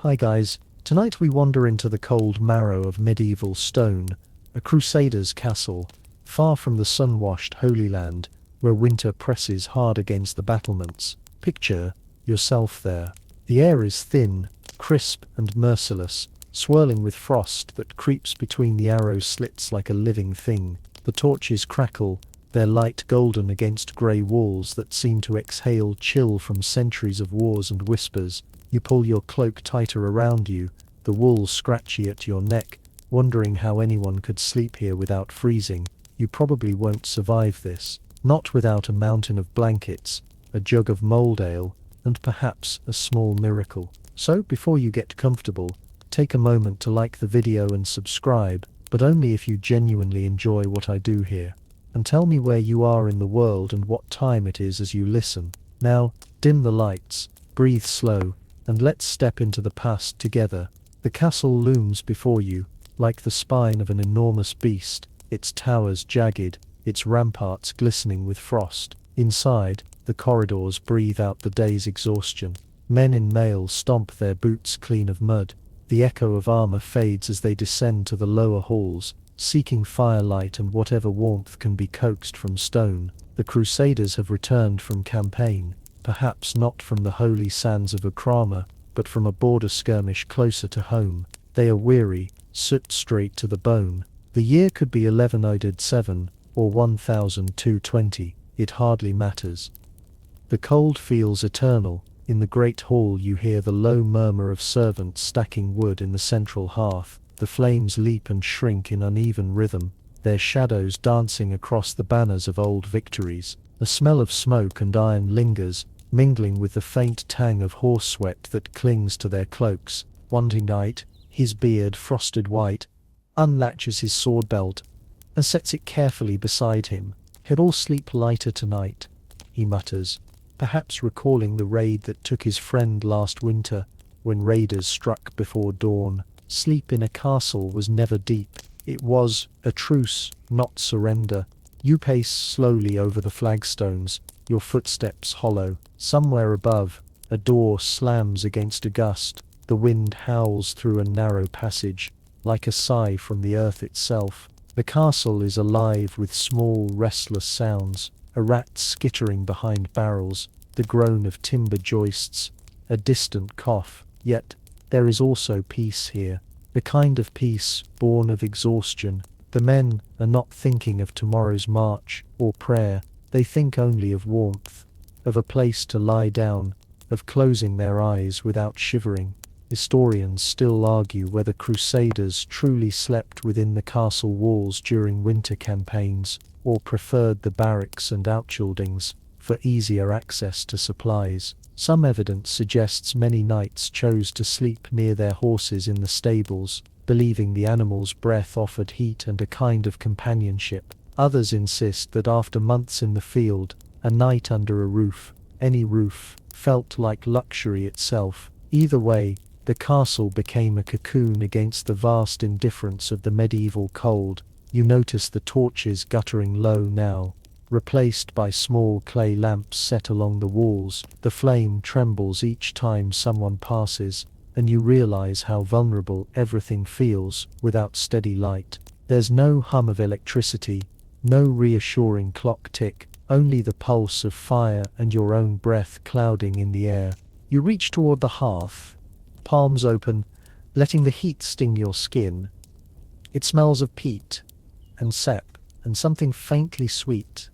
Hi guys, tonight we wander into the cold marrow of medieval stone, a Crusaders' castle, far from the sun-washed Holy Land, where winter presses hard against the battlements. Picture yourself there. The air is thin, crisp and merciless, swirling with frost that creeps between the arrow slits like a living thing. The torches crackle, their light golden against grey walls that seem to exhale chill from centuries of wars and whispers. You pull your cloak tighter around you, the wool scratchy at your neck, wondering how anyone could sleep here without freezing. You probably won't survive this, not without a mountain of blankets, a jug of mold ale, and perhaps a small miracle. So before you get comfortable, take a moment to like the video and subscribe, but only if you genuinely enjoy what I do here. And tell me where you are in the world and what time it is as you listen. Now, dim the lights, breathe slow, and let's step into the past together. The castle looms before you, like the spine of an enormous beast, its towers jagged, its ramparts glistening with frost. Inside, the corridors breathe out the day's exhaustion. Men in mail stomp their boots clean of mud. The echo of armor fades as they descend to the lower halls, seeking firelight and whatever warmth can be coaxed from stone. The Crusaders have returned from campaign, perhaps not from the holy sands of Ukrama, but from a border skirmish closer to home. They are weary, soot straight to the bone. The year could be 1107 or 1220, it hardly matters. The cold feels eternal. In the great hall you hear the low murmur of servants stacking wood in the central hearth. The flames leap and shrink in uneven rhythm, their shadows dancing across the banners of old victories. The smell of smoke and iron lingers, mingling with the faint tang of horse sweat that clings to their cloaks. One knight, his beard frosted white, unlatches his sword belt and sets it carefully beside him. "He'll all sleep lighter tonight," he mutters, perhaps recalling the raid that took his friend last winter, when raiders struck before dawn. Sleep in a castle was never deep. It was a truce, not surrender. You pace slowly over the flagstones, your footsteps hollow. Somewhere above, a door slams against a gust. The wind howls through a narrow passage, like a sigh from the earth itself. The castle is alive with small, restless sounds, a rat skittering behind barrels, the groan of timber joists, a distant cough. Yet, there is also peace here, the kind of peace born of exhaustion. The men are not thinking of tomorrow's march or prayer, they think only of warmth, of a place to lie down, of closing their eyes without shivering. Historians still argue whether Crusaders truly slept within the castle walls during winter campaigns, or preferred the barracks and outbuildings for easier access to supplies. Some evidence suggests many knights chose to sleep near their horses in the stables, believing the animals' breath offered heat and a kind of companionship. Others insist that after months in the field, a night under a roof, any roof, felt like luxury itself. Either way, the castle became a cocoon against the vast indifference of the medieval cold. You notice the torches guttering low now, replaced by small clay lamps set along the walls. The flame trembles each time someone passes, and you realize how vulnerable everything feels without steady light. There's no hum of electricity, no reassuring clock tick, only the pulse of fire and your own breath clouding in the air. You reach toward the hearth, palms open, letting the heat sting your skin. It smells of peat and sap and something faintly sweet,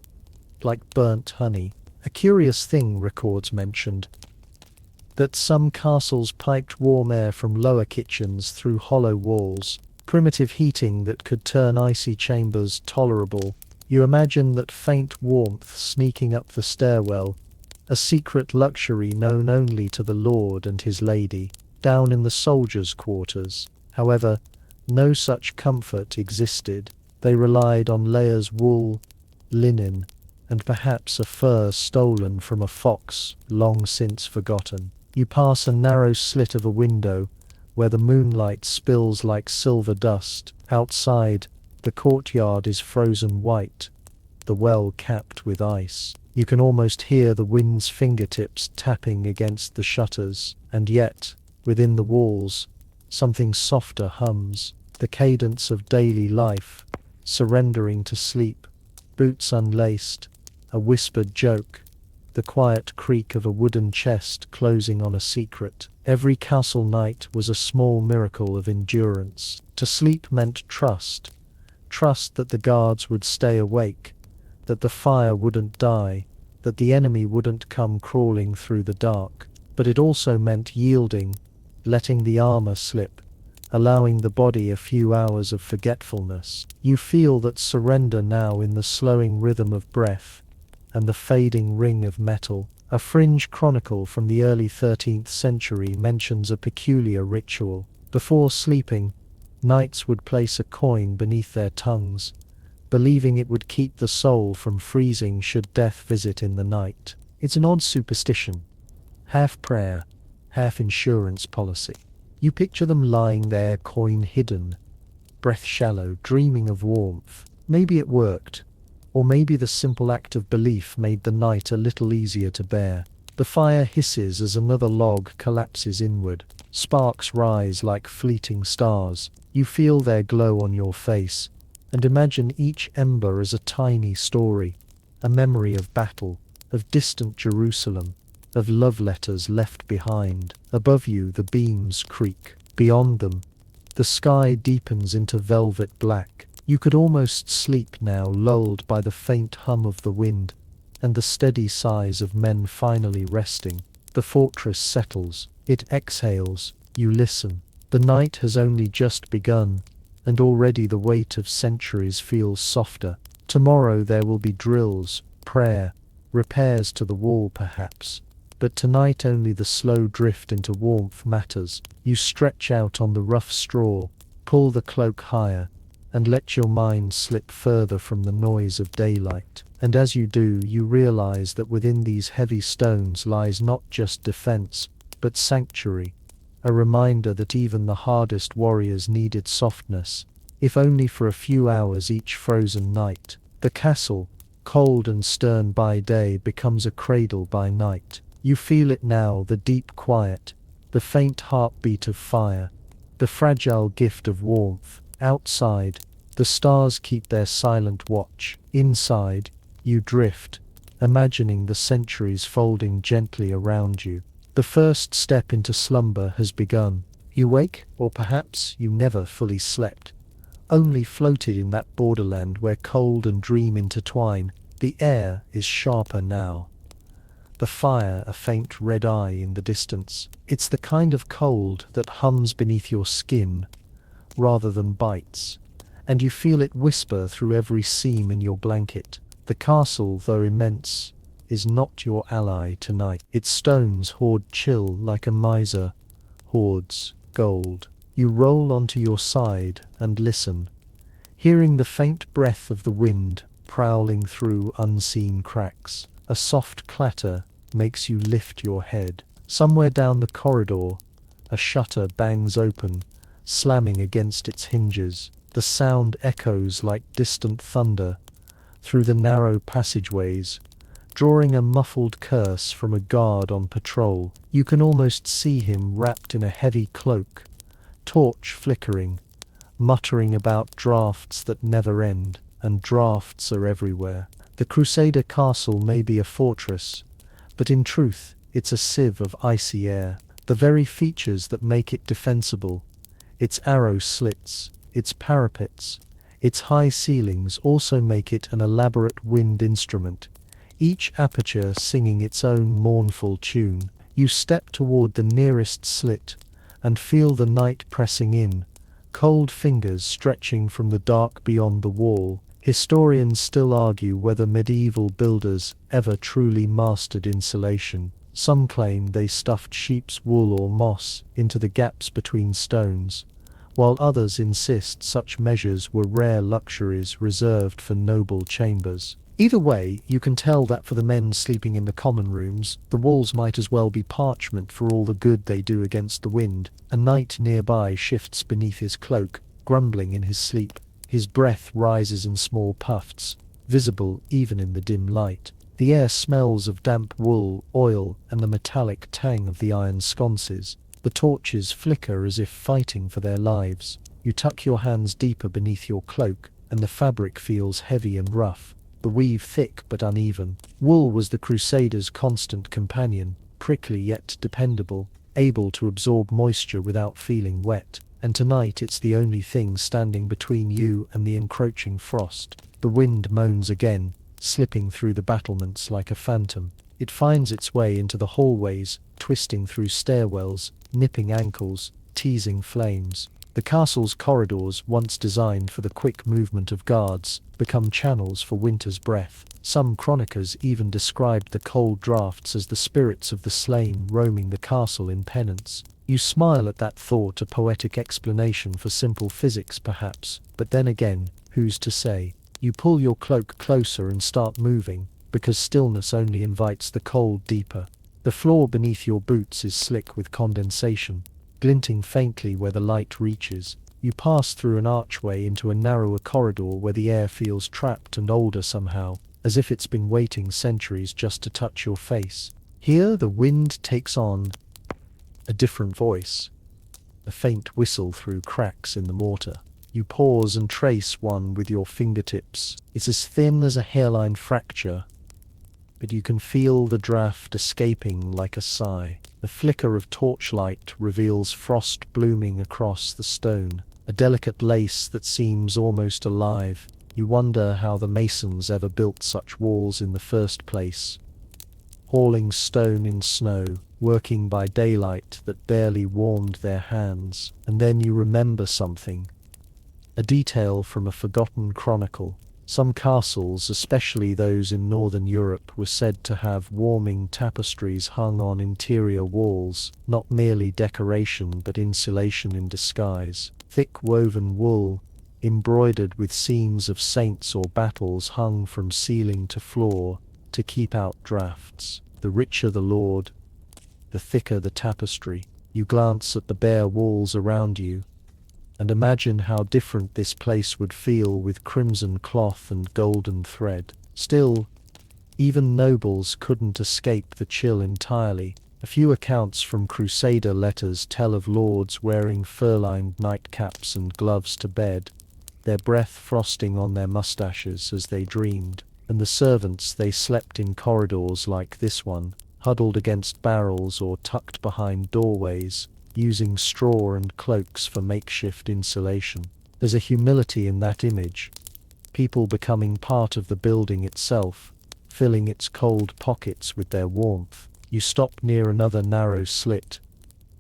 like burnt honey. A curious thing records mentioned, that some castles piped warm air from lower kitchens through hollow walls, primitive heating that could turn icy chambers tolerable. You imagine that faint warmth sneaking up the stairwell, a secret luxury known only to the lord and his lady. Down in the soldiers' quarters, however, no such comfort existed. They relied on layers wool, linen, and perhaps a fur stolen from a fox long since forgotten. You pass a narrow slit of a window, where the moonlight spills like silver dust. Outside, the courtyard is frozen white, the well capped with ice. You can almost hear the wind's fingertips tapping against the shutters, and yet, Within the walls, something softer hums, the cadence of daily life, surrendering to sleep, boots unlaced, a whispered joke, the quiet creak of a wooden chest closing on a secret. Every castle night was a small miracle of endurance. To sleep meant trust. Trust that the guards would stay awake, that the fire wouldn't die, that the enemy wouldn't come crawling through the dark. But it also meant yielding, letting the armor slip, allowing the body a few hours of forgetfulness. You feel that surrender now in the slowing rhythm of breath and the fading ring of metal. A fringe chronicle from the early 13th century mentions a peculiar ritual. Before sleeping, knights would place a coin beneath their tongues, believing it would keep the soul from freezing should death visit in the night. It's an odd superstition, half prayer, half insurance policy. You picture them lying there, coin hidden, breath shallow, dreaming of warmth. Maybe it worked, or maybe the simple act of belief made the night a little easier to bear. The fire hisses as another log collapses inward. Sparks rise like fleeting stars. You feel their glow on your face, and imagine each ember as a tiny story, a memory of battle, of distant Jerusalem, of love letters left behind. Above you the beams creak. Beyond them, the sky deepens into velvet black. You could almost sleep now, lulled by the faint hum of the wind and the steady sighs of men finally resting. The fortress settles. It exhales. You listen. The night has only just begun, and already the weight of centuries feels softer. Tomorrow there will be drills, prayer, repairs to the wall perhaps. But tonight only the slow drift into warmth matters. You stretch out on the rough straw, pull the cloak higher, and let your mind slip further from the noise of daylight. And as you do, you realize that within these heavy stones lies not just defense, but sanctuary, a reminder that even the hardest warriors needed softness, if only for a few hours each frozen night. The castle, cold and stern by day, becomes a cradle by night. You feel it now, the deep quiet, the faint heartbeat of fire, the fragile gift of warmth. Outside, the stars keep their silent watch. Inside, you drift, imagining the centuries folding gently around you. The first step into slumber has begun. You wake, or perhaps you never fully slept, only floated in that borderland where cold and dream intertwine. The air is sharper now. The fire a faint red eye in the distance. It's the kind of cold that hums beneath your skin rather than bites, and you feel it whisper through every seam in your blanket. The castle, though immense, is not your ally tonight. Its stones hoard chill like a miser hoards gold. You roll onto your side and listen, hearing the faint breath of the wind prowling through unseen cracks. A soft clatter makes you lift your head. Somewhere down the corridor, a shutter bangs open, slamming against its hinges. The sound echoes like distant thunder through the narrow passageways, drawing a muffled curse from a guard on patrol. You can almost see him wrapped in a heavy cloak, torch flickering, muttering about drafts that never end, and drafts are everywhere. The Crusader castle may be a fortress, but in truth, it's a sieve of icy air. The very features that make it defensible, its arrow slits, its parapets, its high ceilings, also make it an elaborate wind instrument, each aperture singing its own mournful tune. You step toward the nearest slit and feel the night pressing in, cold fingers stretching from the dark beyond the wall. Historians still argue whether medieval builders ever truly mastered insulation. Some claim they stuffed sheep's wool or moss into the gaps between stones, while others insist such measures were rare luxuries reserved for noble chambers. Either way, you can tell that for the men sleeping in the common rooms, the walls might as well be parchment for all the good they do against the wind. A knight nearby shifts beneath his cloak, grumbling in his sleep. His breath rises in small puffs, visible even in the dim light. The air smells of damp wool, oil, and the metallic tang of the iron sconces. The torches flicker as if fighting for their lives. You tuck your hands deeper beneath your cloak, and the fabric feels heavy and rough, the weave thick but uneven. Wool was the Crusaders' constant companion, prickly yet dependable, able to absorb moisture without feeling wet, and tonight it's the only thing standing between you and the encroaching frost. The wind moans again, slipping through the battlements like a phantom. It finds its way into the hallways, twisting through stairwells, nipping ankles, teasing flames. The castle's corridors, once designed for the quick movement of guards, become channels for winter's breath. Some chroniclers even described the cold drafts as the spirits of the slain roaming the castle in penance. You smile at that thought, a poetic explanation for simple physics perhaps, but then again, who's to say? You pull your cloak closer and start moving, because stillness only invites the cold deeper. The floor beneath your boots is slick with condensation, glinting faintly where the light reaches. You pass through an archway into a narrower corridor where the air feels trapped and older somehow, as if it's been waiting centuries just to touch your face. Here the wind takes on a different voice, a faint whistle through cracks in the mortar. You pause and trace one with your fingertips. It's as thin as a hairline fracture, but you can feel the draft escaping like a sigh. The flicker of torchlight reveals frost blooming across the stone, a delicate lace that seems almost alive. You wonder how the masons ever built such walls in the first place. Hauling stone in snow, working by daylight that barely warmed their hands. And then you remember something. A detail from a forgotten chronicle. Some castles, especially those in northern Europe, were said to have warming tapestries hung on interior walls, not merely decoration but insulation in disguise. Thick woven wool, embroidered with scenes of saints or battles, hung from ceiling to floor to keep out drafts. The richer the lord, the thicker the tapestry. You glance at the bare walls around you, and imagine how different this place would feel with crimson cloth and golden thread. Still, even nobles couldn't escape the chill entirely. A few accounts from Crusader letters tell of lords wearing fur-lined nightcaps and gloves to bed, their breath frosting on their mustaches as they dreamed, and the servants, they slept in corridors like this one, huddled against barrels or tucked behind doorways, using straw and cloaks for makeshift insulation. There's a humility in that image, people becoming part of the building itself, filling its cold pockets with their warmth. You stop near another narrow slit,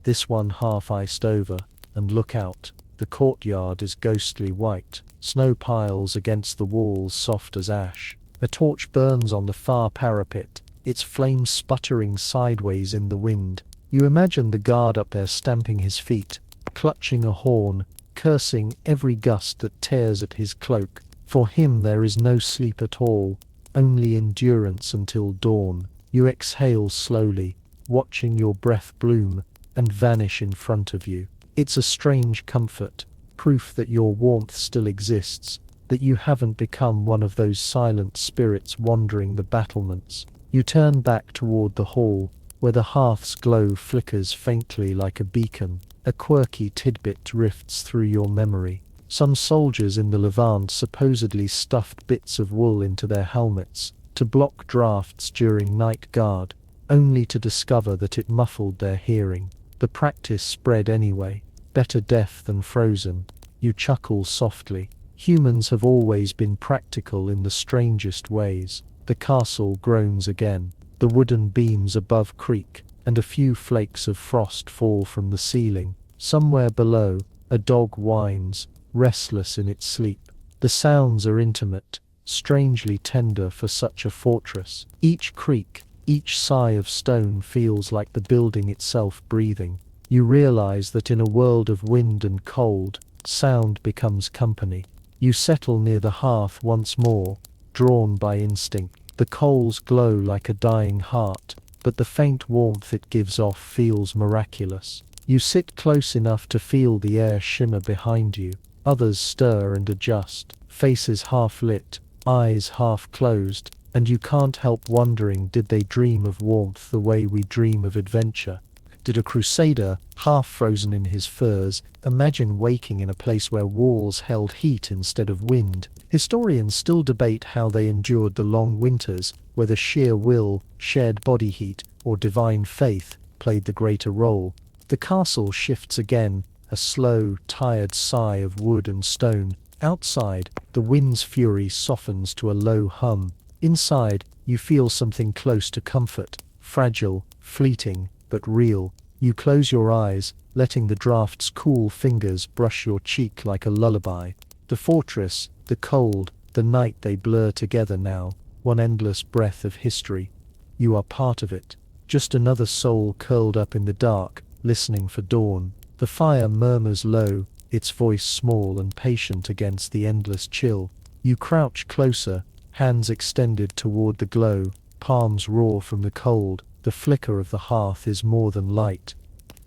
this one half iced over, and look out. The courtyard is ghostly white, snow piles against the walls soft as ash. A torch burns on the far parapet, its flame sputtering sideways in the wind. You imagine the guard up there stamping his feet, clutching a horn, cursing every gust that tears at his cloak. For him there is no sleep at all, only endurance until dawn. You exhale slowly, watching your breath bloom and vanish in front of you. It's a strange comfort, proof that your warmth still exists, that you haven't become one of those silent spirits wandering the battlements. You turn back toward the hall, where the hearth's glow flickers faintly like a beacon. A quirky tidbit drifts through your memory. Some soldiers in the Levant supposedly stuffed bits of wool into their helmets to block drafts during night guard, only to discover that it muffled their hearing. The practice spread anyway. Better deaf than frozen. You chuckle softly. Humans have always been practical in the strangest ways. The castle groans again. The wooden beams above creak, and a few flakes of frost fall from the ceiling. Somewhere below, a dog whines, restless in its sleep. The sounds are intimate, strangely tender for such a fortress. Each creak, each sigh of stone feels like the building itself breathing. You realize that in a world of wind and cold, sound becomes company. You settle near the hearth once more, drawn by instinct. The coals glow like a dying heart, but the faint warmth it gives off feels miraculous. You sit close enough to feel the air shimmer behind you. Others stir and adjust, faces half lit, eyes half closed, and you can't help wondering, did they dream of warmth the way we dream of adventure? Did a Crusader, half frozen in his furs, imagine waking in a place where walls held heat instead of wind? Historians still debate how they endured the long winters, whether sheer will, shared body heat, or divine faith played the greater role. The castle shifts again, a slow, tired sigh of wood and stone. Outside, the wind's fury softens to a low hum. Inside, you feel something close to comfort, fragile, fleeting, but real. You close your eyes, letting the draft's cool fingers brush your cheek like a lullaby. The fortress, the cold, the night, they blur together now, one endless breath of history. You are part of it, just another soul curled up in the dark, listening for dawn. The fire murmurs low, its voice small and patient against the endless chill. You crouch closer, hands extended toward the glow, palms raw from the cold. The flicker of the hearth is more than light.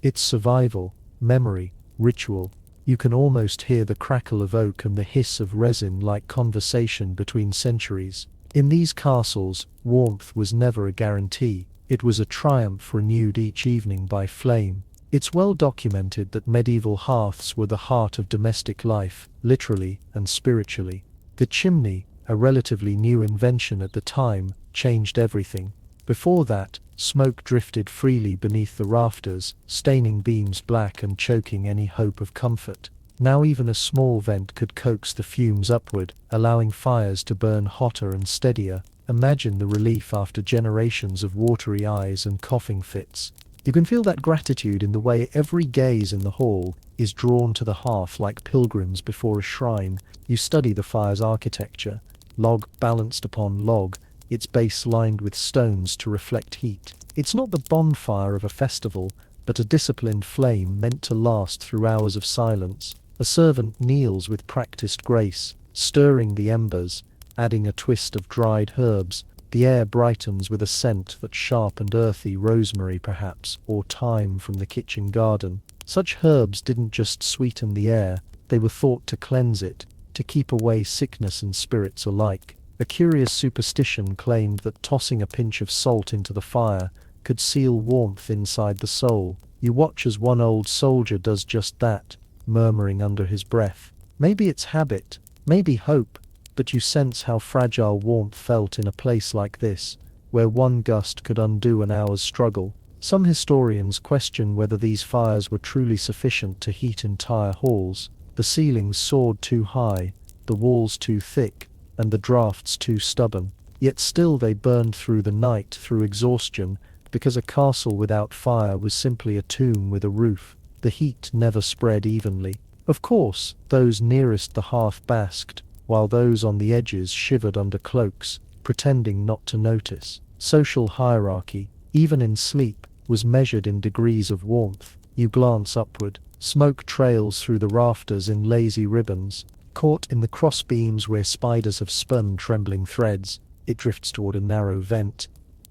It's survival, memory, ritual. You can almost hear the crackle of oak and the hiss of resin like conversation between centuries. In these castles, warmth was never a guarantee. It was a triumph renewed each evening by flame. It's well documented that medieval hearths were the heart of domestic life, literally and spiritually. The chimney, a relatively new invention at the time, changed everything. Before that, smoke drifted freely beneath the rafters, staining beams black and choking any hope of comfort. Now even a small vent could coax the fumes upward, allowing fires to burn hotter and steadier. Imagine the relief after generations of watery eyes and coughing fits. You can feel that gratitude in the way every gaze in the hall is drawn to the hearth like pilgrims before a shrine. You study the fire's architecture, log balanced upon log, its base lined with stones to reflect heat. It's not the bonfire of a festival, but a disciplined flame meant to last through hours of silence. A servant kneels with practiced grace, stirring the embers, adding a twist of dried herbs. The air brightens with a scent that's sharp and earthy, rosemary perhaps, or thyme from the kitchen garden. Such herbs didn't just sweeten the air, they were thought to cleanse it, to keep away sickness and spirits alike. A curious superstition claimed that tossing a pinch of salt into the fire could seal warmth inside the soul. You watch as one old soldier does just that, murmuring under his breath. Maybe it's habit, maybe hope, but you sense how fragile warmth felt in a place like this, where one gust could undo an hour's struggle. Some historians question whether these fires were truly sufficient to heat entire halls. The ceilings soared too high, the walls too thick, and the drafts too stubborn. Yet still they burned through the night through exhaustion, because a castle without fire was simply a tomb with a roof. The heat never spread evenly. Of course, those nearest the hearth basked, while those on the edges shivered under cloaks, pretending not to notice. Social hierarchy, even in sleep, was measured in degrees of warmth. You glance upward, smoke trails through the rafters in lazy ribbons. Caught in the crossbeams where spiders have spun trembling threads, it drifts toward a narrow vent,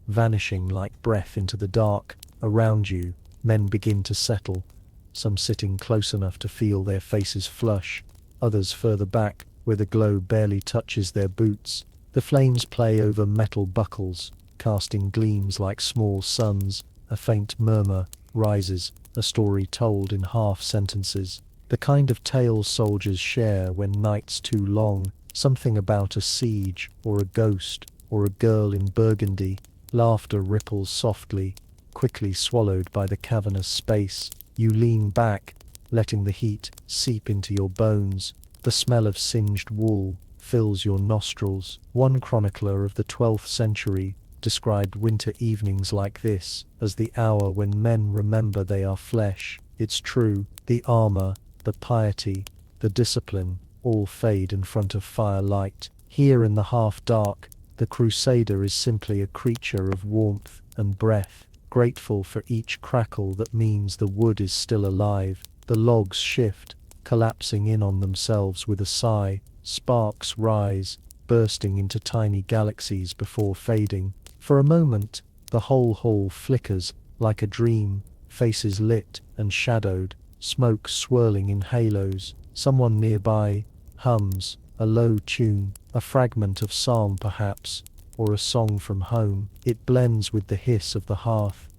vanishing like breath into the dark. Around you, men begin to settle, some sitting close enough to feel their faces flush, others further back, where the glow barely touches their boots. The flames play over metal buckles, casting gleams like small suns. A faint murmur rises, a story told in half sentences. The kind of tale soldiers share when night's too long, something about a siege, or a ghost, or a girl in Burgundy. Laughter ripples softly, quickly swallowed by the cavernous space. You lean back, letting the heat seep into your bones. The smell of singed wool fills your nostrils. One chronicler of the 12th century described winter evenings like this as the hour when men remember they are flesh. It's true, the armor, the piety, the discipline, all fade in front of firelight. Here in the half-dark, the Crusader is simply a creature of warmth and breath, grateful for each crackle that means the wood is still alive. The logs shift, collapsing in on themselves with a sigh. Sparks rise, bursting into tiny galaxies before fading. For a moment, the whole hall flickers like a dream, faces lit and shadowed, smoke swirling in halos. Someone nearby hums a low tune, a fragment of psalm perhaps, or a song from home. It blends with the hiss of the hearth,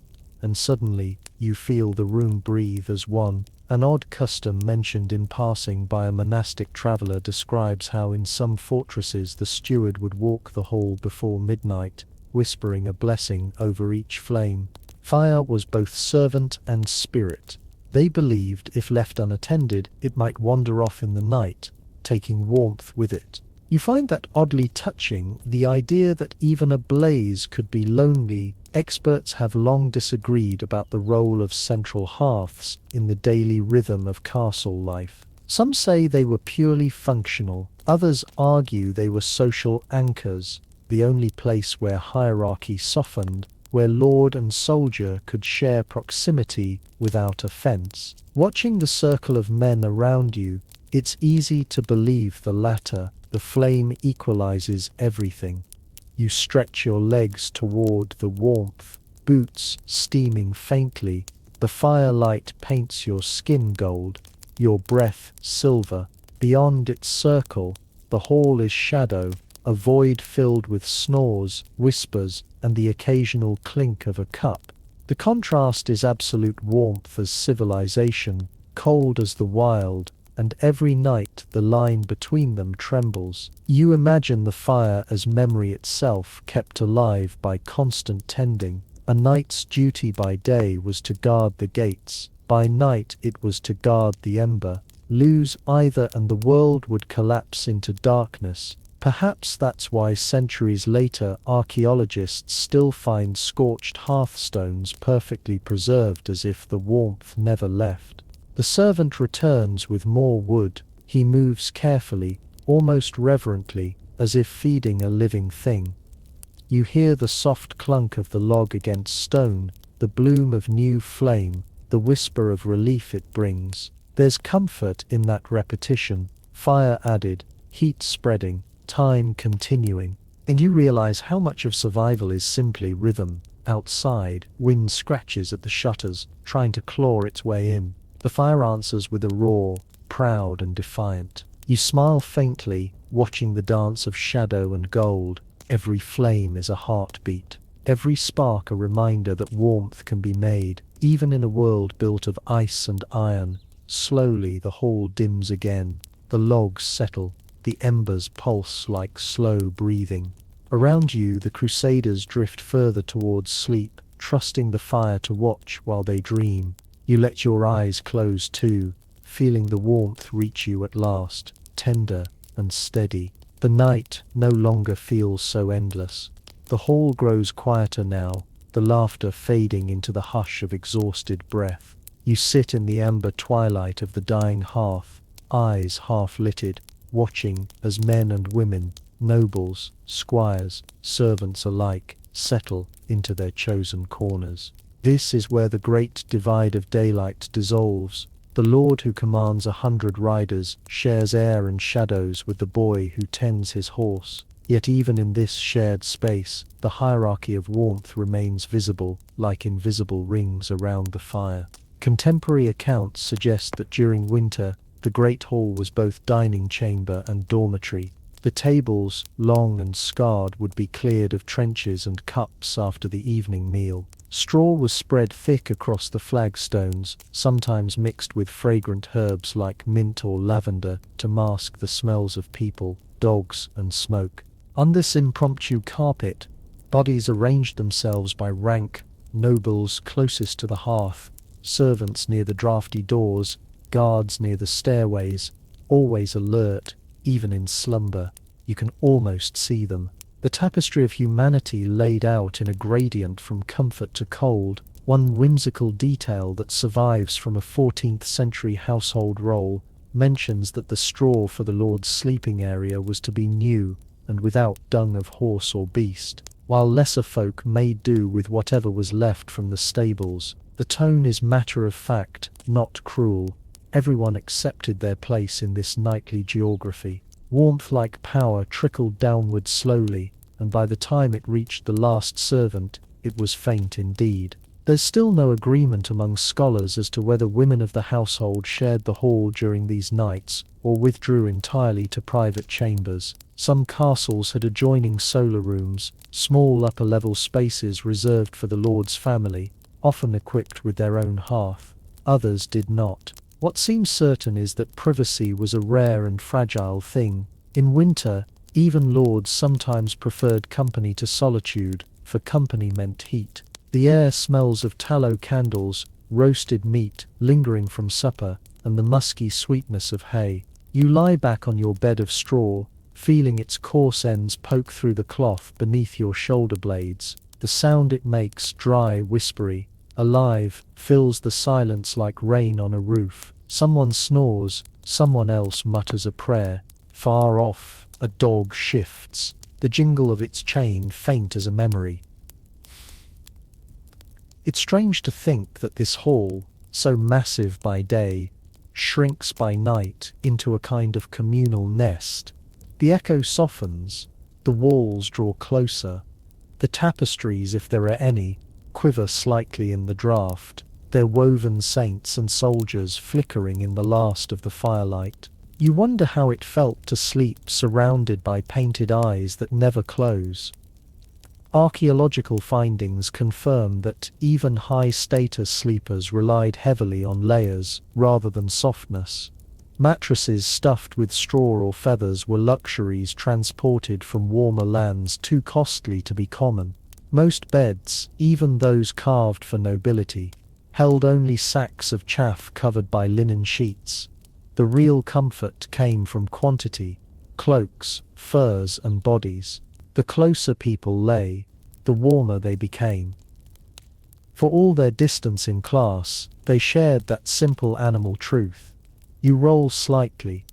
and suddenly, you feel the room breathe as one. An odd custom mentioned in passing by a monastic traveler describes how in some fortresses the steward would walk the hall before midnight, whispering a blessing over each flame. Fire was both servant and spirit. They believed if left unattended, it might wander off in the night, taking warmth with it. You find that oddly touching, the idea that even a blaze could be lonely. Experts have long disagreed about the role of central hearths in the daily rhythm of castle life. Some say they were purely functional, others argue they were social anchors, the only place where hierarchy softened, where lord and soldier could share proximity without offense. Watching the circle of men around you, it's easy to believe the latter. The flame equalizes everything. You stretch your legs toward the warmth, boots steaming faintly. The firelight paints your skin gold, your breath silver. Beyond its circle, the hall is shadow, a void filled with snores, whispers, and the occasional clink of a cup. The contrast is absolute warmth as civilization, cold as the wild, and every night the line between them trembles. You imagine the fire as memory itself kept alive by constant tending. A knight's duty by day was to guard the gates, by night it was to guard the ember. Lose either and the world would collapse into darkness. Perhaps that's why centuries later archaeologists still find scorched hearthstones perfectly preserved as if the warmth never left. The servant returns with more wood. He moves carefully, almost reverently, as if feeding a living thing. You hear the soft clunk of the log against stone, the bloom of new flame, the whisper of relief it brings. There's comfort in that repetition, fire added, heat spreading, time continuing. And you realize how much of survival is simply rhythm. Outside, wind scratches at the shutters, trying to claw its way in. The fire answers with a roar, proud and defiant. You smile faintly, watching the dance of shadow and gold. Every flame is a heartbeat. Every spark a reminder that warmth can be made, even in a world built of ice and iron. Slowly the hall dims again. The logs settle. The embers pulse like slow breathing. Around you, the Crusaders drift further towards sleep, trusting the fire to watch while they dream. You let your eyes close too, feeling the warmth reach you at last, tender and steady. The night no longer feels so endless. The hall grows quieter now, the laughter fading into the hush of exhausted breath. You sit in the amber twilight of the dying hearth, eyes half-lidded, watching as men and women, nobles, squires, servants alike, settle into their chosen corners. This is where the great divide of daylight dissolves. The lord who commands 100 riders shares air and shadows with the boy who tends his horse. Yet even in this shared space, the hierarchy of warmth remains visible, like invisible rings around the fire. Contemporary accounts suggest that during winter, the great hall was both dining chamber and dormitory. The tables, long and scarred, would be cleared of trenches and cups after the evening meal. Straw was spread thick across the flagstones, sometimes mixed with fragrant herbs like mint or lavender to mask the smells of people, dogs, and smoke. On this impromptu carpet, bodies arranged themselves by rank, nobles closest to the hearth, servants near the draughty doors, guards near the stairways, always alert, even in slumber. You can almost see them. The tapestry of humanity laid out in a gradient from comfort to cold, one whimsical detail that survives from a 14th century household roll mentions that the straw for the lord's sleeping area was to be new and without dung of horse or beast, while lesser folk made do with whatever was left from the stables. The tone is matter of fact, not cruel. Everyone accepted their place in this nightly geography. Warmth-like power trickled downward slowly, and by the time it reached the last servant, it was faint indeed. There's still no agreement among scholars as to whether women of the household shared the hall during these nights, or withdrew entirely to private chambers. Some castles had adjoining solar rooms, small upper-level spaces reserved for the lord's family. often equipped with their own hearth. Others did not. What seems certain is that privacy was a rare and fragile thing. In winter, even lords sometimes preferred company to solitude, for company meant heat. The air smells of tallow candles, roasted meat, lingering from supper, and the musky sweetness of hay. You lie back on your bed of straw, feeling its coarse ends poke through the cloth beneath your shoulder blades. The sound it makes, dry, whispery, alive, fills the silence like rain on a roof. Someone snores, someone else mutters a prayer. Far off, a dog shifts, the jingle of its chain faint as a memory. It's strange to think that this hall, so massive by day, shrinks by night into a kind of communal nest. The echo softens, the walls draw closer, the tapestries, if there are any, quiver slightly in the draught, their woven saints and soldiers flickering in the last of the firelight. You wonder how it felt to sleep surrounded by painted eyes that never close. Archaeological findings confirm that even high-status sleepers relied heavily on layers rather than softness. Mattresses stuffed with straw or feathers were luxuries transported from warmer lands too costly to be common. Most beds, even those carved for nobility, held only sacks of chaff covered by linen sheets. The real comfort came from quantity: cloaks, furs, and bodies. The closer people lay, the warmer they became. For all their distance in class, they shared that simple animal truth. You roll slightly,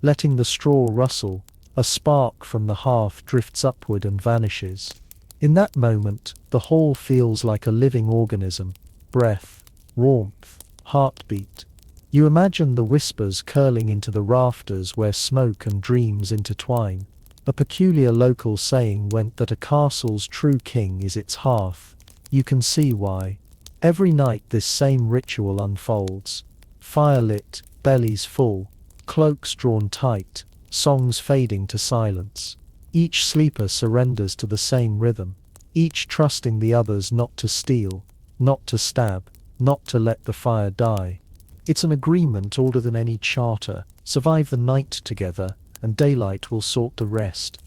letting the straw rustle, a spark from the hearth drifts upward and vanishes. In that moment, the hall feels like a living organism: breath, warmth, heartbeat. You imagine the whispers curling into the rafters where smoke and dreams intertwine. A peculiar local saying went that a castle's true king is its hearth. You can see why. Every night this same ritual unfolds. Fire lit, bellies full, cloaks drawn tight, songs fading to silence. Each sleeper surrenders to the same rhythm, each trusting the others not to steal, not to stab, not to let the fire die. It's an agreement older than any charter: survive the night together, and daylight will sort the rest.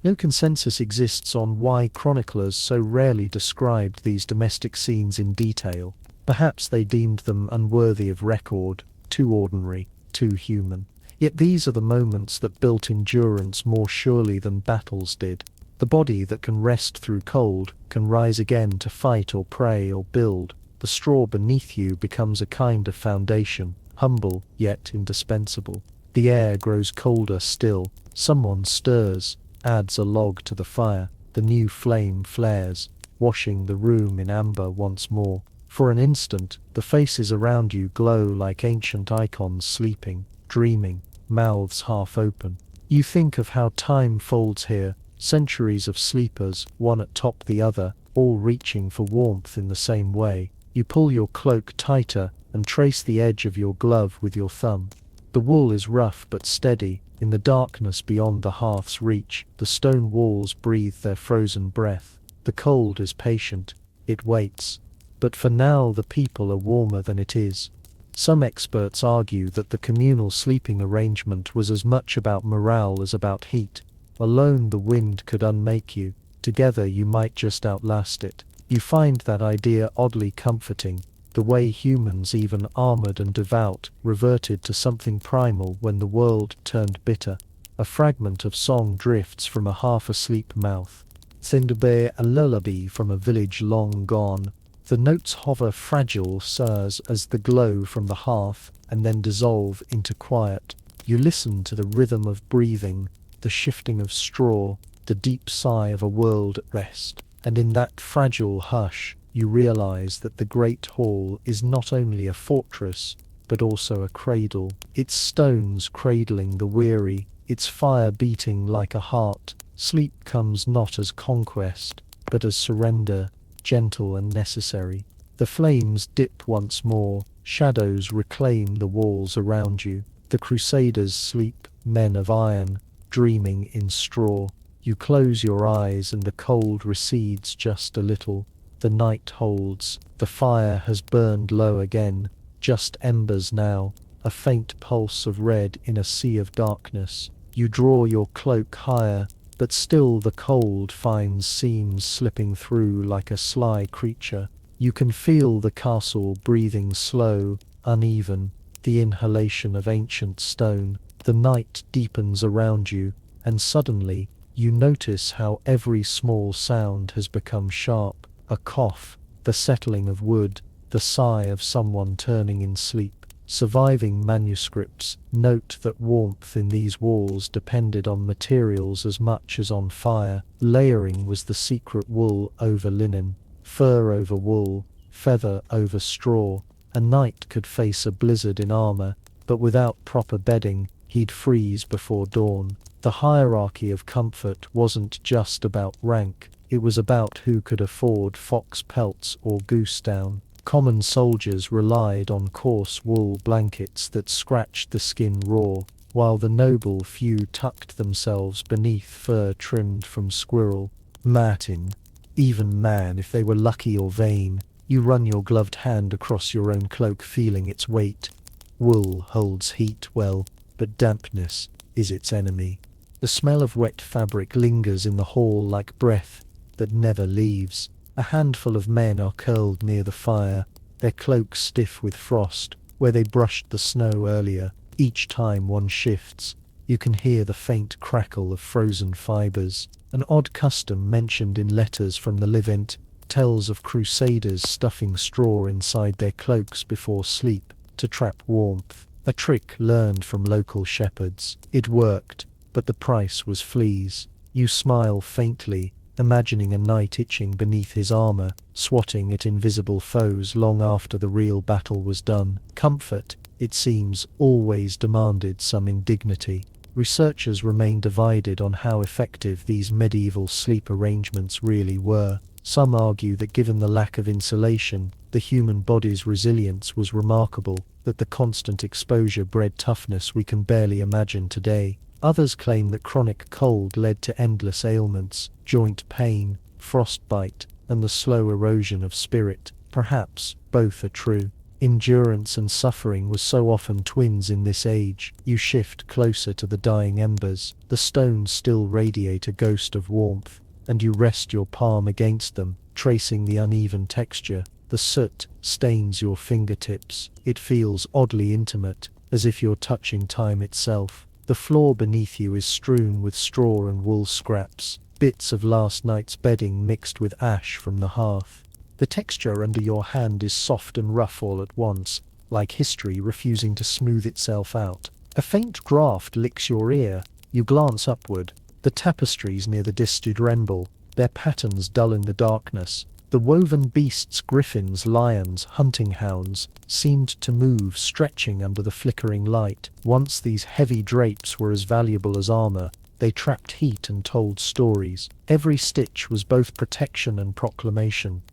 No consensus exists on why chroniclers so rarely described these domestic scenes in detail. Perhaps they deemed them unworthy of record, too ordinary, too human. Yet these are the moments that built endurance more surely than battles did. The body that can rest through cold can rise again to fight or pray or build. The straw beneath you becomes a kind of foundation, humble yet indispensable. The air grows colder still. Someone stirs, adds a log to the fire. The new flame flares, washing the room in amber once more. For an instant, the faces around you glow like ancient icons sleeping, dreaming, mouths half open. You think of how time folds here, centuries of sleepers, one atop the other, all reaching for warmth in the same way. You pull your cloak tighter and trace the edge of your glove with your thumb. The wool is rough but steady. In the darkness beyond the hearth's reach, the stone walls breathe their frozen breath. The cold is patient. It waits. But for now the people are warmer than it is. Some experts argue that the communal sleeping arrangement was as much about morale as about heat. Alone the wind could unmake you. Together you might just outlast it. You find that idea oddly comforting. The way humans, even armored and devout, reverted to something primal when the world turned bitter. A fragment of song drifts from a half-asleep mouth. Thunderbear, a lullaby from a village long gone. The notes hover fragile sighs as the glow from the hearth, and then dissolve into quiet. You listen to the rhythm of breathing, the shifting of straw, the deep sigh of a world at rest. And in that fragile hush, you realize that the great hall is not only a fortress, but also a cradle. Its stones cradling the weary, its fire beating like a heart. Sleep comes not as conquest, but as surrender, gentle and necessary. The flames dip once more, shadows reclaim the walls around you. The Crusaders sleep, men of iron, dreaming in straw. You close your eyes and the cold recedes just a little. The night holds. The fire has burned low again, just embers now, a faint pulse of red in a sea of darkness. You draw your cloak higher, but still the cold finds seams slipping through like a sly creature. You can feel the castle breathing slow, uneven, the inhalation of ancient stone. The night deepens around you, and suddenly, you notice how every small sound has become sharp. A cough, the settling of wood, the sigh of someone turning in sleep. Surviving manuscripts note that warmth in these walls depended on materials as much as on fire. Layering was the secret: wool over linen, fur over wool, feather over straw. A knight could face a blizzard in armor, but without proper bedding, he'd freeze before dawn. The hierarchy of comfort wasn't just about rank, it was about who could afford fox pelts or goose down. Common soldiers relied on coarse wool blankets that scratched the skin raw, while the noble few tucked themselves beneath fur trimmed from squirrel. Martin, even man if they were lucky or vain, you run your gloved hand across your own cloak feeling its weight. Wool holds heat well, but dampness is its enemy. The smell of wet fabric lingers in the hall like breath that never leaves. A handful of men are curled near the fire, their cloaks stiff with frost, where they brushed the snow earlier. Each time one shifts, you can hear the faint crackle of frozen fibers. An odd custom mentioned in letters from the Levant tells of Crusaders stuffing straw inside their cloaks before sleep to trap warmth. A trick learned from local shepherds. It worked, but the price was fleas. You smile faintly, imagining a knight itching beneath his armor, swatting at invisible foes long after the real battle was done. Comfort, it seems, always demanded some indignity. Researchers remain divided on how effective these medieval sleep arrangements really were. Some argue that given the lack of insulation, the human body's resilience was remarkable, that the constant exposure bred toughness we can barely imagine today. Others claim that chronic cold led to endless ailments, joint pain, frostbite, and the slow erosion of spirit. Perhaps both are true. Endurance and suffering was so often twins in this age. You shift closer to the dying embers. The stones still radiate a ghost of warmth, and you rest your palm against them, tracing the uneven texture. The soot stains your fingertips. It feels oddly intimate, as if you're touching time itself. The floor beneath you is strewn with straw and wool scraps, bits of last night's bedding mixed with ash from the hearth. The texture under your hand is soft and rough all at once, like history refusing to smooth itself out. A faint draught licks your ear. You glance upward. The tapestries near the distant remble, their patterns dull in the darkness. The woven beasts, griffins, lions, hunting hounds, seemed to move, stretching under the flickering light. Once these heavy drapes were as valuable as armor. They trapped heat and told stories. Every stitch was both protection and proclamation.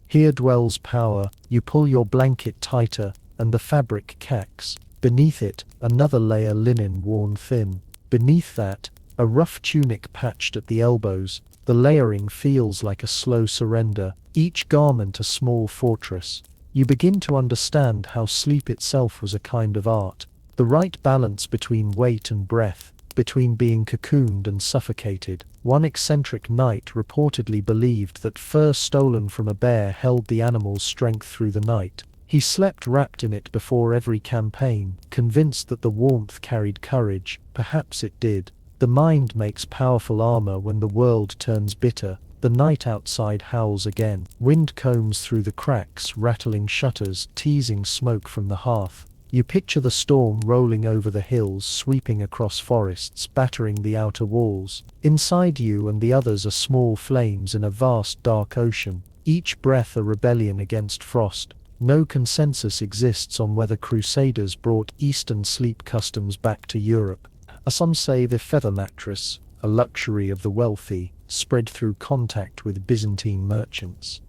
Here dwells power. You pull your blanket tighter, and the fabric cracks. Beneath it, another layer, linen worn thin. Beneath that, a rough tunic patched at the elbows. The layering feels like a slow surrender, each garment a small fortress. You begin to understand how sleep itself was a kind of art. The right balance between weight and breath, between being cocooned and suffocated. One eccentric knight reportedly believed that fur stolen from a bear held the animal's strength through the night. He slept wrapped in it before every campaign, convinced that the warmth carried courage. Perhaps it did. The mind makes powerful armor when the world turns bitter. The night outside howls again. Wind combs through the cracks, rattling shutters, teasing smoke from the hearth. You picture the storm rolling over the hills, sweeping across forests, battering the outer walls. Inside you and the others are small flames in a vast dark ocean, each breath a rebellion against frost. No consensus exists on whether Crusaders brought Eastern sleep customs back to Europe. Some say the feather mattress, a luxury of the wealthy, spread through contact with Byzantine merchants.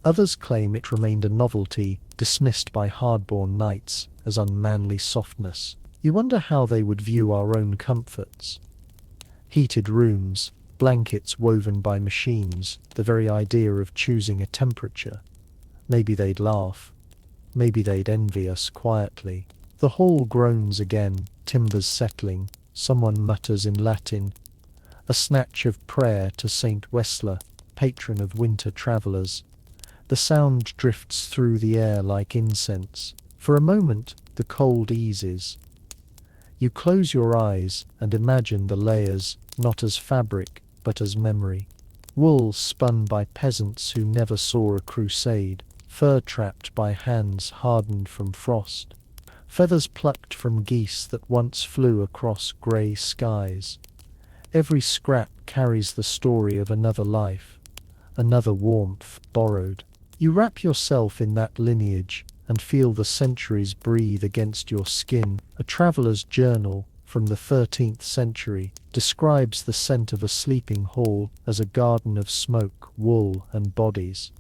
Others claim it remained a novelty, dismissed by hard-born knights as unmanly softness. You wonder how they would view our own comforts. Heated rooms, blankets woven by machines, the very idea of choosing a temperature. Maybe they'd laugh. Maybe they'd envy us quietly. The hall groans again, timbers settling. Someone mutters in Latin, a snatch of prayer to Saint Wessler, patron of winter travellers. The sound drifts through the air like incense. For a moment, the cold eases. You close your eyes and imagine the layers, not as fabric, but as memory. Wool spun by peasants who never saw a crusade, fur trapped by hands hardened from frost, feathers plucked from geese that once flew across grey skies. Every scrap carries the story of another life, another warmth borrowed. You wrap yourself in that lineage and feel the centuries breathe against your skin. A traveller's journal from the 13th century describes the scent of a sleeping hall as a garden of smoke, wool, and bodies.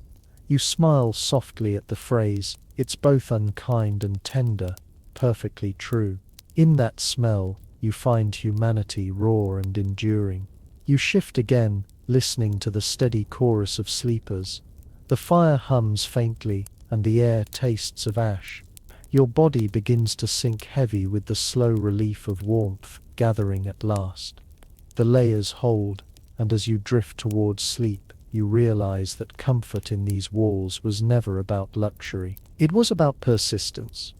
You smile softly at the phrase. It's both unkind and tender, perfectly true. In that smell, you find humanity raw and enduring. You shift again, listening to the steady chorus of sleepers. The fire hums faintly, and the air tastes of ash. Your body begins to sink heavy with the slow relief of warmth gathering at last. The layers hold, and as you drift towards sleep, you realize that comfort in these walls was never about luxury. It was about persistence.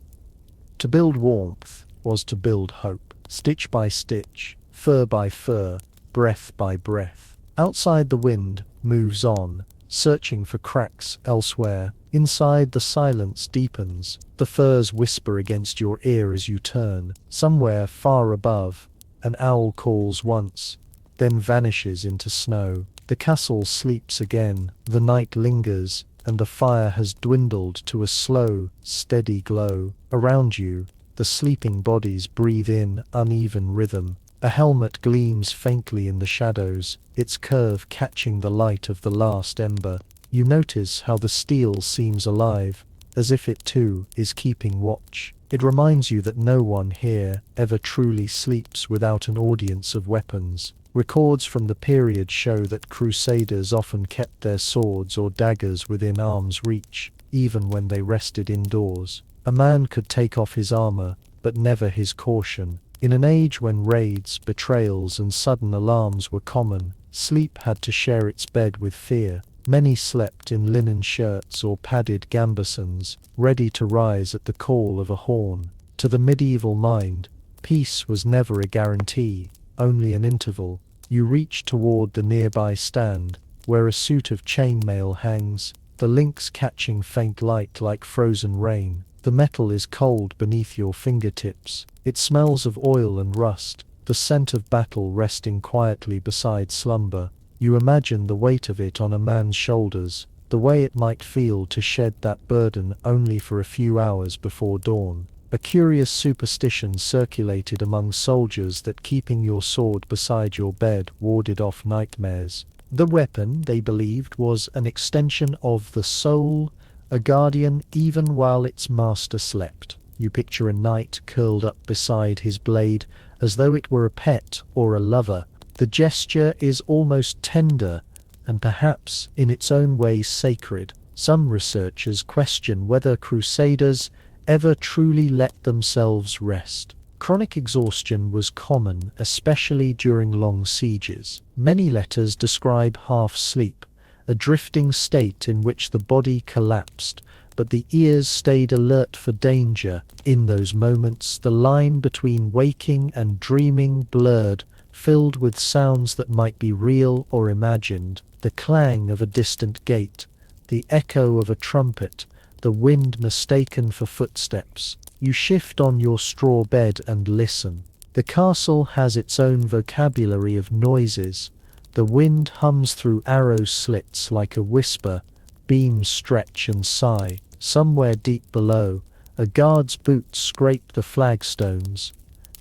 To build warmth was to build hope, stitch by stitch, fur by fur, breath by breath. Outside the wind moves on, searching for cracks elsewhere. Inside the silence deepens. The furs whisper against your ear as you turn. Somewhere far above, an owl calls once, then vanishes into snow. The castle sleeps again. The night lingers, and the fire has dwindled to a slow, steady glow. Around you, the sleeping bodies breathe in uneven rhythm. A helmet gleams faintly in the shadows, its curve catching the light of the last ember. You notice how the steel seems alive, as if it too is keeping watch. It reminds you that no one here ever truly sleeps without an audience of weapons. Records from the period show that Crusaders often kept their swords or daggers within arm's reach, even when they rested indoors. A man could take off his armor, but never his caution. In an age when raids, betrayals, and sudden alarms were common, sleep had to share its bed with fear. Many slept in linen shirts or padded gambesons, ready to rise at the call of a horn. To the medieval mind, peace was never a guarantee, only an interval. You reach toward the nearby stand, where a suit of chainmail hangs, the links catching faint light like frozen rain. The metal is cold beneath your fingertips. It smells of oil and rust, the scent of battle resting quietly beside slumber. You imagine the weight of it on a man's shoulders, the way it might feel to shed that burden only for a few hours before dawn. A curious superstition circulated among soldiers that keeping your sword beside your bed warded off nightmares. The weapon, they believed, was an extension of the soul, a guardian even while its master slept. You picture a knight curled up beside his blade as though it were a pet or a lover. The gesture is almost tender and perhaps in its own way sacred. Some researchers question whether Crusaders ever truly let themselves rest. Chronic exhaustion was common, especially during long sieges. Many letters describe half-sleep, a drifting state in which the body collapsed, but the ears stayed alert for danger. In those moments, the line between waking and dreaming blurred, filled with sounds that might be real or imagined. The clang of a distant gate, the echo of a trumpet, the wind mistaken for footsteps. You shift on your straw bed and listen. The castle has its own vocabulary of noises. The wind hums through arrow slits like a whisper, beams stretch and sigh. Somewhere deep below, a guard's boots scrape the flagstones.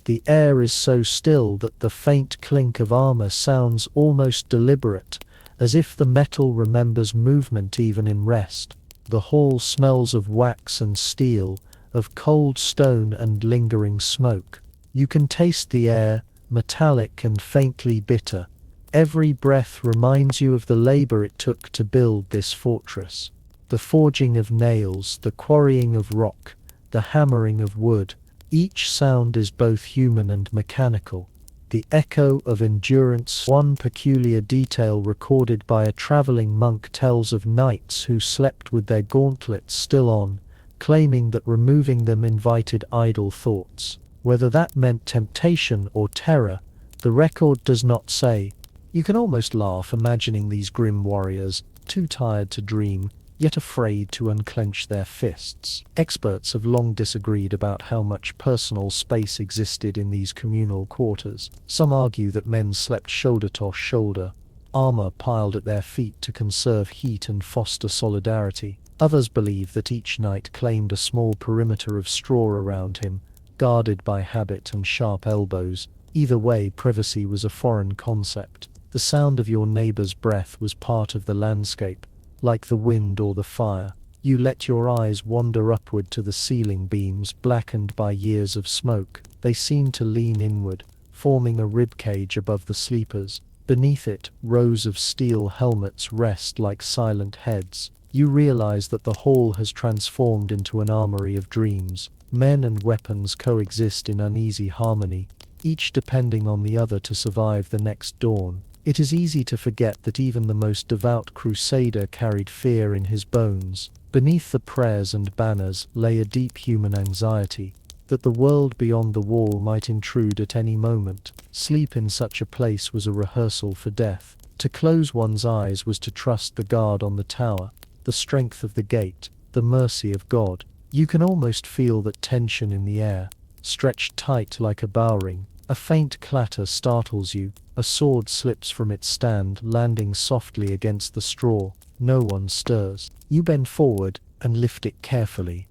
The air is so still that the faint clink of armor sounds almost deliberate, as if the metal remembers movement even in rest. The hall smells of wax and steel, of cold stone and lingering smoke. You can taste the air, metallic and faintly bitter. Every breath reminds you of the labor it took to build this fortress. The forging of nails, the quarrying of rock, the hammering of wood. Each sound is both human and mechanical. The echo of endurance. One peculiar detail recorded by a traveling monk tells of knights who slept with their gauntlets still on, claiming that removing them invited idle thoughts. Whether that meant temptation or terror, the record does not say. You can almost laugh imagining these grim warriors, too tired to dream, yet afraid to unclench their fists. Experts have long disagreed about how much personal space existed in these communal quarters. Some argue that men slept shoulder to shoulder, armor piled at their feet to conserve heat and foster solidarity. Others believe that each knight claimed a small perimeter of straw around him, guarded by habit and sharp elbows. Either way, privacy was a foreign concept. The sound of your neighbor's breath was part of the landscape, like the wind or the fire. You let your eyes wander upward to the ceiling beams blackened by years of smoke. They seemed to lean inward, forming a ribcage above the sleepers. Beneath it, rows of steel helmets rest like silent heads. You realize that the hall has transformed into an armory of dreams. Men and weapons coexist in uneasy harmony, each depending on the other to survive the next dawn. It is easy to forget that even the most devout Crusader carried fear in his bones. Beneath the prayers and banners lay a deep human anxiety, that the world beyond the wall might intrude at any moment. Sleep in such a place was a rehearsal for death. To close one's eyes was to trust the guard on the tower, the strength of the gate, the mercy of God. You can almost feel that tension in the air, stretched tight like a bowring. A faint clatter startles you. A sword slips from its stand, landing softly against the straw. No one stirs. You bend forward and lift it carefully.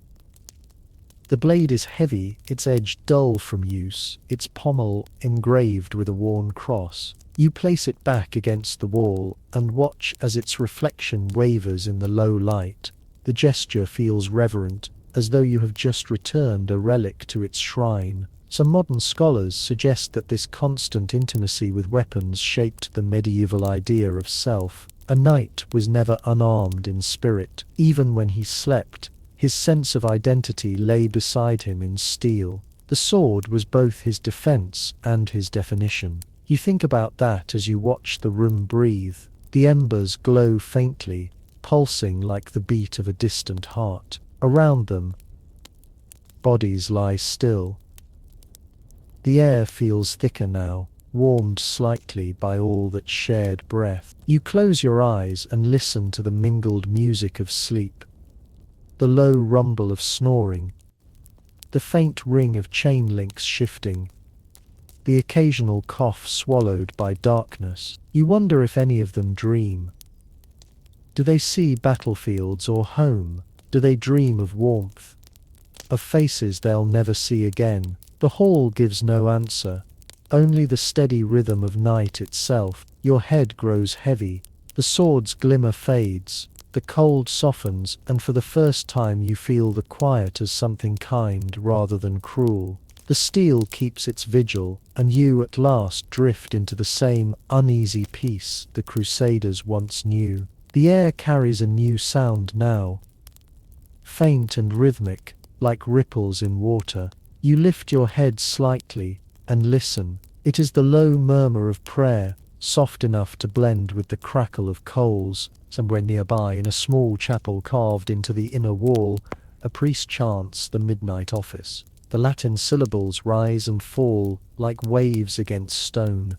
The blade is heavy, its edge dull from use, its pommel engraved with a worn cross. You place it back against the wall and watch as its reflection wavers in the low light. The gesture feels reverent, as though you have just returned a relic to its shrine. Some modern scholars suggest that this constant intimacy with weapons shaped the medieval idea of self. A knight was never unarmed in spirit. Even when he slept, his sense of identity lay beside him in steel. The sword was both his defense and his definition. You think about that as you watch the room breathe. The embers glow faintly, pulsing like the beat of a distant heart. Around them, bodies lie still. The air feels thicker now, warmed slightly by all that shared breath. You close your eyes and listen to the mingled music of sleep. The low rumble of snoring, the faint ring of chain links shifting, the occasional cough swallowed by darkness. You wonder if any of them dream. Do they see battlefields or home? Do they dream of warmth, of faces they'll never see again? The hall gives no answer, only the steady rhythm of night itself. Your head grows heavy, the sword's glimmer fades, the cold softens, and for the first time you feel the quiet as something kind rather than cruel. The steel keeps its vigil, and you at last drift into the same uneasy peace the Crusaders once knew. The air carries a new sound now, faint and rhythmic, like ripples in water. You lift your head slightly and listen. It is the low murmur of prayer, soft enough to blend with the crackle of coals. Somewhere nearby, in a small chapel carved into the inner wall, a priest chants the midnight office. The Latin syllables rise and fall like waves against stone,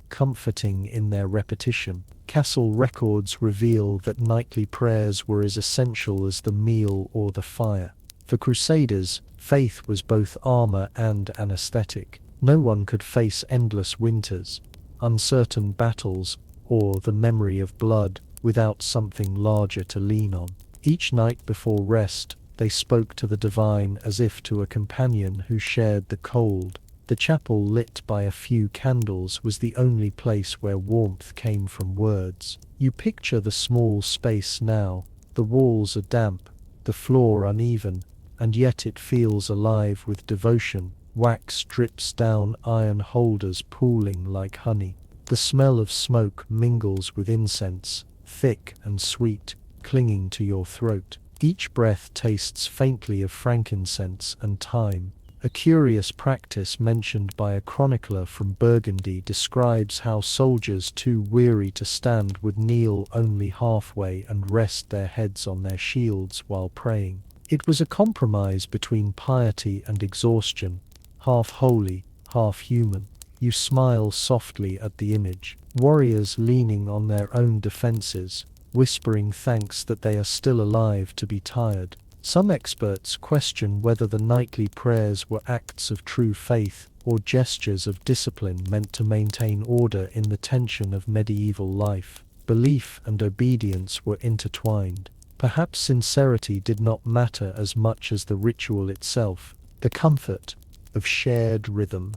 comforting in their repetition. Castle records reveal that nightly prayers were as essential as the meal or the fire. For Crusaders, faith was both armor and anesthetic. No one could face endless winters, uncertain battles, or the memory of blood without something larger to lean on. Each night before rest, they spoke to the divine as if to a companion who shared the cold. The chapel, lit by a few candles, was the only place where warmth came from words. You picture the small space now. The walls are damp, the floor uneven, and yet it feels alive with devotion. Wax drips down iron holders pooling like honey. The smell of smoke mingles with incense, thick and sweet, clinging to your throat. Each breath tastes faintly of frankincense and thyme. A curious practice mentioned by a chronicler from Burgundy describes how soldiers too weary to stand would kneel only halfway and rest their heads on their shields while praying. It was a compromise between piety and exhaustion, half holy, half human. You smile softly at the image. Warriors leaning on their own defenses, whispering thanks that they are still alive to be tired. Some experts question whether the nightly prayers were acts of true faith or gestures of discipline meant to maintain order in the tension of medieval life. Belief and obedience were intertwined. Perhaps sincerity did not matter as much as the ritual itself, the comfort of shared rhythm.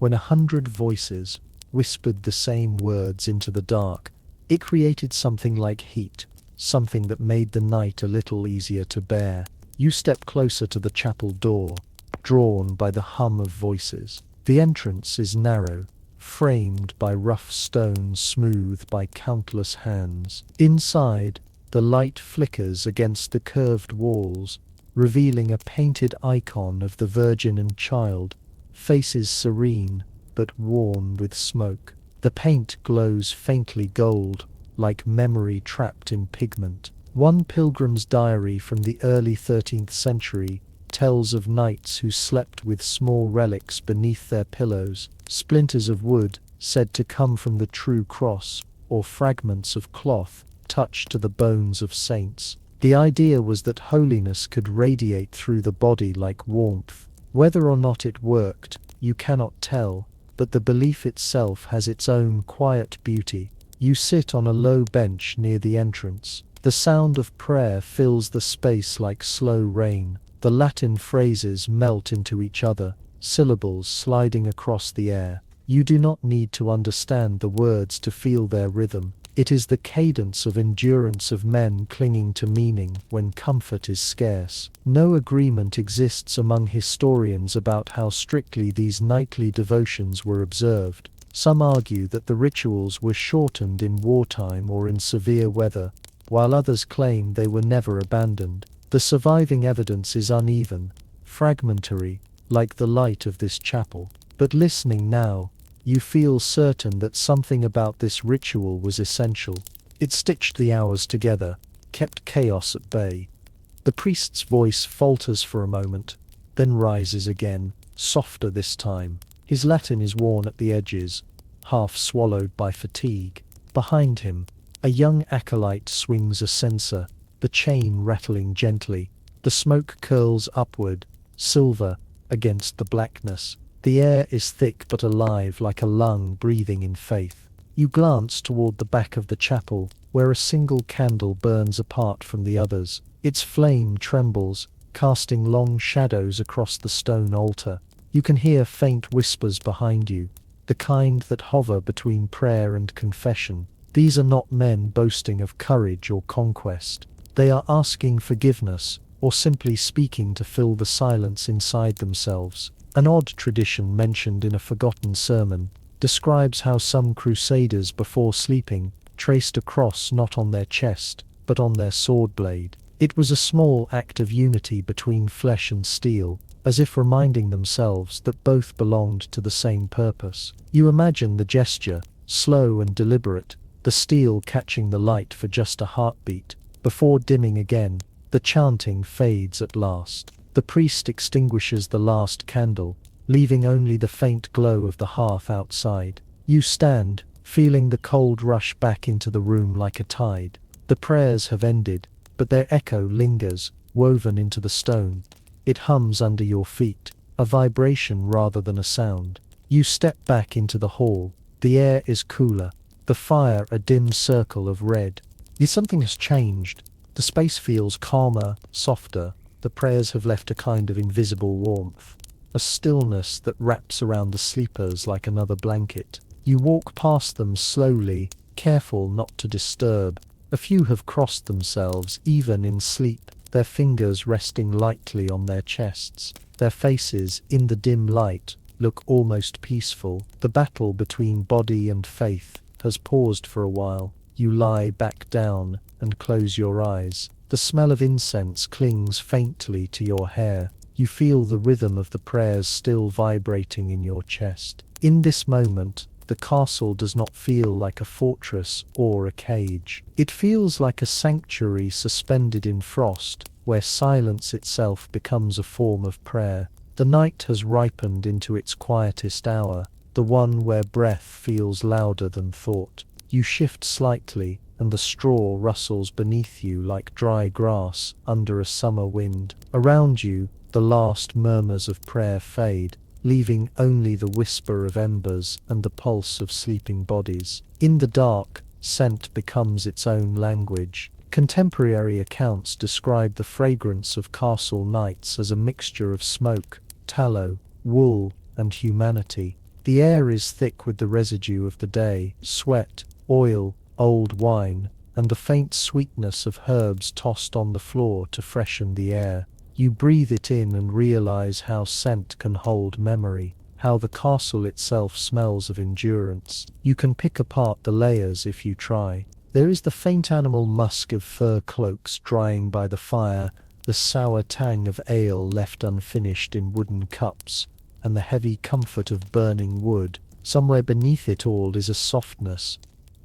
When 100 voices whispered the same words into the dark, it created something like heat, something that made the night a little easier to bear. You step closer to the chapel door, drawn by the hum of voices. The entrance is narrow, framed by rough stone smoothed by countless hands. Inside, the light flickers against the curved walls, revealing a painted icon of the Virgin and Child, faces serene but worn with smoke. The paint glows faintly gold, like memory trapped in pigment. One pilgrim's diary from the early 13th century tells of knights who slept with small relics beneath their pillows, splinters of wood said to come from the true cross, or fragments of cloth touched to the bones of saints. The idea was that holiness could radiate through the body like warmth. Whether or not it worked, you cannot tell, but the belief itself has its own quiet beauty. You sit on a low bench near the entrance. The sound of prayer fills the space like slow rain. The Latin phrases melt into each other, syllables sliding across the air. You do not need to understand the words to feel their rhythm. It is the cadence of endurance of men clinging to meaning when comfort is scarce. No agreement exists among historians about how strictly these nightly devotions were observed. Some argue that the rituals were shortened in wartime or in severe weather, while others claim they were never abandoned. The surviving evidence is uneven, fragmentary, like the light of this chapel. But listening now, you feel certain that something about this ritual was essential. It stitched the hours together, kept chaos at bay. The priest's voice falters for a moment, then rises again, softer this time. His Latin is worn at the edges, half swallowed by fatigue. Behind him, a young acolyte swings a censer, the chain rattling gently. The smoke curls upward, silver, against the blackness. The air is thick but alive, like a lung breathing in faith. You glance toward the back of the chapel, where a single candle burns apart from the others. Its flame trembles, casting long shadows across the stone altar. You can hear faint whispers behind you, the kind that hover between prayer and confession. These are not men boasting of courage or conquest. They are asking forgiveness, or simply speaking to fill the silence inside themselves. An odd tradition mentioned in a forgotten sermon describes how some Crusaders before sleeping traced a cross not on their chest, but on their sword blade. It was a small act of unity between flesh and steel, as if reminding themselves that both belonged to the same purpose. You imagine the gesture, slow and deliberate, the steel catching the light for just a heartbeat. Before dimming again, the chanting fades at last. The priest extinguishes the last candle, leaving only the faint glow of the hearth outside. You stand, feeling the cold rush back into the room like a tide. The prayers have ended, but their echo lingers, woven into the stone. It hums under your feet, a vibration rather than a sound. You step back into the hall. The air is cooler, the fire a dim circle of red. Yet something has changed. The space feels calmer, softer. The prayers have left a kind of invisible warmth, a stillness that wraps around the sleepers like another blanket. You walk past them slowly, careful not to disturb. A few have crossed themselves, even in sleep, their fingers resting lightly on their chests. Their faces, in the dim light, look almost peaceful. The battle between body and faith has paused for a while. You lie back down and close your eyes. The smell of incense clings faintly to your hair. You feel the rhythm of the prayers still vibrating in your chest. In this moment, the castle does not feel like a fortress or a cage. It feels like a sanctuary suspended in frost, where silence itself becomes a form of prayer. The night has ripened into its quietest hour, the one where breath feels louder than thought. You shift slightly, and the straw rustles beneath you like dry grass under a summer wind. Around you, the last murmurs of prayer fade, leaving only the whisper of embers and the pulse of sleeping bodies. In the dark, scent becomes its own language. Contemporary accounts describe the fragrance of castle nights as a mixture of smoke, tallow, wool, and humanity. The air is thick with the residue of the day, sweat, oil, old wine, and the faint sweetness of herbs tossed on the floor to freshen the air. You breathe it in and realize how scent can hold memory, how the castle itself smells of endurance. You can pick apart the layers if you try. There is the faint animal musk of fur cloaks drying by the fire, the sour tang of ale left unfinished in wooden cups, and the heavy comfort of burning wood. Somewhere beneath it all is a softness,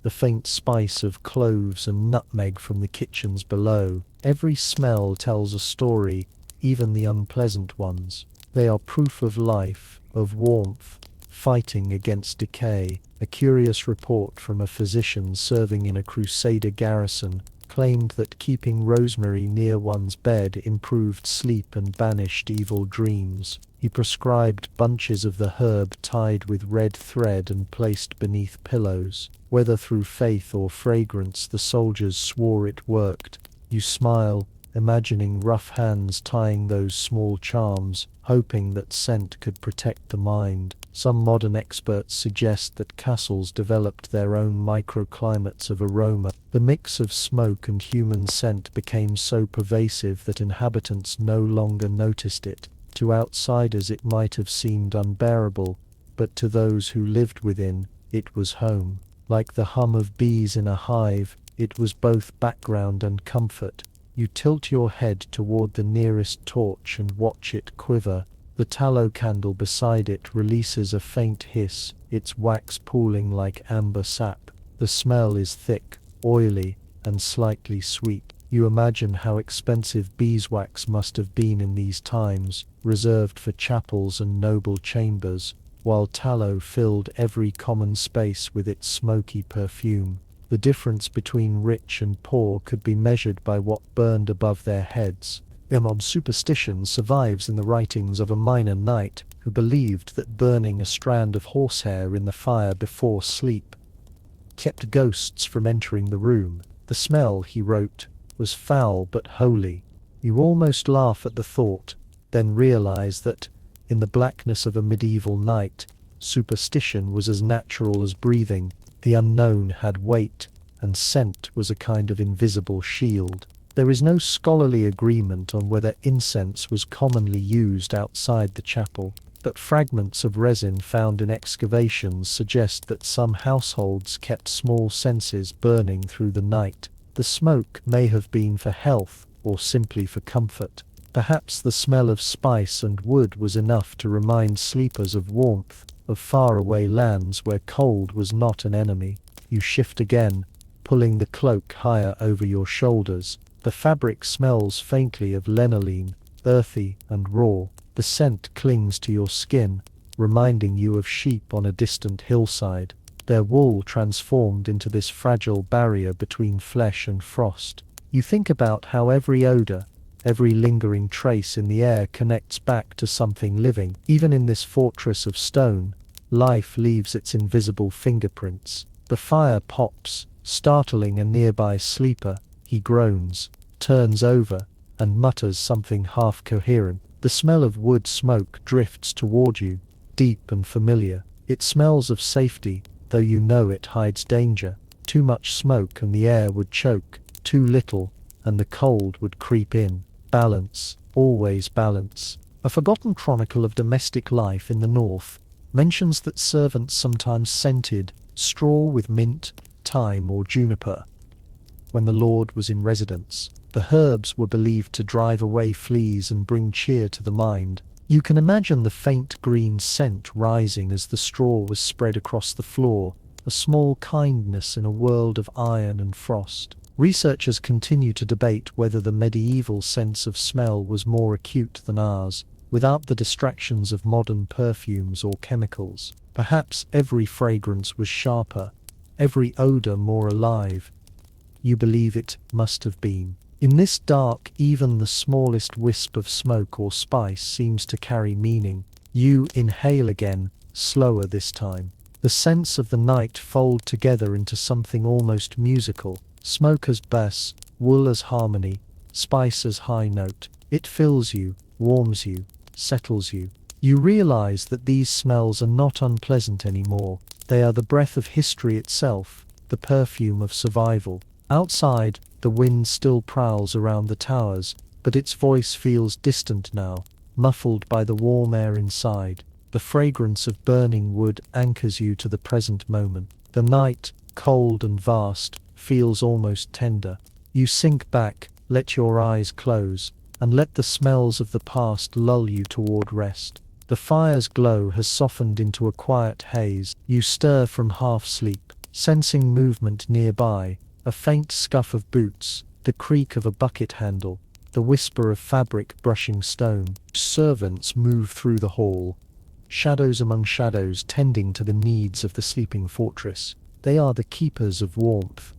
the faint spice of cloves and nutmeg from the kitchens below. Every smell tells a story, even the unpleasant ones. They are proof of life, of warmth, fighting against decay. A curious report from a physician serving in a Crusader garrison claimed that keeping rosemary near one's bed improved sleep and banished evil dreams. He prescribed bunches of the herb tied with red thread and placed beneath pillows. Whether through faith or fragrance, the soldiers swore it worked. You smile, imagining rough hands tying those small charms, hoping that scent could protect the mind. Some modern experts suggest that castles developed their own microclimates of aroma. The mix of smoke and human scent became so pervasive that inhabitants no longer noticed it. To outsiders it might have seemed unbearable, but to those who lived within, it was home. Like the hum of bees in a hive, it was both background and comfort. You tilt your head toward the nearest torch and watch it quiver. The tallow candle beside it releases a faint hiss, its wax pooling like amber sap. The smell is thick, oily, and slightly sweet. You imagine how expensive beeswax must have been in these times, reserved for chapels and noble chambers, while tallow filled every common space with its smoky perfume. The difference between rich and poor could be measured by what burned above their heads. Superstition survives in the writings of a minor knight who believed that burning a strand of horsehair in the fire before sleep kept ghosts from entering the room. The smell, he wrote, was foul but holy. You almost laugh at the thought, then realize that, in the blackness of a medieval night, superstition was as natural as breathing. The unknown had weight, and scent was a kind of invisible shield. There is no scholarly agreement on whether incense was commonly used outside the chapel, but fragments of resin found in excavations suggest that some households kept small censers burning through the night. The smoke may have been for health or simply for comfort. Perhaps the smell of spice and wood was enough to remind sleepers of warmth, of faraway lands where cold was not an enemy. You shift again, pulling the cloak higher over your shoulders. The fabric smells faintly of lanolin, earthy and raw. The scent clings to your skin, reminding you of sheep on a distant hillside, their wool transformed into this fragile barrier between flesh and frost. You think about how every odor, every lingering trace in the air connects back to something living. Even in this fortress of stone, life leaves its invisible fingerprints. The fire pops, startling a nearby sleeper. He groans, turns over, and mutters something half-coherent. The smell of wood smoke drifts toward you, deep and familiar. It smells of safety, though you know it hides danger. Too much smoke and the air would choke, too little, and the cold would creep in. Balance, always balance. A forgotten chronicle of domestic life in the north mentions that servants sometimes scented straw with mint, thyme, or juniper. When the lord was in residence, the herbs were believed to drive away fleas and bring cheer to the mind. You can imagine the faint green scent rising as the straw was spread across the floor, a small kindness in a world of iron and frost. Researchers continue to debate whether the medieval sense of smell was more acute than ours, without the distractions of modern perfumes or chemicals. Perhaps every fragrance was sharper, every odor more alive. You believe it must have been. In this dark, even the smallest wisp of smoke or spice seems to carry meaning. You inhale again, slower this time. The scents of the night fold together into something almost musical. Smoke as bass, wool as harmony, spice as high note. It fills you, warms you, settles you. You realize that these smells are not unpleasant anymore. They are the breath of history itself, the perfume of survival. Outside, the wind still prowls around the towers, but its voice feels distant now, muffled by the warm air inside. The fragrance of burning wood anchors you to the present moment. The night, cold and vast, feels almost tender. You sink back, let your eyes close, and let the smells of the past lull you toward rest. The fire's glow has softened into a quiet haze. You stir from half-sleep, sensing movement nearby, a faint scuff of boots, the creak of a bucket handle, the whisper of fabric brushing stone. Servants move through the hall, shadows among shadows tending to the needs of the sleeping fortress. They are the keepers of warmth,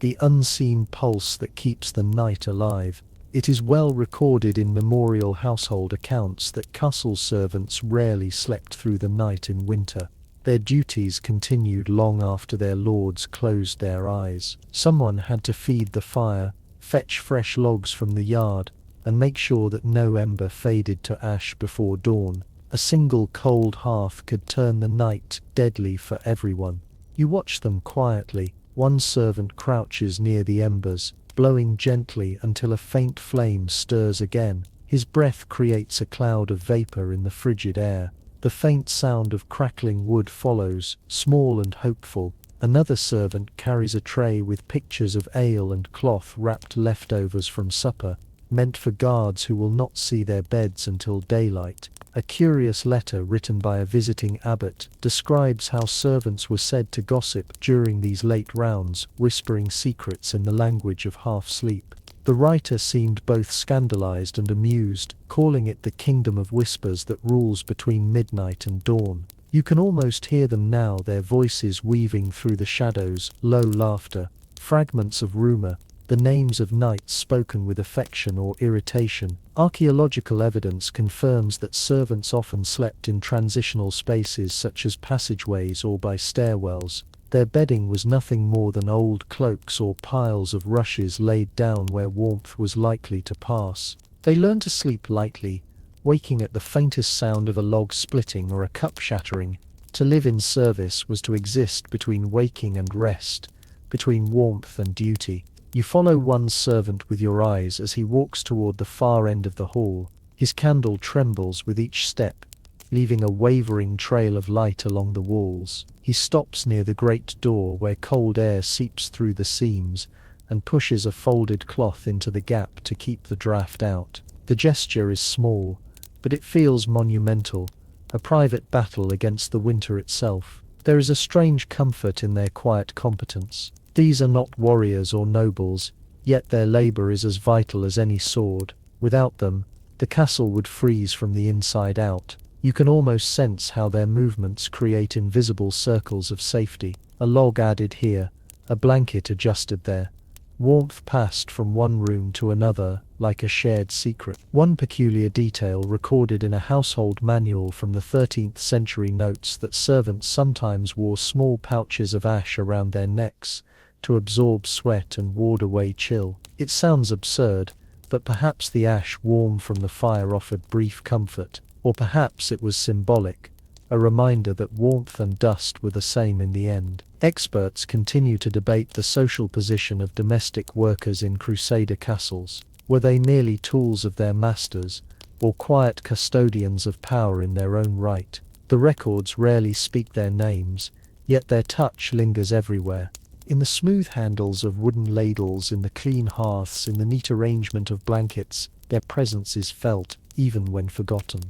the unseen pulse that keeps the night alive. It is well recorded in memorial household accounts that castle servants rarely slept through the night in winter. Their duties continued long after their lords closed their eyes. Someone had to feed the fire, fetch fresh logs from the yard, and make sure that no ember faded to ash before dawn. A single cold hearth could turn the night deadly for everyone. You watch them quietly. One servant crouches near the embers, blowing gently until a faint flame stirs again. His breath creates a cloud of vapor in the frigid air. The faint sound of crackling wood follows, small and hopeful. Another servant carries a tray with pictures of ale and cloth-wrapped leftovers from supper, meant for guards who will not see their beds until daylight. A curious letter written by a visiting abbot describes how servants were said to gossip during these late rounds, whispering secrets in the language of half-sleep. The writer seemed both scandalized and amused, calling it the kingdom of whispers that rules between midnight and dawn. You can almost hear them now, their voices weaving through the shadows, low laughter, fragments of rumor, the names of knights spoken with affection or irritation. Archaeological evidence confirms that servants often slept in transitional spaces such as passageways or by stairwells. Their bedding was nothing more than old cloaks or piles of rushes laid down where warmth was likely to pass. They learned to sleep lightly, waking at the faintest sound of a log splitting or a cup shattering. To live in service was to exist between waking and rest, between warmth and duty. You follow one servant with your eyes as he walks toward the far end of the hall. His candle trembles with each step, leaving a wavering trail of light along the walls. He stops near the great door where cold air seeps through the seams and pushes a folded cloth into the gap to keep the draft out. The gesture is small, but it feels monumental, a private battle against the winter itself. There is a strange comfort in their quiet competence. These are not warriors or nobles, yet their labor is as vital as any sword. Without them, the castle would freeze from the inside out. You can almost sense how their movements create invisible circles of safety. A log added here, a blanket adjusted there. Warmth passed from one room to another like a shared secret. One peculiar detail recorded in a household manual from the 13th century notes that servants sometimes wore small pouches of ash around their necks to absorb sweat and ward away chill. It sounds absurd, but perhaps the ash warm from the fire offered brief comfort. Or perhaps it was symbolic, a reminder that warmth and dust were the same in the end. Experts continue to debate the social position of domestic workers in Crusader castles. Were they merely tools of their masters, or quiet custodians of power in their own right. The records rarely speak their names, yet their touch lingers everywhere. In the smooth handles of wooden ladles, in the clean hearths, in the neat arrangement of blankets, their presence is felt, even when forgotten.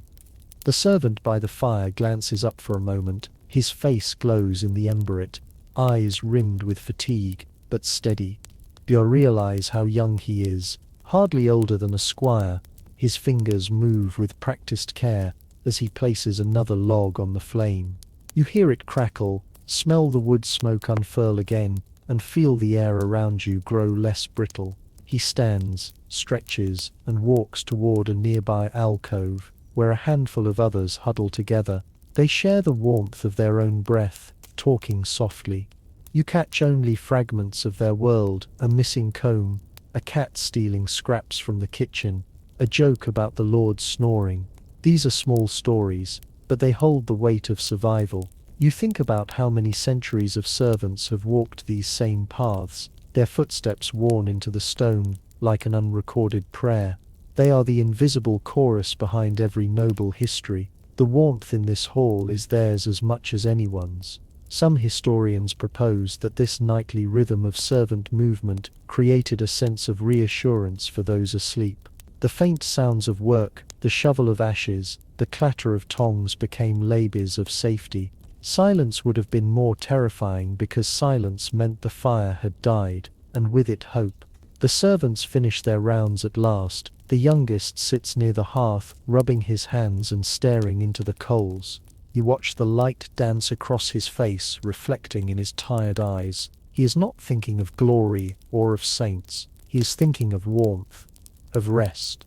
The servant by the fire glances up for a moment, his face glows in the emberet, eyes rimmed with fatigue, but steady. You realize how young he is, hardly older than a squire. His fingers move with practiced care as he places another log on the flame. You hear it crackle, smell the wood smoke unfurl again, and feel the air around you grow less brittle. He stands, stretches, and walks toward a nearby alcove, where a handful of others huddle together. They share the warmth of their own breath, talking softly. You catch only fragments of their world, a missing comb, a cat stealing scraps from the kitchen, a joke about the Lord's snoring. These are small stories, but they hold the weight of survival. You think about how many centuries of servants have walked these same paths, their footsteps worn into the stone, like an unrecorded prayer. They are the invisible chorus behind every noble history. The warmth in this hall is theirs as much as anyone's. Some historians propose that this nightly rhythm of servant movement created a sense of reassurance for those asleep. The faint sounds of work, the shovel of ashes, the clatter of tongs became labies of safety. Silence would have been more terrifying because silence meant the fire had died, and with it hope. The servants finish their rounds at last. The youngest sits near the hearth, rubbing his hands and staring into the coals. You watch the light dance across his face, reflecting in his tired eyes. He is not thinking of glory or of saints. He is thinking of warmth, of rest,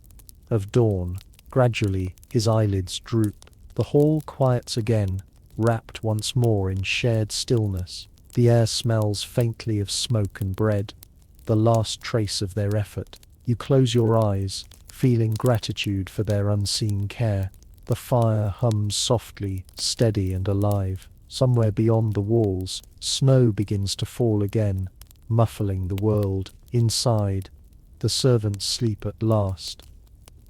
of dawn. Gradually, his eyelids droop. The hall quiets again, wrapped once more in shared stillness. The air smells faintly of smoke and bread, the last trace of their effort. You close your eyes, feeling gratitude for their unseen care. The fire hums softly, steady and alive. Somewhere beyond the walls, snow begins to fall again, muffling the world. Inside, the servants sleep at last,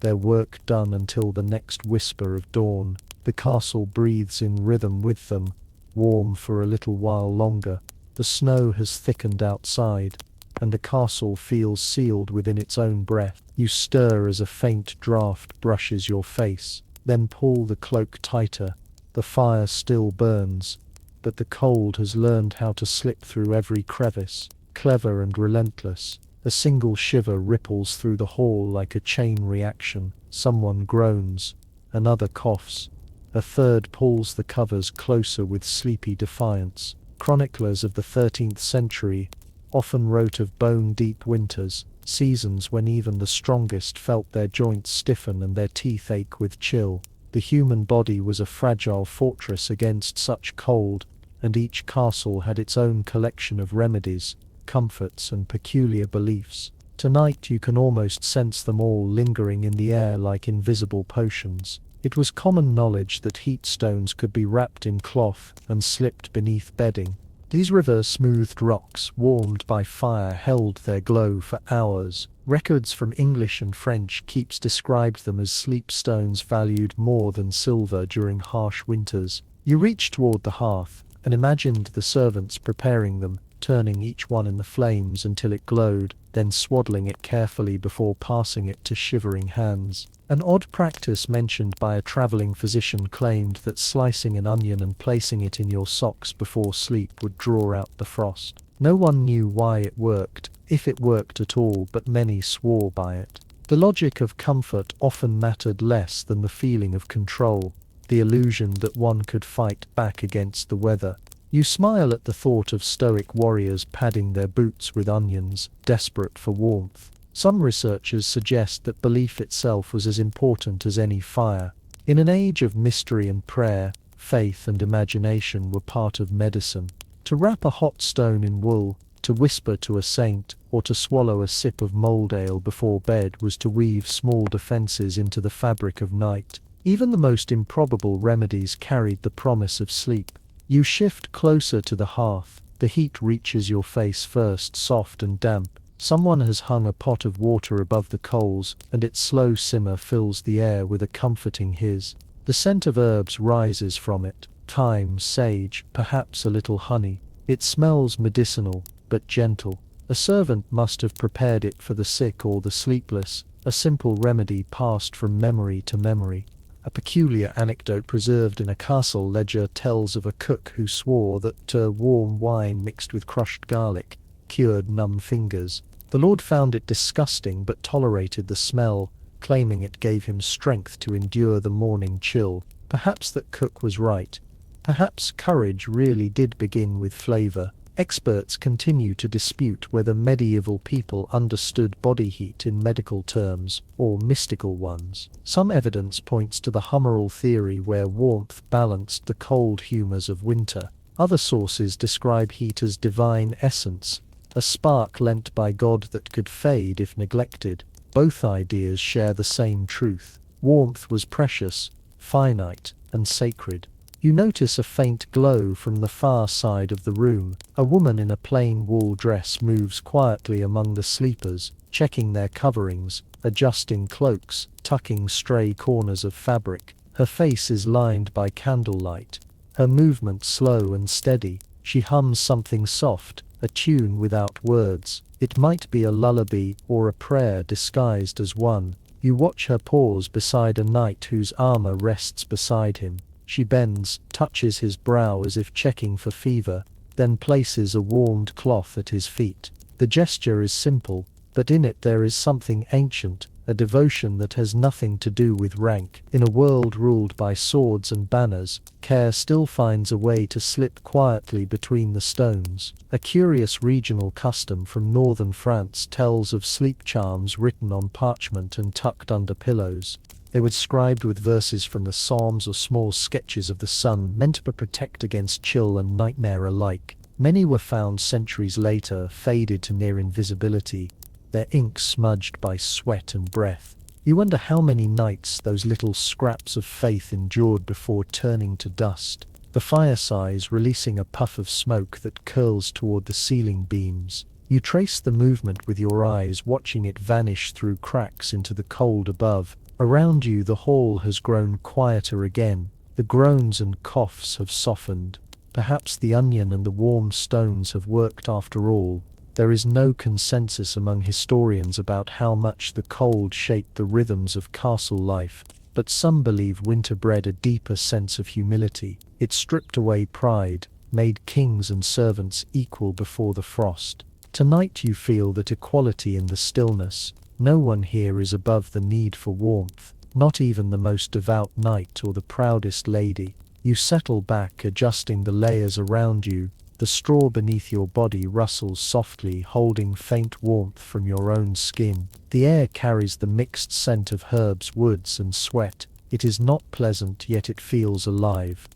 their work done until the next whisper of dawn. The castle breathes in rhythm with them, warm for a little while longer. The snow has thickened outside, and the castle feels sealed within its own breath. You stir as a faint draught brushes your face, then pull the cloak tighter. The fire still burns, but the cold has learned how to slip through every crevice. Clever and relentless, a single shiver ripples through the hall like a chain reaction. Someone groans, another coughs, a third pulls the covers closer with sleepy defiance. Chroniclers of the 13th century often wrote of bone-deep winters, seasons when even the strongest felt their joints stiffen and their teeth ache with chill. The human body was a fragile fortress against such cold, and each castle had its own collection of remedies, comforts and peculiar beliefs. Tonight you can almost sense them all lingering in the air like invisible potions. It was common knowledge that heat stones could be wrapped in cloth and slipped beneath bedding. These river-smoothed rocks, warmed by fire, held their glow for hours. Records from English and French keeps described them as sleep stones valued more than silver during harsh winters. You reached toward the hearth, and imagined the servants preparing them, turning each one in the flames until it glowed, then swaddling it carefully before passing it to shivering hands. An odd practice mentioned by a traveling physician claimed that slicing an onion and placing it in your socks before sleep would draw out the frost. No one knew why it worked, if it worked at all, but many swore by it. The logic of comfort often mattered less than the feeling of control, the illusion that one could fight back against the weather. You smile at the thought of stoic warriors padding their boots with onions, desperate for warmth. Some researchers suggest that belief itself was as important as any fire. In an age of mystery and prayer, faith and imagination were part of medicine. To wrap a hot stone in wool, to whisper to a saint, or to swallow a sip of mould ale before bed was to weave small defenses into the fabric of night. Even the most improbable remedies carried the promise of sleep. You shift closer to the hearth. The heat reaches your face first, soft and damp, Someone has hung a pot of water above the coals, and its slow simmer fills the air with a comforting hiss. The scent of herbs rises from it, thyme, sage, perhaps a little honey. It smells medicinal, but gentle. A servant must have prepared it for the sick or the sleepless, a simple remedy passed from memory to memory. A peculiar anecdote preserved in a castle ledger tells of a cook who swore that warm wine mixed with crushed garlic cured numb fingers. The lord found it disgusting but tolerated the smell, claiming it gave him strength to endure the morning chill. Perhaps that cook was right. Perhaps courage really did begin with flavor. Experts continue to dispute whether medieval people understood body heat in medical terms, or mystical ones. Some evidence points to the humoral theory where warmth balanced the cold humors of winter. Other sources describe heat as divine essence, a spark lent by God that could fade if neglected. Both ideas share the same truth. Warmth was precious, finite, and sacred. You notice a faint glow from the far side of the room. A woman in a plain wool dress moves quietly among the sleepers, checking their coverings, adjusting cloaks, tucking stray corners of fabric. Her face is lined by candlelight. Her movement slow and steady. She hums something soft, a tune without words. It might be a lullaby or a prayer disguised as one. You watch her pause beside a knight whose armor rests beside him. She bends, touches his brow as if checking for fever, then places a warmed cloth at his feet. The gesture is simple, but in it there is something ancient, a devotion that has nothing to do with rank. In a world ruled by swords and banners, care still finds a way to slip quietly between the stones. A curious regional custom from northern France tells of sleep charms written on parchment and tucked under pillows. They were scribed with verses from the Psalms or small sketches of the sun meant to protect against chill and nightmare alike. Many were found centuries later, faded to near invisibility, their ink smudged by sweat and breath. You wonder how many nights those little scraps of faith endured before turning to dust. The fire sighs, releasing a puff of smoke that curls toward the ceiling beams. You trace the movement with your eyes, watching it vanish through cracks into the cold above. Around you the hall has grown quieter again. The groans and coughs have softened. Perhaps the onion and the warm stones have worked after all. There is no consensus among historians about how much the cold shaped the rhythms of castle life, but some believe winter bred a deeper sense of humility. It stripped away pride, made kings and servants equal before the frost. Tonight you feel that equality in the stillness. No one here is above the need for warmth, not even the most devout knight or the proudest lady. You settle back, adjusting the layers around you. The straw beneath your body rustles softly, holding faint warmth from your own skin. The air carries the mixed scent of herbs, woods, and sweat. It is not pleasant, yet it feels alive.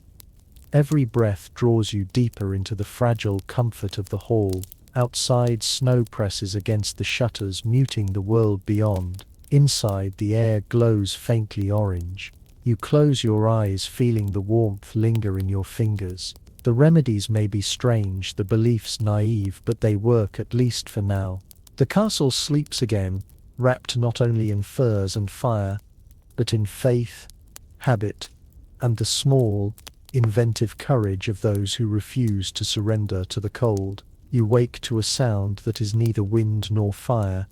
Every breath draws you deeper into the fragile comfort of the hall. Outside, snow presses against the shutters, muting the world beyond. Inside, the air glows faintly orange. You close your eyes, feeling the warmth linger in your fingers. The remedies may be strange, the beliefs naive, but they work, at least for now. The castle sleeps again, wrapped not only in furs and fire, but in faith, habit, and the small, inventive courage of those who refuse to surrender to the cold. You wake to a sound that is neither wind nor fire,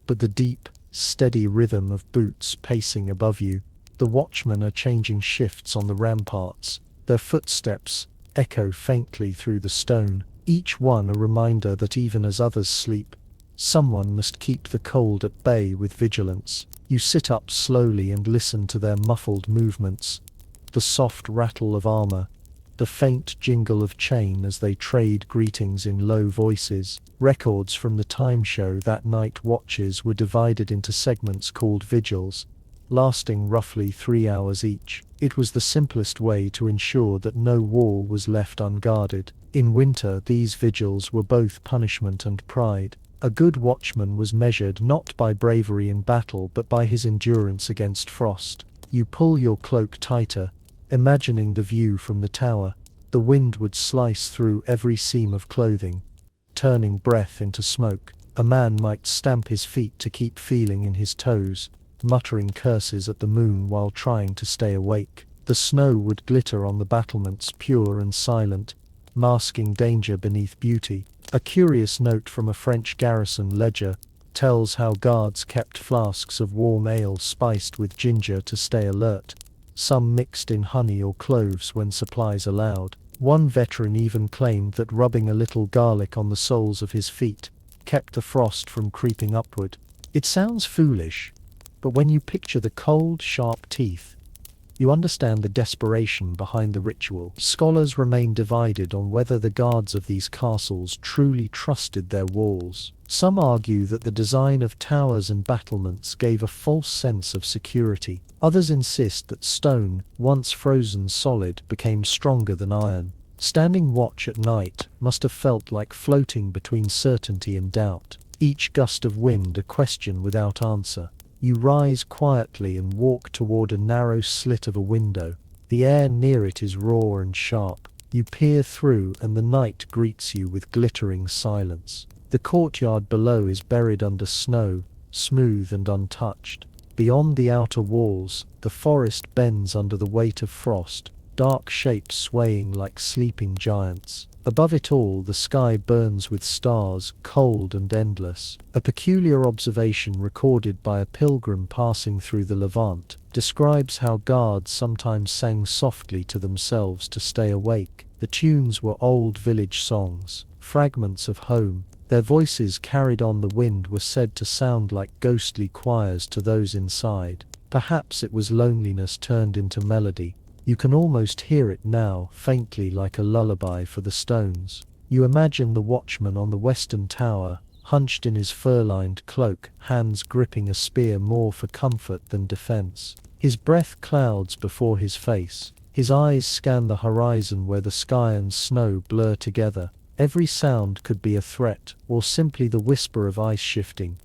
but the deep, steady rhythm of boots pacing above you. The watchmen are changing shifts on the ramparts. Their footsteps echo faintly through the stone, each one a reminder that even as others sleep, someone must keep the cold at bay with vigilance. You sit up slowly and listen to their muffled movements, the soft rattle of armor, the faint jingle of chain as they trade greetings in low voices. Records from the time show that night watches were divided into segments called vigils, lasting roughly 3 hours each. It was the simplest way to ensure that no wall was left unguarded. In winter, these vigils were both punishment and pride. A good watchman was measured not by bravery in battle but by his endurance against frost. You pull your cloak tighter, imagining the view from the tower. The wind would slice through every seam of clothing, turning breath into smoke. A man might stamp his feet to keep feeling in his toes, muttering curses at the moon while trying to stay awake. The snow would glitter on the battlements, pure and silent, masking danger beneath beauty. A curious note from a French garrison ledger tells how guards kept flasks of warm ale spiced with ginger to stay alert, some mixed in honey or cloves when supplies allowed. One veteran even claimed that rubbing a little garlic on the soles of his feet kept the frost from creeping upward. It sounds foolish, but when you picture the cold, sharp teeth, you understand the desperation behind the ritual. Scholars remain divided on whether the guards of these castles truly trusted their walls. Some argue that the design of towers and battlements gave a false sense of security. Others insist that stone, once frozen solid, became stronger than iron. Standing watch at night must have felt like floating between certainty and doubt. Each gust of wind a question without answer. You rise quietly and walk toward a narrow slit of a window. The air near it is raw and sharp. You peer through and the night greets you with glittering silence. The courtyard below is buried under snow, smooth and untouched. Beyond the outer walls, the forest bends under the weight of frost, dark shapes swaying like sleeping giants. Above it all, the sky burns with stars, cold and endless. A peculiar observation recorded by a pilgrim passing through the Levant describes how guards sometimes sang softly to themselves to stay awake. The tunes were old village songs, fragments of home. Their voices carried on the wind were said to sound like ghostly choirs to those inside. Perhaps it was loneliness turned into melody. You can almost hear it now, faintly like a lullaby for the stones. You imagine the watchman on the western tower, hunched in his fur-lined cloak, hands gripping a spear more for comfort than defense. His breath clouds before his face. His eyes scan the horizon where the sky and snow blur together. Every sound could be a threat, or simply the whisper of ice shifting.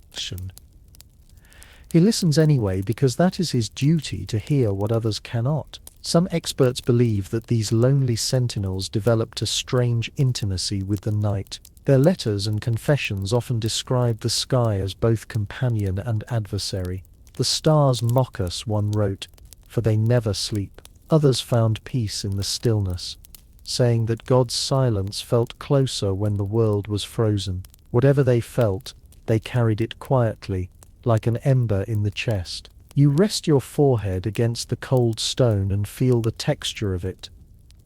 He listens anyway because that is his duty, to hear what others cannot. Some experts believe that these lonely sentinels developed a strange intimacy with the night. Their letters and confessions often describe the sky as both companion and adversary. "The stars mock us," one wrote, "for they never sleep." Others found peace in the stillness, saying that God's silence felt closer when the world was frozen. Whatever they felt, they carried it quietly, like an ember in the chest. You rest your forehead against the cold stone and feel the texture of it.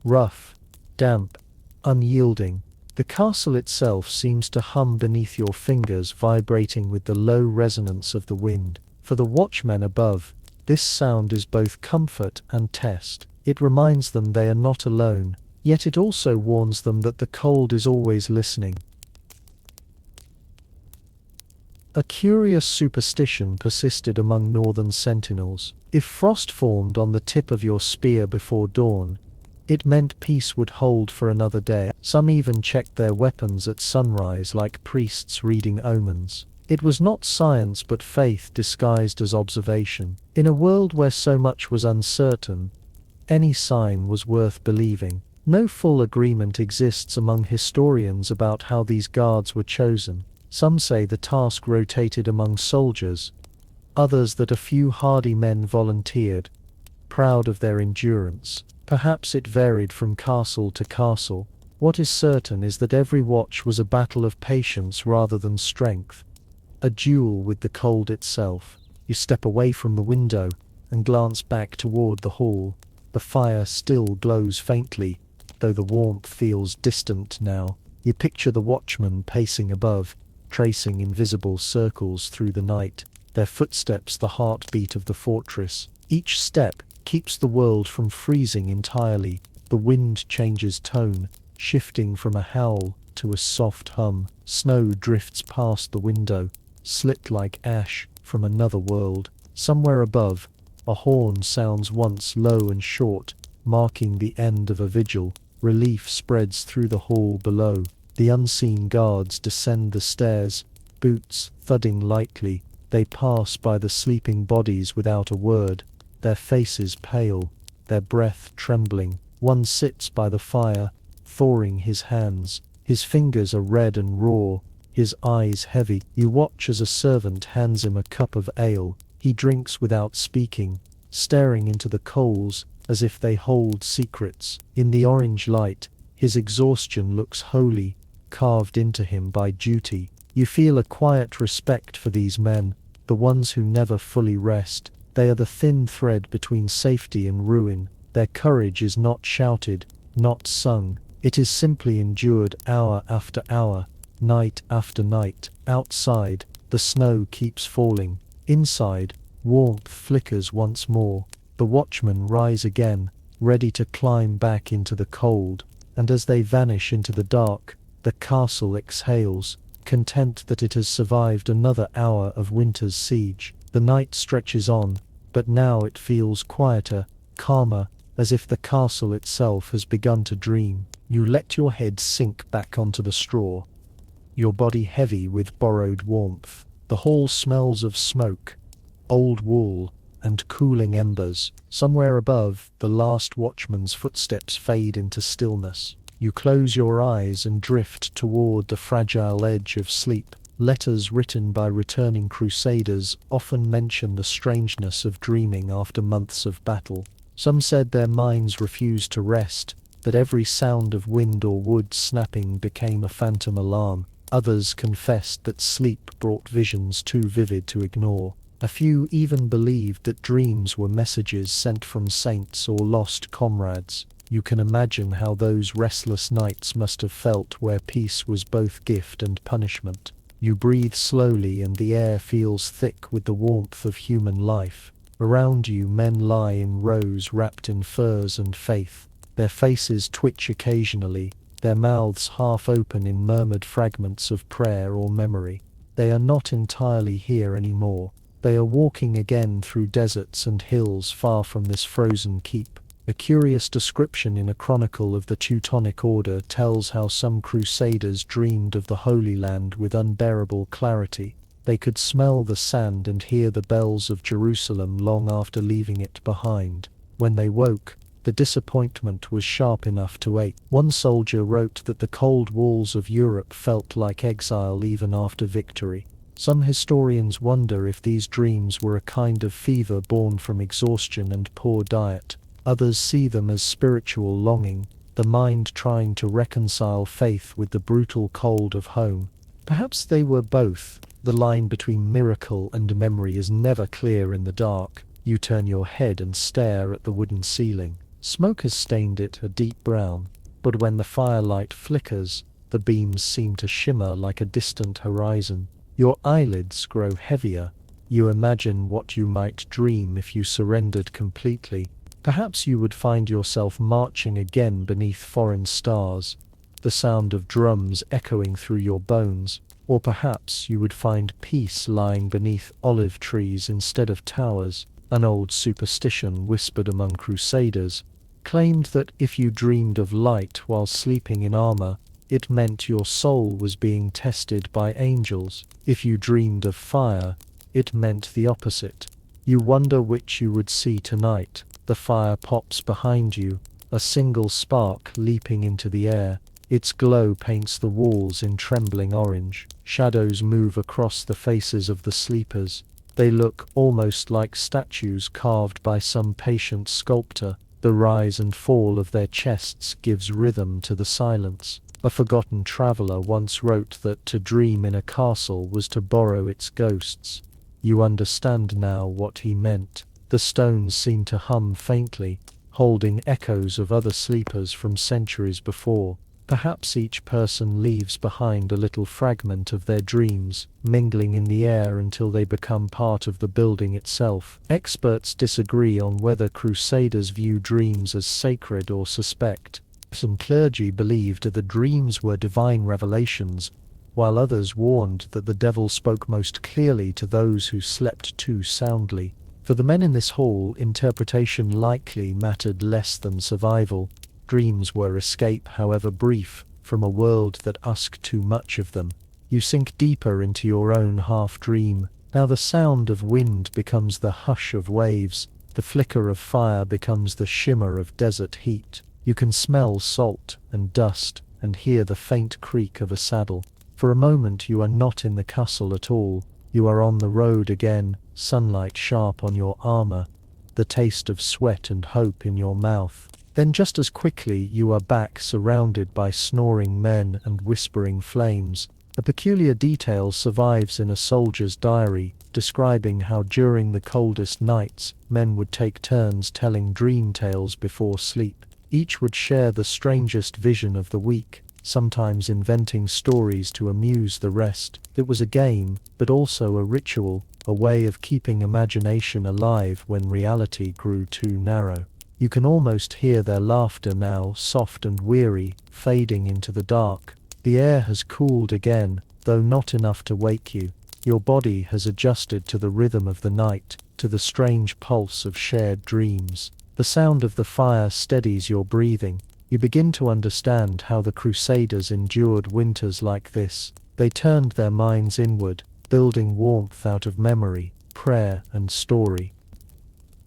Rough, damp, unyielding. The castle itself seems to hum beneath your fingers, vibrating with the low resonance of the wind. For the watchmen above, this sound is both comfort and test. It reminds them they are not alone, yet it also warns them that the cold is always listening. A curious superstition persisted among northern sentinels. If frost formed on the tip of your spear before dawn, it meant peace would hold for another day. Some even checked their weapons at sunrise like priests reading omens. It was not science but faith disguised as observation. In a world where so much was uncertain, any sign was worth believing. No full agreement exists among historians about how these guards were chosen. Some say the task rotated among soldiers, others that a few hardy men volunteered, proud of their endurance. Perhaps it varied from castle to castle. What is certain is that every watch was a battle of patience rather than strength, a duel with the cold itself. You step away from the window and glance back toward the hall. The fire still glows faintly, though the warmth feels distant now. You picture the watchmen pacing above, tracing invisible circles through the night, their footsteps the heartbeat of the fortress. Each step keeps the world from freezing entirely. The wind changes tone, shifting from a howl to a soft hum. Snow drifts past the window, slit like ash from another world. Somewhere above, a horn sounds once low and short, marking the end of a vigil. Relief spreads through the hall below. The unseen guards descend the stairs, boots thudding lightly. They pass by the sleeping bodies without a word, their faces pale, their breath trembling. One sits by the fire, thawing his hands. His fingers are red and raw, his eyes heavy. You watch as a servant hands him a cup of ale. He drinks without speaking, staring into the coals as if they hold secrets. In the orange light, his exhaustion looks holy, carved into him by duty. You feel a quiet respect for these men, the ones who never fully rest. They are the thin thread between safety and ruin. Their courage is not shouted, not sung. It is simply endured hour after hour, night after night. Outside, the snow keeps falling. Inside, warmth flickers once more. The watchmen rise again, ready to climb back into the cold, and as they vanish into the dark, the castle exhales, content that it has survived another hour of winter's siege. The night stretches on, but now it feels quieter, calmer, as if the castle itself has begun to dream. You let your head sink back onto the straw, your body heavy with borrowed warmth. The hall smells of smoke, old wool, and cooling embers. Somewhere above, the last watchman's footsteps fade into stillness. You close your eyes and drift toward the fragile edge of sleep. Letters written by returning Crusaders often mention the strangeness of dreaming after months of battle. Some said their minds refused to rest, that every sound of wind or wood snapping became a phantom alarm. Others confessed that sleep brought visions too vivid to ignore. A few even believed that dreams were messages sent from saints or lost comrades. You can imagine how those restless nights must have felt, where peace was both gift and punishment. You breathe slowly and the air feels thick with the warmth of human life. Around you, men lie in rows wrapped in furs and faith. Their faces twitch occasionally, their mouths half open in murmured fragments of prayer or memory. They are not entirely here anymore. They are walking again through deserts and hills far from this frozen keep. A curious description in a chronicle of the Teutonic Order tells how some Crusaders dreamed of the Holy Land with unbearable clarity. They could smell the sand and hear the bells of Jerusalem long after leaving it behind. When they woke, the disappointment was sharp enough to ache. One soldier wrote that the cold walls of Europe felt like exile even after victory. Some historians wonder if these dreams were a kind of fever born from exhaustion and poor diet. Others see them as spiritual longing, the mind trying to reconcile faith with the brutal cold of home. Perhaps they were both. The line between miracle and memory is never clear in the dark. You turn your head and stare at the wooden ceiling. Smoke has stained it a deep brown, but when the firelight flickers, the beams seem to shimmer like a distant horizon. Your eyelids grow heavier. You imagine what you might dream if you surrendered completely. Perhaps you would find yourself marching again beneath foreign stars, the sound of drums echoing through your bones. Or perhaps you would find peace lying beneath olive trees instead of towers. An old superstition whispered among Crusaders claimed that if you dreamed of light while sleeping in armor, it meant your soul was being tested by angels. If you dreamed of fire, it meant the opposite. You wonder which you would see tonight. The fire pops behind you, a single spark leaping into the air. Its glow paints the walls in trembling orange. Shadows move across the faces of the sleepers. They look almost like statues carved by some patient sculptor. The rise and fall of their chests gives rhythm to the silence. A forgotten traveler once wrote that to dream in a castle was to borrow its ghosts. You understand now what he meant. The stones seem to hum faintly, holding echoes of other sleepers from centuries before. Perhaps each person leaves behind a little fragment of their dreams, mingling in the air until they become part of the building itself. Experts disagree on whether Crusaders view dreams as sacred or suspect. Some clergy believed that the dreams were divine revelations, while others warned that the devil spoke most clearly to those who slept too soundly. For the men in this hall, interpretation likely mattered less than survival. Dreams were escape, however brief, from a world that asked too much of them. You sink deeper into your own half-dream. Now the sound of wind becomes the hush of waves, the flicker of fire becomes the shimmer of desert heat. You can smell salt and dust and hear the faint creak of a saddle. For a moment you are not in the castle at all. You are on the road again, sunlight sharp on your armor, the taste of sweat and hope in your mouth. Then just as quickly you are back, surrounded by snoring men and whispering flames. A peculiar detail survives in a soldier's diary, describing how during the coldest nights, men would take turns telling dream tales before sleep. Each would share the strangest vision of the week, sometimes inventing stories to amuse the rest. It was a game, but also a ritual, a way of keeping imagination alive when reality grew too narrow. You can almost hear their laughter now, soft and weary, fading into the dark. The air has cooled again, though not enough to wake you. Your body has adjusted to the rhythm of the night, to the strange pulse of shared dreams. The sound of the fire steadies your breathing. You begin to understand how the Crusaders endured winters like this. They turned their minds inward, building warmth out of memory, prayer, and story.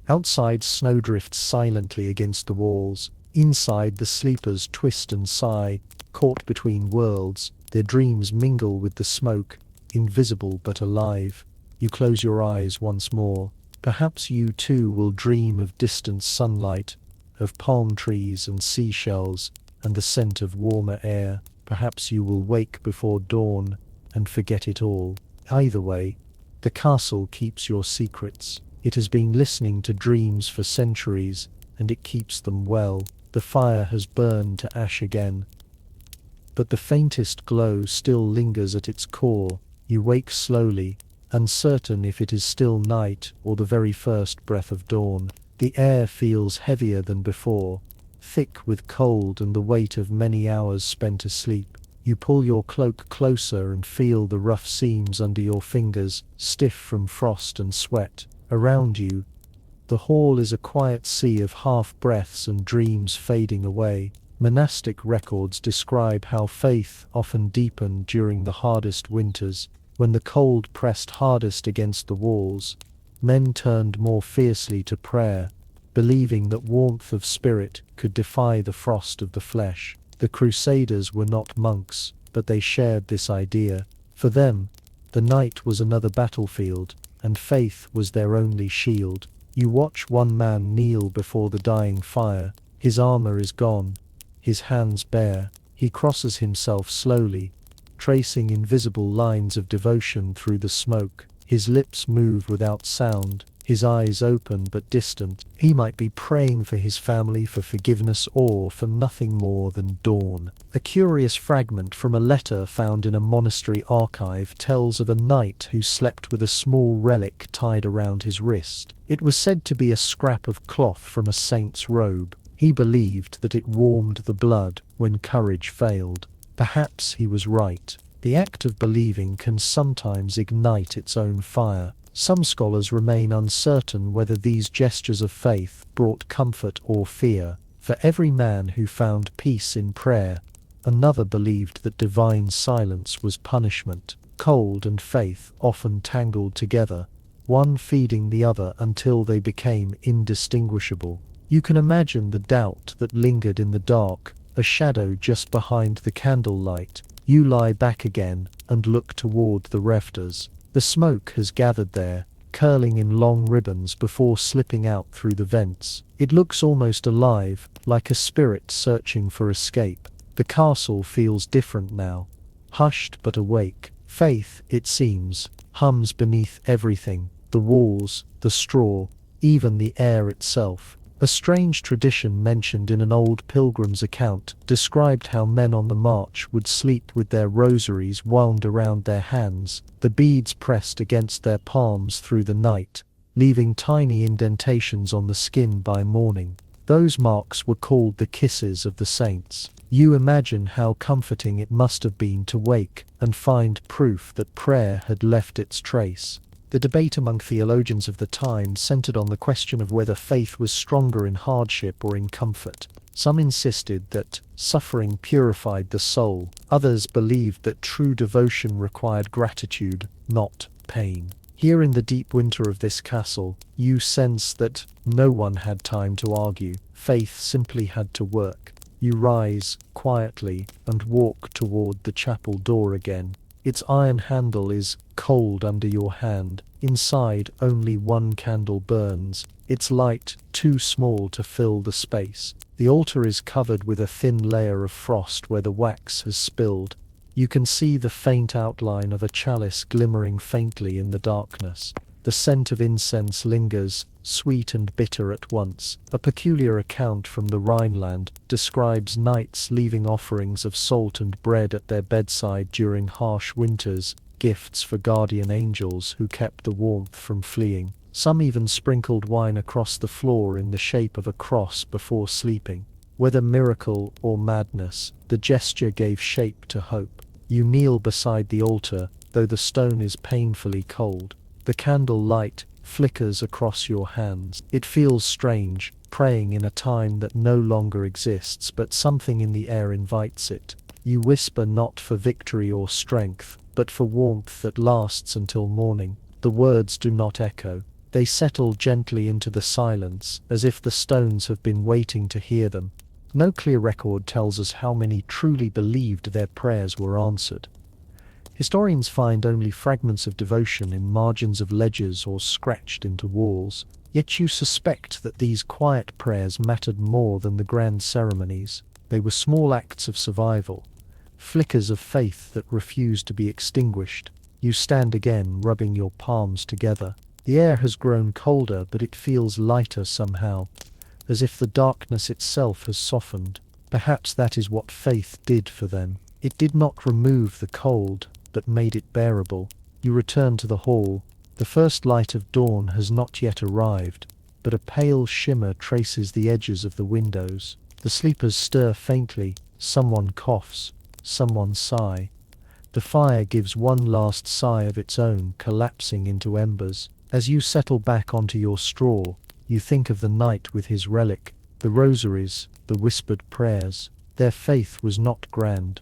Outside, snow drifts silently against the walls. Inside, the sleepers twist and sigh, caught between worlds. Their dreams mingle with the smoke, invisible but alive. You close your eyes once more. Perhaps you too will dream of distant sunlight, of palm trees and seashells, and the scent of warmer air. Perhaps you will wake before dawn and forget it all. Either way, the castle keeps your secrets. It has been listening to dreams for centuries, and it keeps them well. The fire has burned to ash again, but the faintest glow still lingers at its core. You wake slowly, uncertain if it is still night or the very first breath of dawn. The air feels heavier than before, thick with cold and the weight of many hours spent asleep. You pull your cloak closer and feel the rough seams under your fingers, stiff from frost and sweat. Around you, the hall is a quiet sea of half-breaths and dreams fading away. Monastic records describe how faith often deepened during the hardest winters. When the cold pressed hardest against the walls, men turned more fiercely to prayer, believing that warmth of spirit could defy the frost of the flesh. The Crusaders were not monks, but they shared this idea. For them, the night was another battlefield, and faith was their only shield. You watch one man kneel before the dying fire. His armor is gone, his hands bare. He crosses himself slowly, tracing invisible lines of devotion through the smoke. His lips move without sound, his eyes open but distant. He might be praying for his family, for forgiveness, or for nothing more than dawn. A curious fragment from a letter found in a monastery archive tells of a knight who slept with a small relic tied around his wrist. It was said to be a scrap of cloth from a saint's robe. He believed that it warmed the blood when courage failed. Perhaps he was right. The act of believing can sometimes ignite its own fire. Some scholars remain uncertain whether these gestures of faith brought comfort or fear. For every man who found peace in prayer, another believed that divine silence was punishment. Cold and faith often tangled together, one feeding the other until they became indistinguishable. You can imagine the doubt that lingered in the dark, a shadow just behind the candlelight. You lie back again and look toward the rafters. The smoke has gathered there, curling in long ribbons before slipping out through the vents. It looks almost alive, like a spirit searching for escape. The castle feels different now, hushed but awake. Faith, it seems, hums beneath everything, the walls, the straw, even the air itself. A strange tradition mentioned in an old pilgrim's account described how men on the march would sleep with their rosaries wound around their hands, the beads pressed against their palms through the night, leaving tiny indentations on the skin by morning. Those marks were called the kisses of the saints. You imagine how comforting it must have been to wake and find proof that prayer had left its trace. The debate among theologians of the time centered on the question of whether faith was stronger in hardship or in comfort. Some insisted that suffering purified the soul. Others believed that true devotion required gratitude, not pain. Here in the deep winter of this castle, you sense that no one had time to argue. Faith simply had to work. You rise, quietly, and walk toward the chapel door again. Its iron handle is cold under your hand. Inside, only one candle burns, its light too small to fill the space. The altar is covered with a thin layer of frost where the wax has spilled. You can see the faint outline of a chalice glimmering faintly in the darkness. The scent of incense lingers, sweet and bitter at once. A peculiar account from the Rhineland describes knights leaving offerings of salt and bread at their bedside during harsh winters, gifts for guardian angels who kept the warmth from fleeing. Some even sprinkled wine across the floor in the shape of a cross before sleeping. Whether miracle or madness, the gesture gave shape to hope. You kneel beside the altar, though the stone is painfully cold. The candle light flickers across your hands. It feels strange, praying in a time that no longer exists, but something in the air invites it. You whisper not for victory or strength, but for warmth that lasts until morning. The words do not echo. They settle gently into the silence, as if the stones have been waiting to hear them. No clear record tells us how many truly believed their prayers were answered. Historians find only fragments of devotion in margins of ledgers or scratched into walls, yet you suspect that these quiet prayers mattered more than the grand ceremonies. They were small acts of survival, flickers of faith that refused to be extinguished. You stand again, rubbing your palms together. The air has grown colder, but it feels lighter somehow, as if the darkness itself has softened. Perhaps that is what faith did for them. It did not remove the cold, but made it bearable. You return to the hall. The first light of dawn has not yet arrived, but a pale shimmer traces the edges of the windows. The sleepers stir faintly. Someone coughs. Someone sigh. The fire gives one last sigh of its own, collapsing into embers. As you settle back onto your straw, you think of the knight with his relic, the rosaries, the whispered prayers. Their faith was not grand.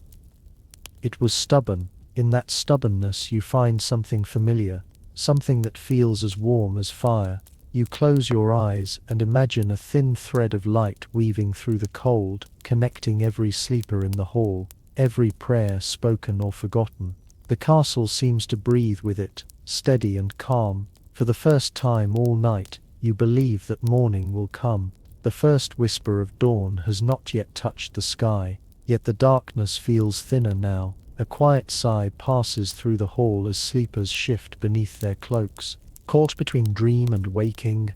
It was stubborn. In that stubbornness you find something familiar, something that feels as warm as fire. You close your eyes and imagine a thin thread of light weaving through the cold, connecting every sleeper in the hall, every prayer spoken or forgotten. The castle seems to breathe with it, steady and calm. For the first time all night, you believe that morning will come. The first whisper of dawn has not yet touched the sky, yet the darkness feels thinner now. A quiet sigh passes through the hall as sleepers shift beneath their cloaks. Caught between dream and waking,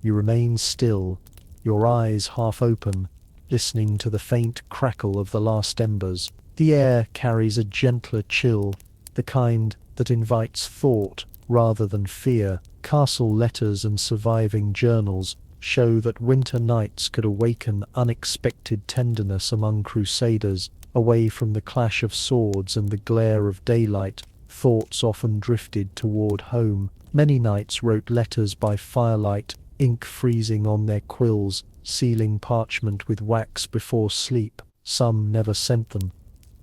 you remain still, your eyes half open, listening to the faint crackle of the last embers. The air carries a gentler chill, the kind that invites thought rather than fear. Castle letters and surviving journals show that winter nights could awaken unexpected tenderness among Crusaders. Away from the clash of swords and the glare of daylight, thoughts often drifted toward home. Many knights wrote letters by firelight, ink freezing on their quills, sealing parchment with wax before sleep. Some never sent them.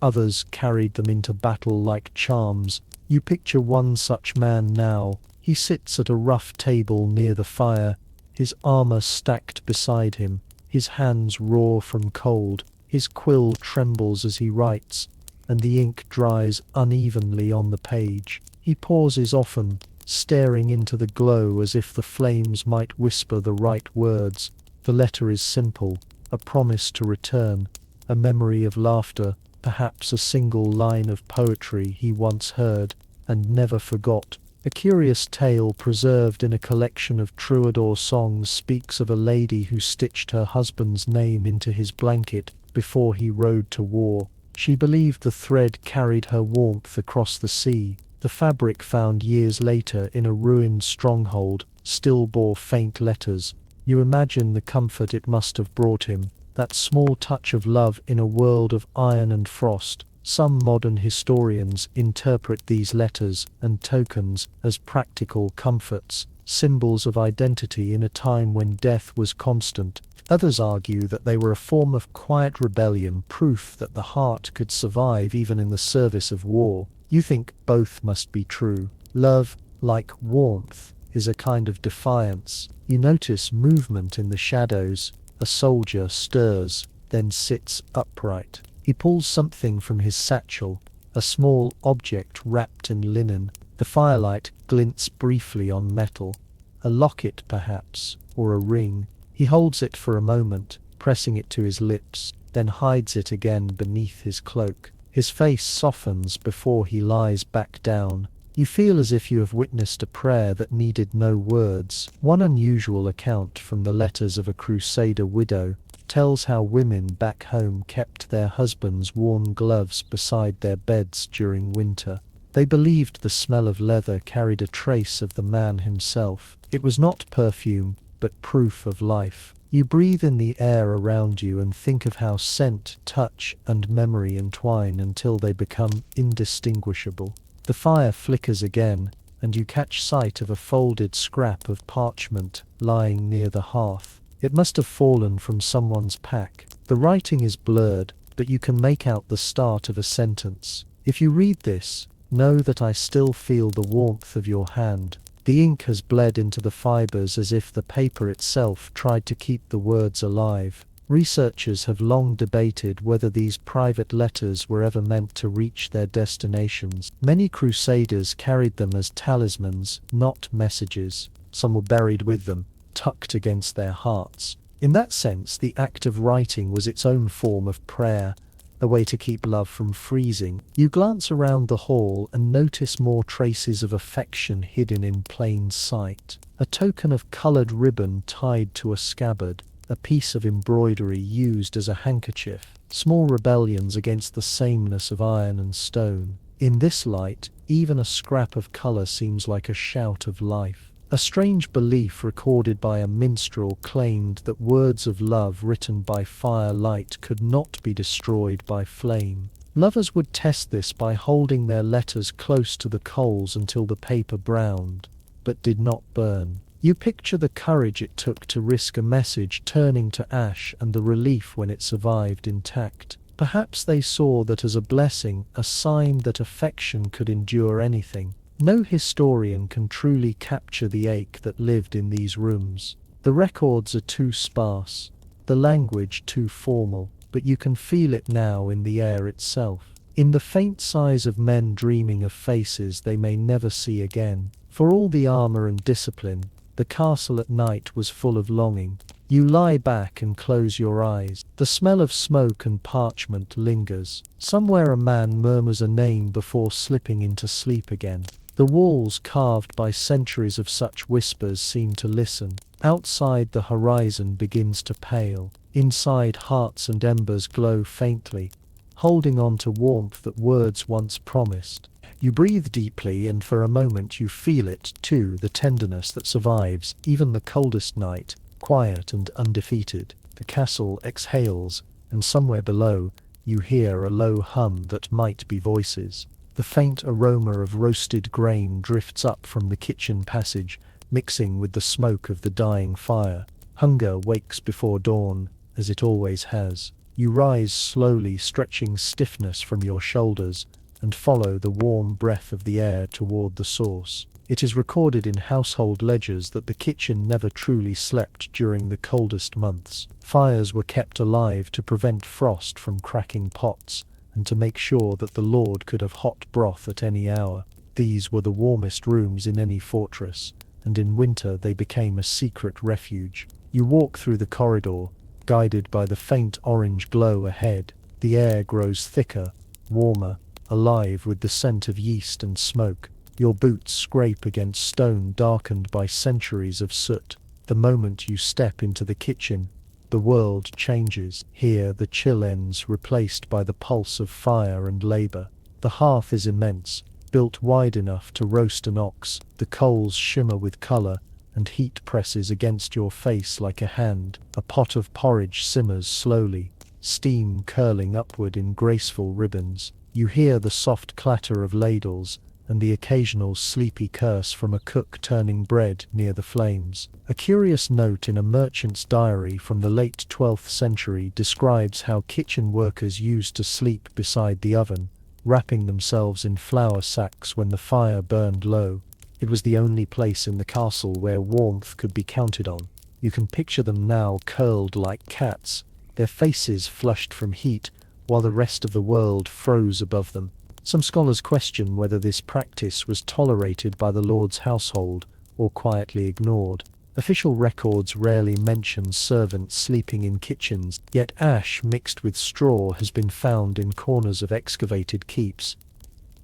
Others carried them into battle like charms. You picture one such man now. He sits at a rough table near the fire, his armor stacked beside him, his hands raw from cold. His quill trembles as he writes, and the ink dries unevenly on the page. He pauses often, staring into the glow as if the flames might whisper the right words. The letter is simple, a promise to return, a memory of laughter, perhaps a single line of poetry he once heard and never forgot. A curious tale preserved in a collection of troubadour songs speaks of a lady who stitched her husband's name into his blanket before he rode to war. She believed the thread carried her warmth across the sea. The fabric found years later in a ruined stronghold still bore faint letters. You imagine the comfort it must have brought him, that small touch of love in a world of iron and frost. Some modern historians interpret these letters and tokens as practical comforts, symbols of identity in a time when death was constant. Others argue that they were a form of quiet rebellion, proof that the heart could survive even in the service of war. You think both must be true. Love, like warmth, is a kind of defiance. You notice movement in the shadows. A soldier stirs. then sits upright. He pulls something from his satchel, a small object wrapped in linen. The firelight glints briefly on metal. A locket, perhaps, or a ring. He holds it for a moment, pressing it to his lips, then hides it again beneath his cloak. His face softens before he lies back down. You feel as if you have witnessed a prayer that needed no words. One unusual account from the letters of a Crusader widow tells how women back home kept their husbands' worn gloves beside their beds during winter. They believed the smell of leather carried a trace of the man himself. It was not perfume, but proof of life. You breathe in the air around you and think of how scent, touch, and memory entwine until they become indistinguishable. The fire flickers again, and you catch sight of a folded scrap of parchment lying near the hearth. It must have fallen from someone's pack. The writing is blurred, but you can make out the start of a sentence. If you read this, know that I still feel the warmth of your hand. The ink has bled into the fibers as if the paper itself tried to keep the words alive. Researchers have long debated whether these private letters were ever meant to reach their destinations. Many Crusaders carried them as talismans, not messages. Some were buried with them, tucked against their hearts. In that sense, the act of writing was its own form of prayer, a way to keep love from freezing. You glance around the hall and notice more traces of affection hidden in plain sight. A token of coloured ribbon tied to a scabbard, a piece of embroidery used as a handkerchief, small rebellions against the sameness of iron and stone. In this light, even a scrap of colour seems like a shout of life. A strange belief recorded by a minstrel claimed that words of love written by firelight could not be destroyed by flame. Lovers would test this by holding their letters close to the coals until the paper browned, but did not burn. You picture the courage it took to risk a message turning to ash and the relief when it survived intact. Perhaps they saw that as a blessing, a sign that affection could endure anything. No historian can truly capture the ache that lived in these rooms. The records are too sparse, the language too formal, but you can feel it now in the air itself. In the faint sighs of men dreaming of faces they may never see again. For all the armor and discipline, the castle at night was full of longing. You lie back and close your eyes. The smell of smoke and parchment lingers. Somewhere a man murmurs a name before slipping into sleep again. The walls carved by centuries of such whispers seem to listen. Outside the horizon begins to pale. Inside hearts and embers glow faintly, holding on to warmth that words once promised. You breathe deeply and for a moment you feel it too, the tenderness that survives even the coldest night, quiet and undefeated. The castle exhales, and somewhere below you hear a low hum that might be voices. The faint aroma of roasted grain drifts up from the kitchen passage, mixing with the smoke of the dying fire. Hunger wakes before dawn, as it always has. You rise slowly, stretching stiffness from your shoulders, and follow the warm breath of the air toward the source. It is recorded in household ledgers that the kitchen never truly slept during the coldest months. Fires were kept alive to prevent frost from cracking pots, and to make sure that the Lord could have hot broth at any hour. These were the warmest rooms in any fortress, and in winter they became a secret refuge. You walk through the corridor, guided by the faint orange glow ahead. The air grows thicker, warmer, alive with the scent of yeast and smoke. Your boots scrape against stone darkened by centuries of soot. The moment you step into the kitchen, the world changes. Here the chill ends, replaced by the pulse of fire and labor. The hearth is immense, built wide enough to roast an ox. The coals shimmer with color, and heat presses against your face like a hand. A pot of porridge simmers slowly, steam curling upward in graceful ribbons. You hear the soft clatter of ladles, and the occasional sleepy curse from a cook turning bread near the flames. A curious note in a merchant's diary from the late 12th century describes how kitchen workers used to sleep beside the oven, wrapping themselves in flour sacks when the fire burned low. It was the only place in the castle where warmth could be counted on. You can picture them now curled like cats, their faces flushed from heat, while the rest of the world froze above them. Some scholars question whether this practice was tolerated by the Lord's household or quietly ignored. Official records rarely mention servants sleeping in kitchens, yet ash mixed with straw has been found in corners of excavated keeps.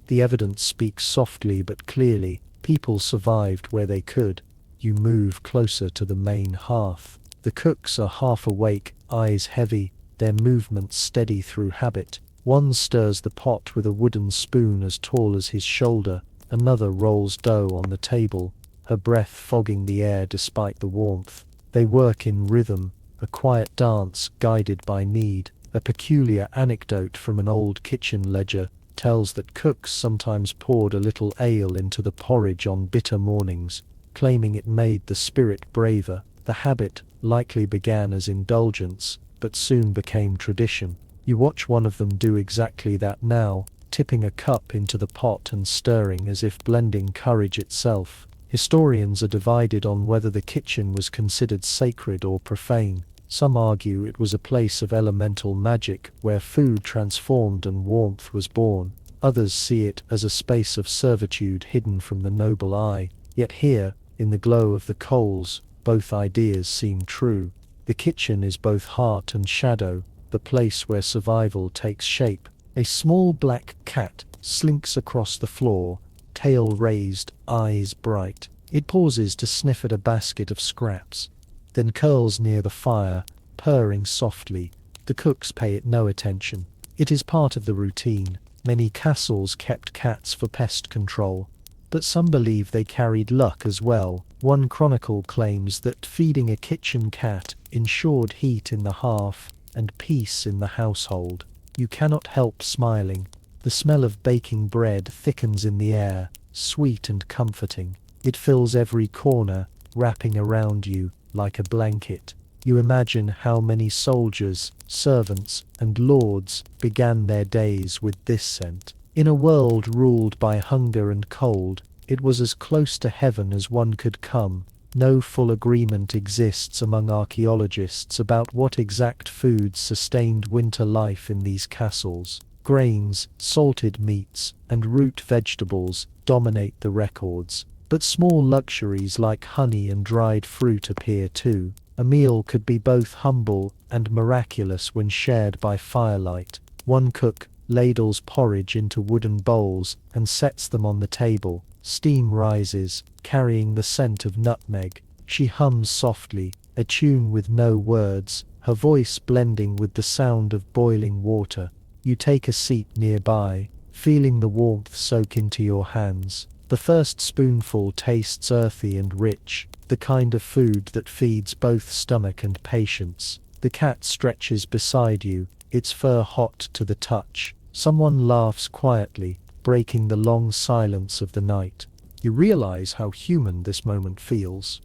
The evidence speaks softly but clearly. People survived where they could. You move closer to the main hearth. The cooks are half awake, eyes heavy, their movements steady through habit. One stirs the pot with a wooden spoon as tall as his shoulder, another rolls dough on the table, her breath fogging the air despite the warmth. They work in rhythm, a quiet dance guided by need. A peculiar anecdote from an old kitchen ledger tells that cooks sometimes poured a little ale into the porridge on bitter mornings, claiming it made the spirit braver. The habit likely began as indulgence, but soon became tradition. You watch one of them do exactly that now, tipping a cup into the pot and stirring as if blending courage itself. Historians are divided on whether the kitchen was considered sacred or profane. Some argue it was a place of elemental magic where food transformed and warmth was born. Others see it as a space of servitude hidden from the noble eye. Yet here, in the glow of the coals, both ideas seem true. The kitchen is both heart and shadow, the place where survival takes shape. A small black cat slinks across the floor, tail raised, eyes bright. It pauses to sniff at a basket of scraps, then curls near the fire, purring softly. The cooks pay it no attention. It is part of the routine. Many castles kept cats for pest control, but some believe they carried luck as well. One chronicle claims that feeding a kitchen cat ensured heat in the hearth and peace in the household. You cannot help smiling. The smell of baking bread thickens in the air, sweet and comforting. It fills every corner, wrapping around you like a blanket. You imagine how many soldiers, servants, and lords began their days with this scent. In a world ruled by hunger and cold, it was as close to heaven as one could come. No full agreement exists among archaeologists about what exact foods sustained winter life in these castles. Grains, salted meats, and root vegetables dominate the records, but small luxuries like honey and dried fruit appear too. A meal could be both humble and miraculous when shared by firelight. One cook ladles porridge into wooden bowls and sets them on the table. Steam rises, carrying the scent of nutmeg. She hums softly, a tune with no words, her voice blending with the sound of boiling water. You take a seat nearby, feeling the warmth soak into your hands. The first spoonful tastes earthy and rich, the kind of food that feeds both stomach and patience. The cat stretches beside you, its fur hot to the touch. Someone laughs quietly, breaking the long silence of the night. You realize how human this moment feels.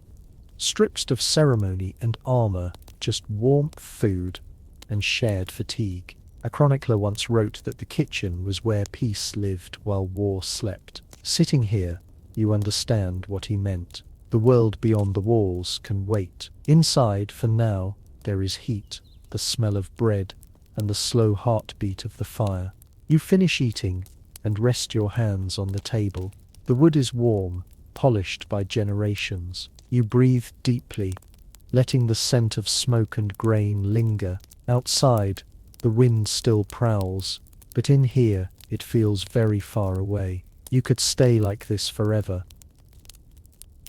Stripped of ceremony and armor, just warmth, food, and shared fatigue. A chronicler once wrote that the kitchen was where peace lived while war slept. Sitting here, you understand what he meant. The world beyond the walls can wait. Inside, for now, there is heat, the smell of bread, and the slow heartbeat of the fire. You finish eating and rest your hands on the table. The wood is warm, polished by generations. You breathe deeply, letting the scent of smoke and grain linger. Outside, the wind still prowls, but in here, it feels very far away. You could stay like this forever,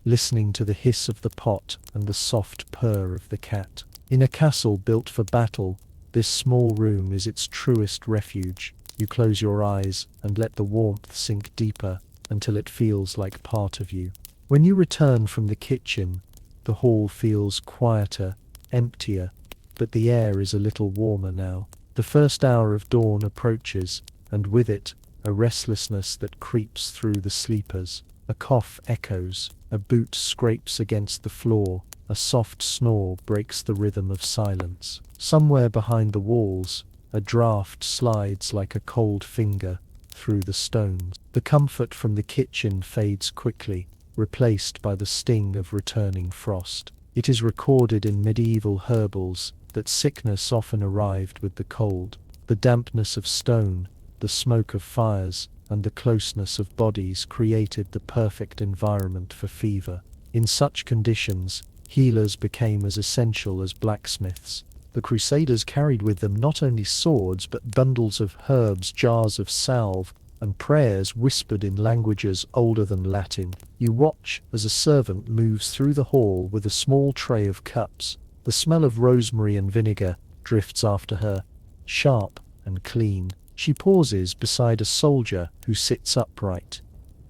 listening to the hiss of the pot and the soft purr of the cat. In a castle built for battle, this small room is its truest refuge. You close your eyes and let the warmth sink deeper until it feels like part of you. When you return from the kitchen, the hall feels quieter, emptier, but the air is a little warmer now. The first hour of dawn approaches, and with it, a restlessness that creeps through the sleepers. A cough echoes, a boot scrapes against the floor, a soft snore breaks the rhythm of silence. Somewhere behind the walls, a draught slides like a cold finger through the stones. The comfort from the kitchen fades quickly, replaced by the sting of returning frost. It is recorded in medieval herbals that sickness often arrived with the cold. The dampness of stone, the smoke of fires, and the closeness of bodies created the perfect environment for fever. In such conditions, healers became as essential as blacksmiths. The Crusaders carried with them not only swords but bundles of herbs, jars of salve, and prayers whispered in languages older than Latin. You watch as a servant moves through the hall with a small tray of cups. The smell of rosemary and vinegar drifts after her, sharp and clean. She pauses beside a soldier who sits upright,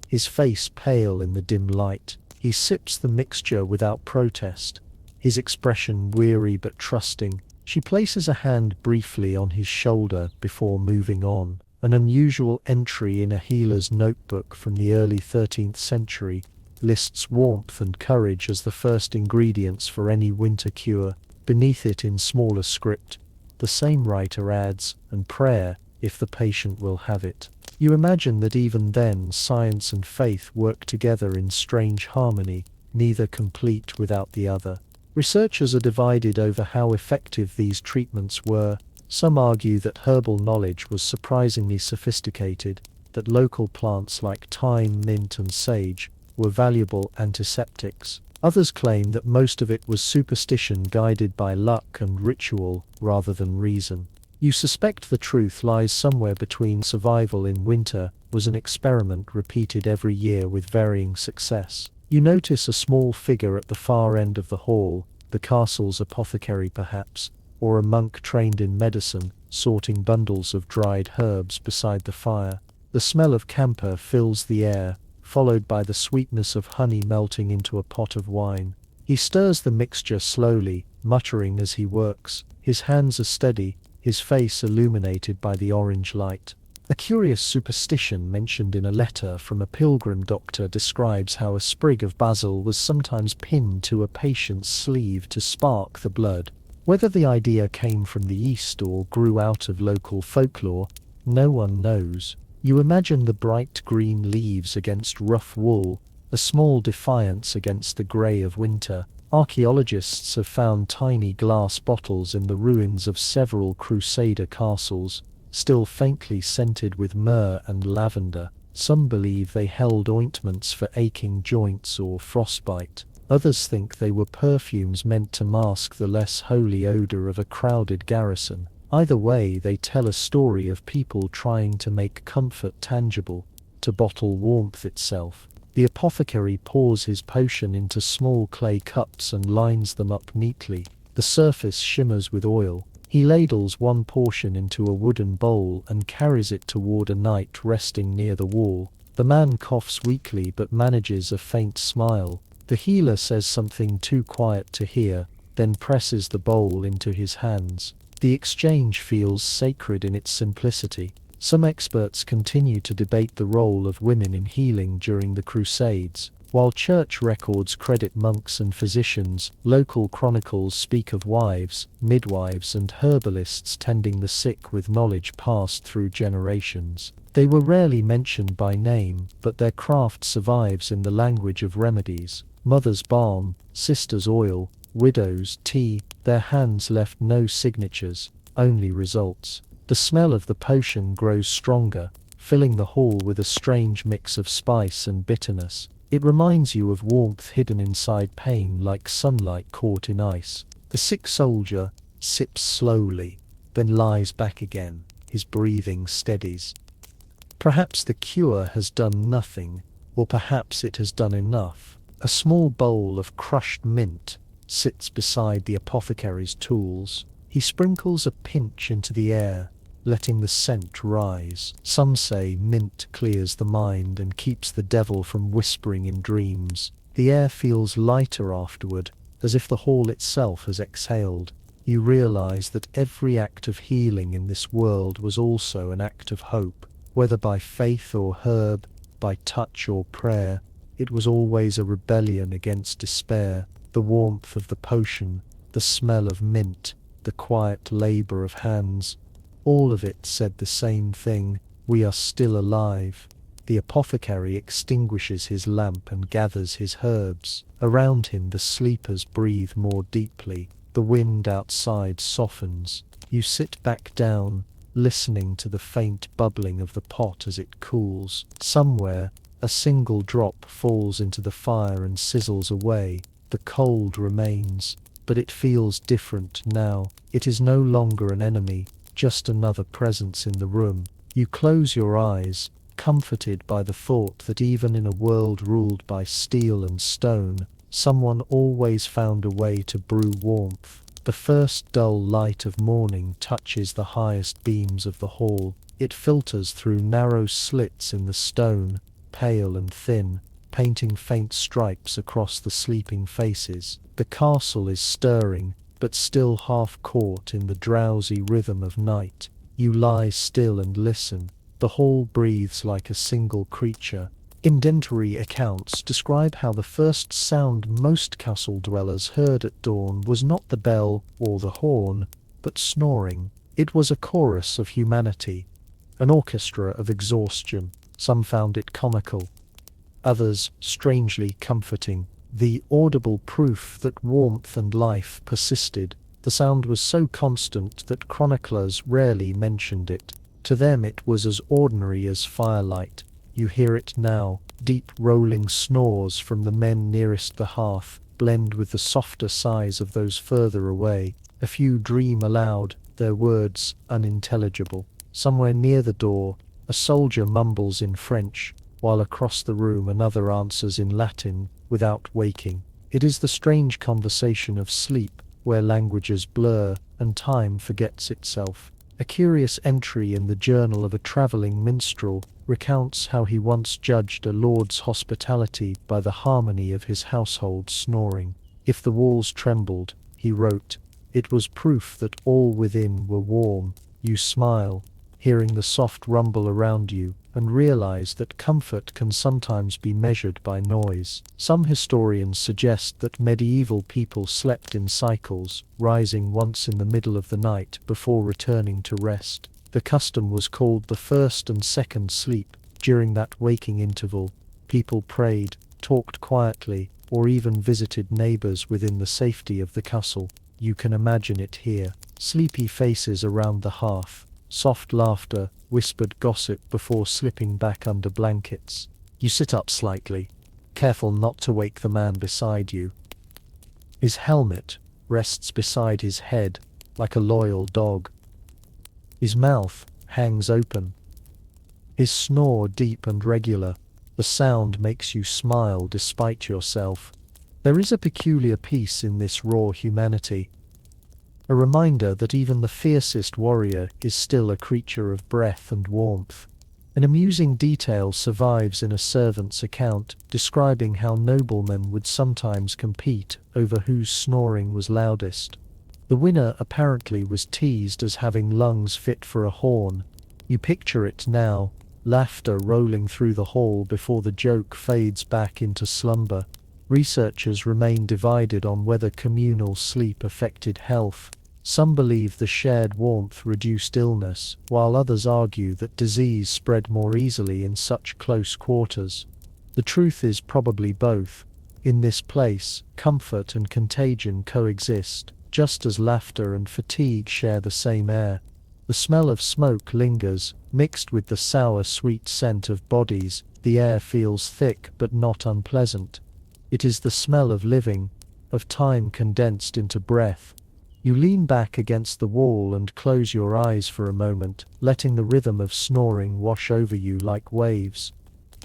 his face pale in the dim light. He sips the mixture without protest, his expression weary but trusting. She places a hand briefly on his shoulder before moving on. An unusual entry in a healer's notebook from the early 13th century lists warmth and courage as the first ingredients for any winter cure. Beneath it in smaller script, the same writer adds, and prayer, if the patient will have it. You imagine that even then science and faith work together in strange harmony, neither complete without the other. Researchers are divided over how effective these treatments were. Some argue that herbal knowledge was surprisingly sophisticated, that local plants like thyme, mint, and sage were valuable antiseptics. Others claim that most of it was superstition guided by luck and ritual rather than reason. You suspect the truth lies somewhere between. Survival in winter was an experiment repeated every year with varying success. You notice a small figure at the far end of the hall, the castle's apothecary perhaps, or a monk trained in medicine, sorting bundles of dried herbs beside the fire. The smell of camphor fills the air, followed by the sweetness of honey melting into a pot of wine. He stirs the mixture slowly, muttering as he works. His hands are steady, his face illuminated by the orange light. A curious superstition mentioned in a letter from a pilgrim doctor describes how a sprig of basil was sometimes pinned to a patient's sleeve to spark the blood. Whether the idea came from the East or grew out of local folklore, no one knows. You imagine the bright green leaves against rough wool, a small defiance against the grey of winter. Archaeologists have found tiny glass bottles in the ruins of several Crusader castles, still faintly scented with myrrh and lavender. Some believe they held ointments for aching joints or frostbite. Others think they were perfumes meant to mask the less holy odor of a crowded garrison. Either way, they tell a story of people trying to make comfort tangible, to bottle warmth itself. The apothecary pours his potion into small clay cups and lines them up neatly. The surface shimmers with oil. He ladles one portion into a wooden bowl and carries it toward a knight resting near the wall. The man coughs weakly but manages a faint smile. The healer says something too quiet to hear, then presses the bowl into his hands. The exchange feels sacred in its simplicity. Some experts continue to debate the role of women in healing during the Crusades. While church records credit monks and physicians, local chronicles speak of wives, midwives, and herbalists tending the sick with knowledge passed through generations. They were rarely mentioned by name, but their craft survives in the language of remedies. Mother's balm, sister's oil, widow's tea. Their hands left no signatures, only results. The smell of the potion grows stronger, filling the hall with a strange mix of spice and bitterness. It reminds you of warmth hidden inside pain, like sunlight caught in ice. The sick soldier sips slowly, then lies back again. His breathing steadies. Perhaps the cure has done nothing, or perhaps it has done enough. A small bowl of crushed mint sits beside the apothecary's tools. He sprinkles a pinch into the air, letting the scent rise. Some say mint clears the mind and keeps the devil from whispering in dreams. The air feels lighter afterward, as if the hall itself has exhaled. You realize that every act of healing in this world was also an act of hope. Whether by faith or herb, by touch or prayer, it was always a rebellion against despair. The warmth of the potion, the smell of mint, the quiet labor of hands, all of it said the same thing: we are still alive. The apothecary extinguishes his lamp and gathers his herbs. Around him the sleepers breathe more deeply. The wind outside softens. You sit back down, listening to the faint bubbling of the pot as it cools. Somewhere, a single drop falls into the fire and sizzles away. The cold remains, but it feels different now. It is no longer an enemy, just another presence in the room. You close your eyes, comforted by the thought that even in a world ruled by steel and stone, someone always found a way to brew warmth. The first dull light of morning touches the highest beams of the hall. It filters through narrow slits in the stone, pale and thin, painting faint stripes across the sleeping faces. The castle is stirring, but still half caught in the drowsy rhythm of night. You lie still and listen. The hall breathes like a single creature. Indentory accounts describe how the first sound most castle dwellers heard at dawn was not the bell or the horn, but snoring. It was a chorus of humanity, an orchestra of exhaustion. Some found it comical, others strangely comforting. The audible proof that warmth and life persisted. The sound was so constant that chroniclers rarely mentioned it. To them it was as ordinary as firelight. You hear it now. Deep rolling snores from the men nearest the hearth blend with the softer sighs of those further away. A few dream aloud, their words unintelligible. Somewhere near the door, a soldier mumbles in French, while across the room another answers in Latin without waking. It is the strange conversation of sleep, where languages blur and time forgets itself. A curious entry in the journal of a travelling minstrel recounts how he once judged a lord's hospitality by the harmony of his household snoring. If the walls trembled, he wrote, it was proof that all within were warm. You smile, hearing the soft rumble around you, and realize that comfort can sometimes be measured by noise. Some historians suggest that medieval people slept in cycles, rising once in the middle of the night before returning to rest. The custom was called the first and second sleep. During that waking interval, people prayed, talked quietly, or even visited neighbors within the safety of the castle. You can imagine it here. Sleepy faces around the hearth, soft laughter, whispered gossip before slipping back under blankets. You sit up slightly, careful not to wake the man beside you. His helmet rests beside his head, like a loyal dog. His mouth hangs open. His snore deep and regular. The sound makes you smile despite yourself. There is a peculiar peace in this raw humanity. A reminder that even the fiercest warrior is still a creature of breath and warmth. An amusing detail survives in a servant's account, describing how noblemen would sometimes compete over whose snoring was loudest. The winner apparently was teased as having lungs fit for a horn. You picture it now, laughter rolling through the hall before the joke fades back into slumber. Researchers remain divided on whether communal sleep affected health. Some believe the shared warmth reduced illness, while others argue that disease spread more easily in such close quarters. The truth is probably both. In this place, comfort and contagion coexist, just as laughter and fatigue share the same air. The smell of smoke lingers, mixed with the sour sweet scent of bodies. The air feels thick but not unpleasant. It is the smell of living, of time condensed into breath. You lean back against the wall and close your eyes for a moment, letting the rhythm of snoring wash over you like waves.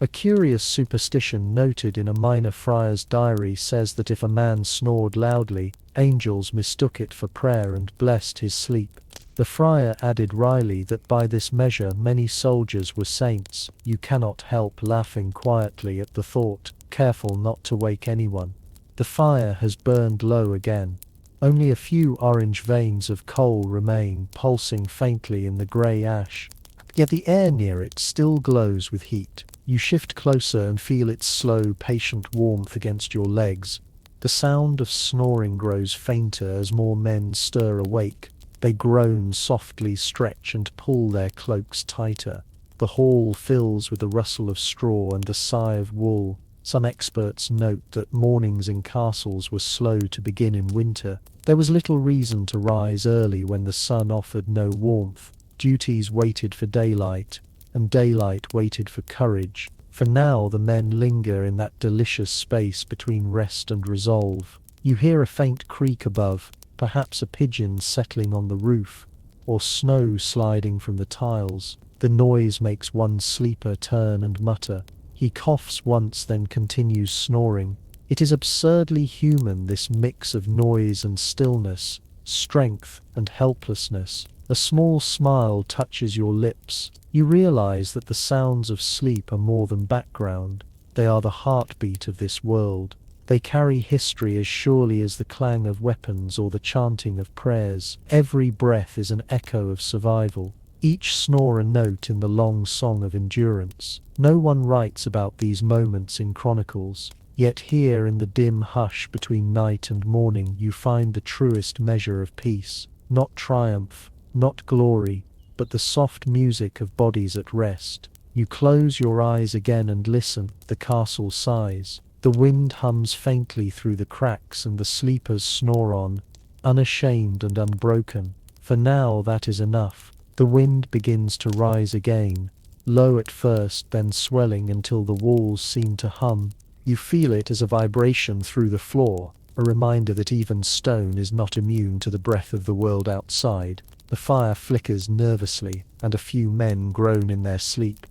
A curious superstition noted in a minor friar's diary says that if a man snored loudly, angels mistook it for prayer and blessed his sleep. The friar added wryly that by this measure many soldiers were saints. You cannot help laughing quietly at the thought, careful not to wake anyone. The fire has burned low again. Only a few orange veins of coal remain pulsing faintly in the grey ash. Yet the air near it still glows with heat. You shift closer and feel its slow, patient warmth against your legs. The sound of snoring grows fainter as more men stir awake. They groan softly, stretch and pull their cloaks tighter. The hall fills with the rustle of straw and the sigh of wool. Some experts note that mornings in castles were slow to begin in winter. There was little reason to rise early when the sun offered no warmth. Duties waited for daylight, and daylight waited for courage. For now the men linger in that delicious space between rest and resolve. You hear a faint creak above, perhaps a pigeon settling on the roof, or snow sliding from the tiles. The noise makes one sleeper turn and mutter. He coughs once, then continues snoring. It is absurdly human, this mix of noise and stillness, strength and helplessness. A small smile touches your lips. You realize that the sounds of sleep are more than background. They are the heartbeat of this world. They carry history as surely as the clang of weapons or the chanting of prayers. Every breath is an echo of survival, each snore a note in the long song of endurance. No one writes about these moments in chronicles, yet here in the dim hush between night and morning you find the truest measure of peace. Not triumph, not glory, but the soft music of bodies at rest. You close your eyes again and listen. The castle sighs. The wind hums faintly through the cracks and the sleepers snore on, unashamed and unbroken. For now that is enough. The wind begins to rise again, low at first, then swelling until the walls seem to hum. You feel it as a vibration through the floor, a reminder that even stone is not immune to the breath of the world outside. The fire flickers nervously, and a few men groan in their sleep,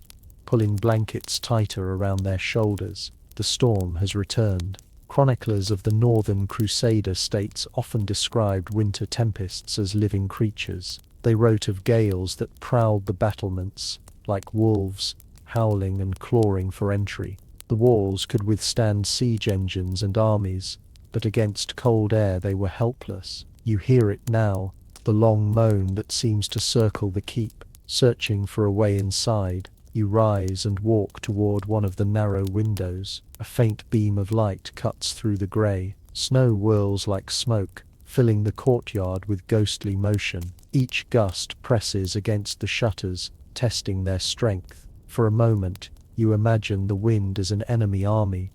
pulling blankets tighter around their shoulders. The storm has returned. Chroniclers of the northern Crusader states often described winter tempests as living creatures. They wrote of gales that prowled the battlements, like wolves, howling and clawing for entry. The walls could withstand siege engines and armies, but against cold air they were helpless. You hear it now, the long moan that seems to circle the keep, searching for a way inside. You rise and walk toward one of the narrow windows. A faint beam of light cuts through the grey. Snow whirls like smoke, filling the courtyard with ghostly motion. Each gust presses against the shutters, testing their strength. For a moment, you imagine the wind as an enemy army,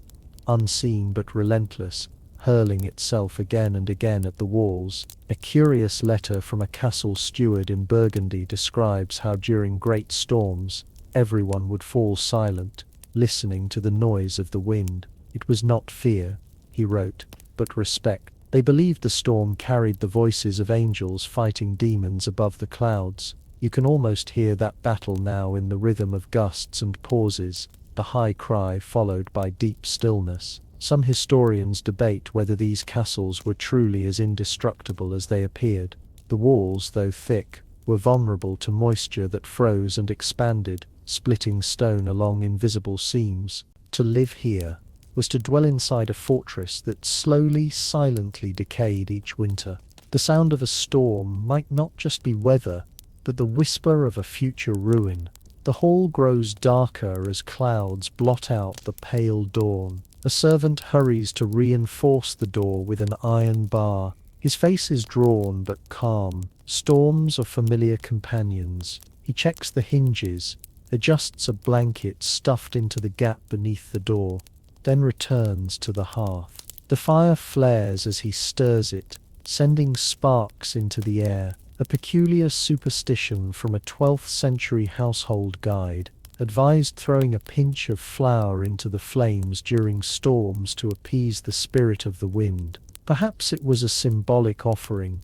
unseen but relentless, hurling itself again and again at the walls. A curious letter from a castle steward in Burgundy describes how during great storms, everyone would fall silent, listening to the noise of the wind. It was not fear, he wrote, but respect. They believed the storm carried the voices of angels fighting demons above the clouds. You can almost hear that battle now in the rhythm of gusts and pauses, the high cry followed by deep stillness. Some historians debate whether these castles were truly as indestructible as they appeared. The walls, though thick, were vulnerable to moisture that froze and expanded, splitting stone along invisible seams. To live here was to dwell inside a fortress that slowly, silently decayed each winter. The sound of a storm might not just be weather, but the whisper of a future ruin. The hall grows darker as clouds blot out the pale dawn. A servant hurries to reinforce the door with an iron bar. His face is drawn but calm. Storms are familiar companions. He checks the hinges, adjusts a blanket stuffed into the gap beneath the door, then returns to the hearth. The fire flares as he stirs it, sending sparks into the air. A peculiar superstition from a 12th century household guide advised throwing a pinch of flour into the flames during storms to appease the spirit of the wind. Perhaps it was a symbolic offering,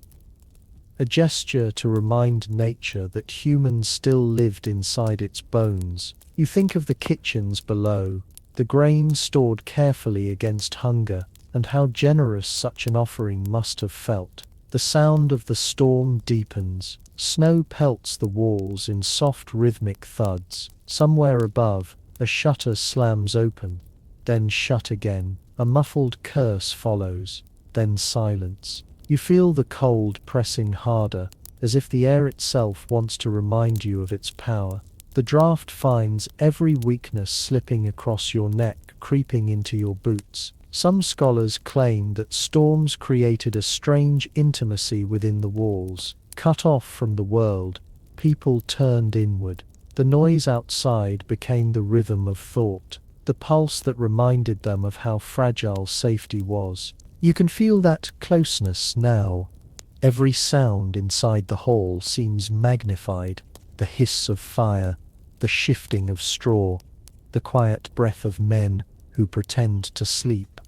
a gesture to remind nature that humans still lived inside its bones. You think of the kitchens below, the grain stored carefully against hunger, and how generous such an offering must have felt. The sound of the storm deepens. Snow pelts the walls in soft rhythmic thuds. Somewhere above, a shutter slams open, then shut again. A muffled curse follows, then silence. You feel the cold pressing harder, as if the air itself wants to remind you of its power. The draft finds every weakness slipping across your neck, creeping into your boots. Some scholars claim that storms created a strange intimacy within the walls. Cut off from the world, people turned inward. The noise outside became the rhythm of thought. the pulse that reminded them of how fragile safety was. You can feel that closeness now. Every sound inside the hall seems magnified. The hiss of fire, the shifting of straw, the quiet breath of men who pretend to sleep,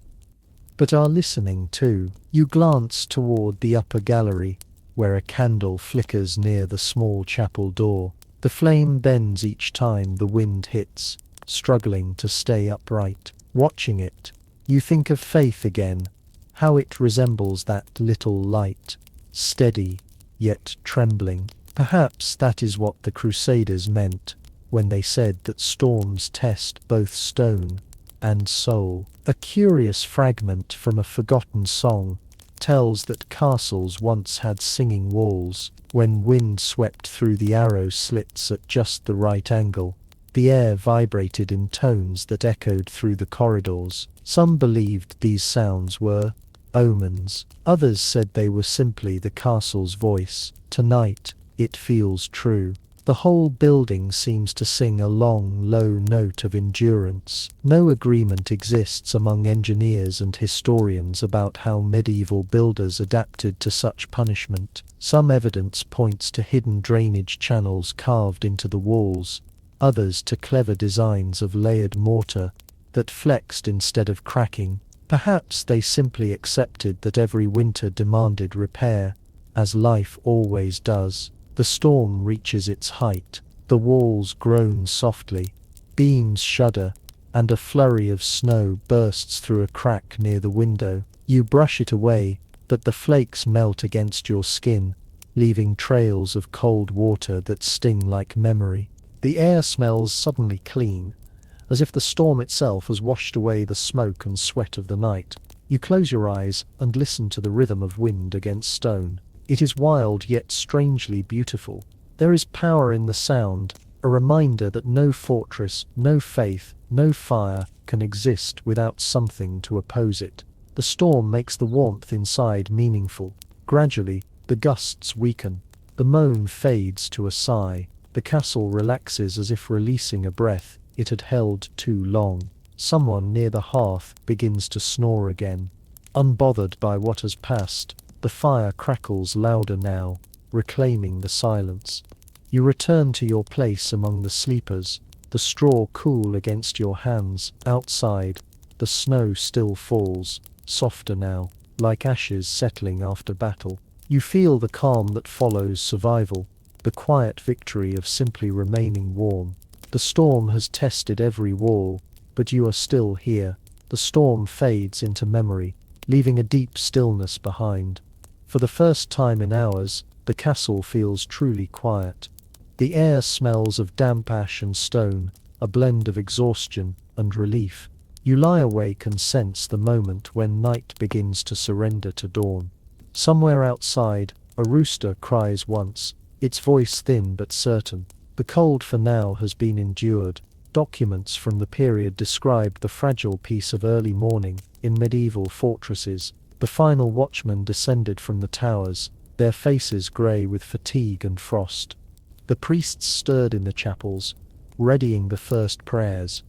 but are listening too. You glance toward the upper gallery, where a candle flickers near the small chapel door. The flame bends each time the wind hits, struggling to stay upright. Watching it, you think of faith again, how it resembles that little light, steady, yet trembling. Perhaps that is what the Crusaders meant when they said that storms test both stone and soul. A curious fragment from a forgotten song tells that castles once had singing walls. When wind swept through the arrow slits at just the right angle, the air vibrated in tones that echoed through the corridors. Some believed these sounds were omens. Others said they were simply the castle's voice. Tonight, it feels true. The whole building seems to sing a long, low note of endurance. No agreement exists among engineers and historians about how medieval builders adapted to such punishment. Some evidence points to hidden drainage channels carved into the walls, others to clever designs of layered mortar that flexed instead of cracking. Perhaps they simply accepted that every winter demanded repair, as life always does. The storm reaches its height. The walls groan softly, beams shudder, and a flurry of snow bursts through a crack near the window. You brush it away, but the flakes melt against your skin, leaving trails of cold water that sting like memory. The air smells suddenly clean, as if the storm itself has washed away the smoke and sweat of the night. You close your eyes and listen to the rhythm of wind against stone. It is wild yet strangely beautiful. There is power in the sound, a reminder that no fortress, no faith, no fire can exist without something to oppose it. The storm makes the warmth inside meaningful. Gradually, the gusts weaken. The moan fades to a sigh. The castle relaxes as if releasing a breath it had held too long. Someone near the hearth begins to snore again. Unbothered by what has passed, the fire crackles louder now, reclaiming the silence. You return to your place among the sleepers, the straw cool against your hands. Outside, the snow still falls, softer now, like ashes settling after battle. You feel the calm that follows survival, the quiet victory of simply remaining warm. The storm has tested every wall, but you are still here. The storm fades into memory, leaving a deep stillness behind. For the first time in hours, the castle feels truly quiet. The air smells of damp ash and stone, a blend of exhaustion and relief. You lie awake and sense the moment when night begins to surrender to dawn. Somewhere outside, a rooster cries once, its voice thin but certain. The cold for now has been endured. Documents from the period describe the fragile peace of early morning in medieval fortresses. The final watchmen descended from the towers, their faces grey with fatigue and frost. The priests stirred in the chapels, readying the first prayers.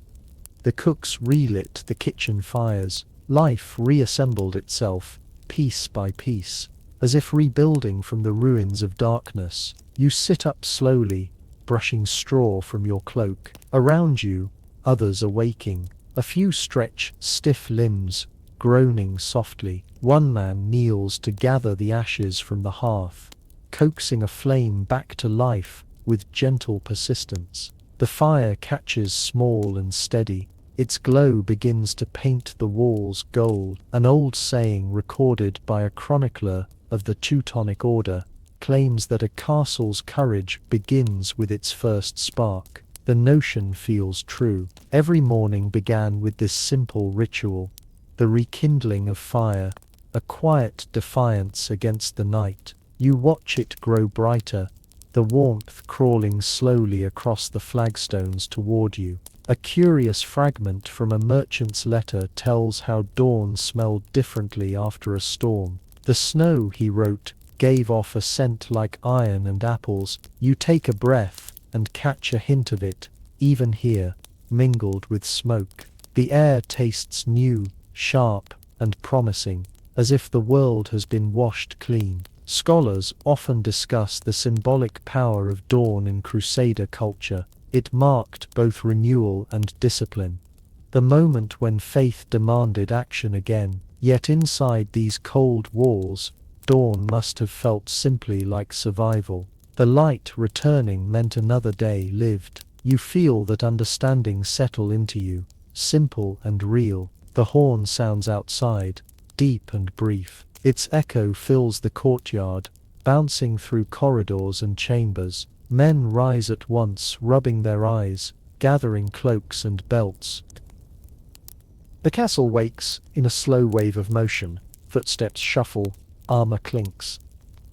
The cooks relit the kitchen fires. Life reassembled itself, piece by piece, as if rebuilding from the ruins of darkness. You sit up slowly, brushing straw from your cloak. Around you, others are waking. A few stretch stiff limbs, groaning softly. One man kneels to gather the ashes from the hearth, coaxing a flame back to life with gentle persistence. The fire catches small and steady. Its glow begins to paint the walls gold. An old saying recorded by a chronicler of the Teutonic Order claims that a castle's courage begins with its first spark. The notion feels true. Every morning began with this simple ritual, the rekindling of fire, a quiet defiance against the night. You watch it grow brighter, the warmth crawling slowly across the flagstones toward you. A curious fragment from a merchant's letter tells how dawn smelled differently after a storm. The snow, he wrote, gave off a scent like iron and apples. You take a breath and catch a hint of it, even here, mingled with smoke. The air tastes new, sharp, and promising, as if the world has been washed clean. Scholars often discuss the symbolic power of dawn in Crusader culture. It marked both renewal and discipline. The moment when faith demanded action again. Yet inside these cold walls, dawn must have felt simply like survival. The light returning meant another day lived. You feel that understanding settle into you, simple and real. The horn sounds outside, deep and brief. Its echo fills the courtyard, bouncing through corridors and chambers. Men rise at once, rubbing their eyes, gathering cloaks and belts. The castle wakes, in a slow wave of motion. Footsteps shuffle, armor clinks.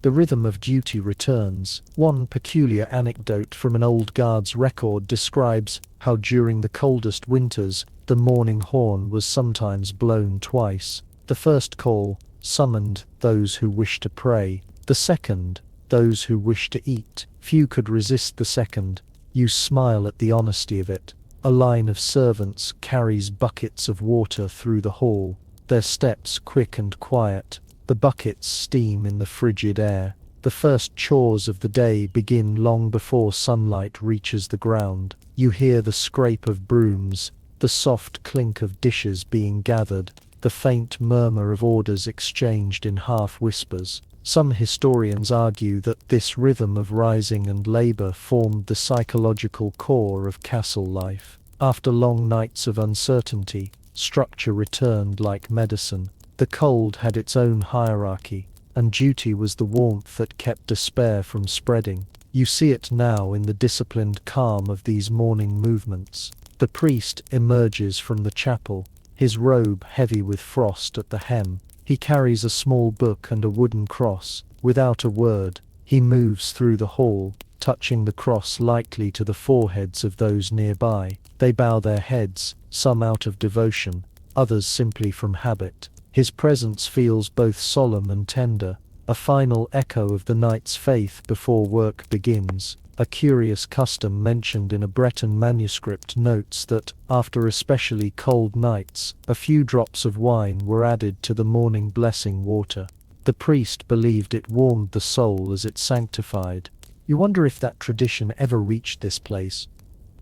The rhythm of duty returns. One peculiar anecdote from an old guard's record describes how during the coldest winters, the morning horn was sometimes blown twice. The first call summoned those who wished to pray. The second, those who wished to eat. Few could resist the second. You smile at the honesty of it. A line of servants carries buckets of water through the hall, their steps quick and quiet. The buckets steam in the frigid air. The first chores of the day begin long before sunlight reaches the ground. You hear the scrape of brooms, the soft clink of dishes being gathered, the faint murmur of orders exchanged in half whispers. Some historians argue that this rhythm of rising and labor formed the psychological core of castle life. After long nights of uncertainty, structure returned like medicine. The cold had its own hierarchy, and duty was the warmth that kept despair from spreading. You see it now in the disciplined calm of these morning movements. The priest emerges from the chapel, his robe heavy with frost at the hem. He carries a small book and a wooden cross. Without a word, he moves through the hall, touching the cross lightly to the foreheads of those nearby. They bow their heads, some out of devotion, others simply from habit. His presence feels both solemn and tender, a final echo of the knight's faith before work begins. A curious custom mentioned in a Breton manuscript notes that, after especially cold nights, a few drops of wine were added to the morning blessing water. The priest believed it warmed the soul as it sanctified. You wonder if that tradition ever reached this place,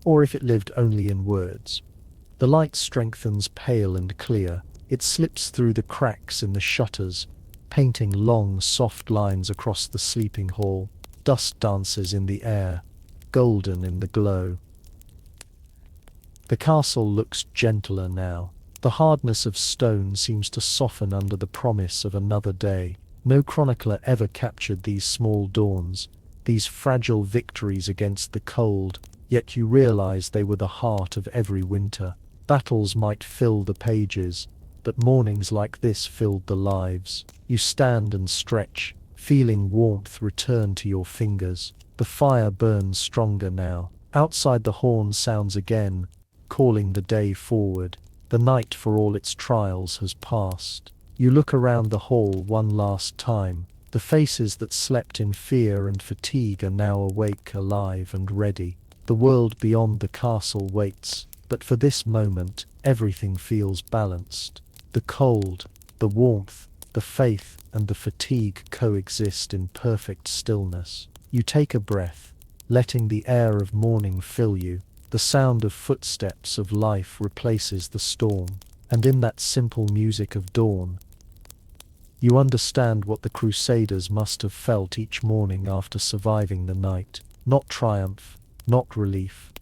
or if it lived only in words. The light strengthens pale and clear. It slips through the cracks in the shutters, painting long, soft lines across the sleeping hall. Dust dances in the air, golden in the glow. The castle looks gentler now. The hardness of stone seems to soften under the promise of another day. No chronicler ever captured these small dawns, these fragile victories against the cold, yet you realize they were the heart of every winter. Battles might fill the pages, but mornings like this filled the lives. You stand and stretch, feeling warmth return to your fingers. The fire burns stronger now. Outside the horn sounds again, calling the day forward. The night for all its trials has passed. You look around the hall one last time. The faces that slept in fear and fatigue are now awake, alive and ready. The world beyond the castle waits, but for this moment, everything feels balanced. The cold, the warmth, the faith, and the fatigue coexist in perfect stillness. You take a breath, letting the air of morning fill you. The sound of footsteps of life replaces the storm, and in that simple music of dawn, you understand what the Crusaders must have felt each morning after surviving the night. Not triumph, not relief,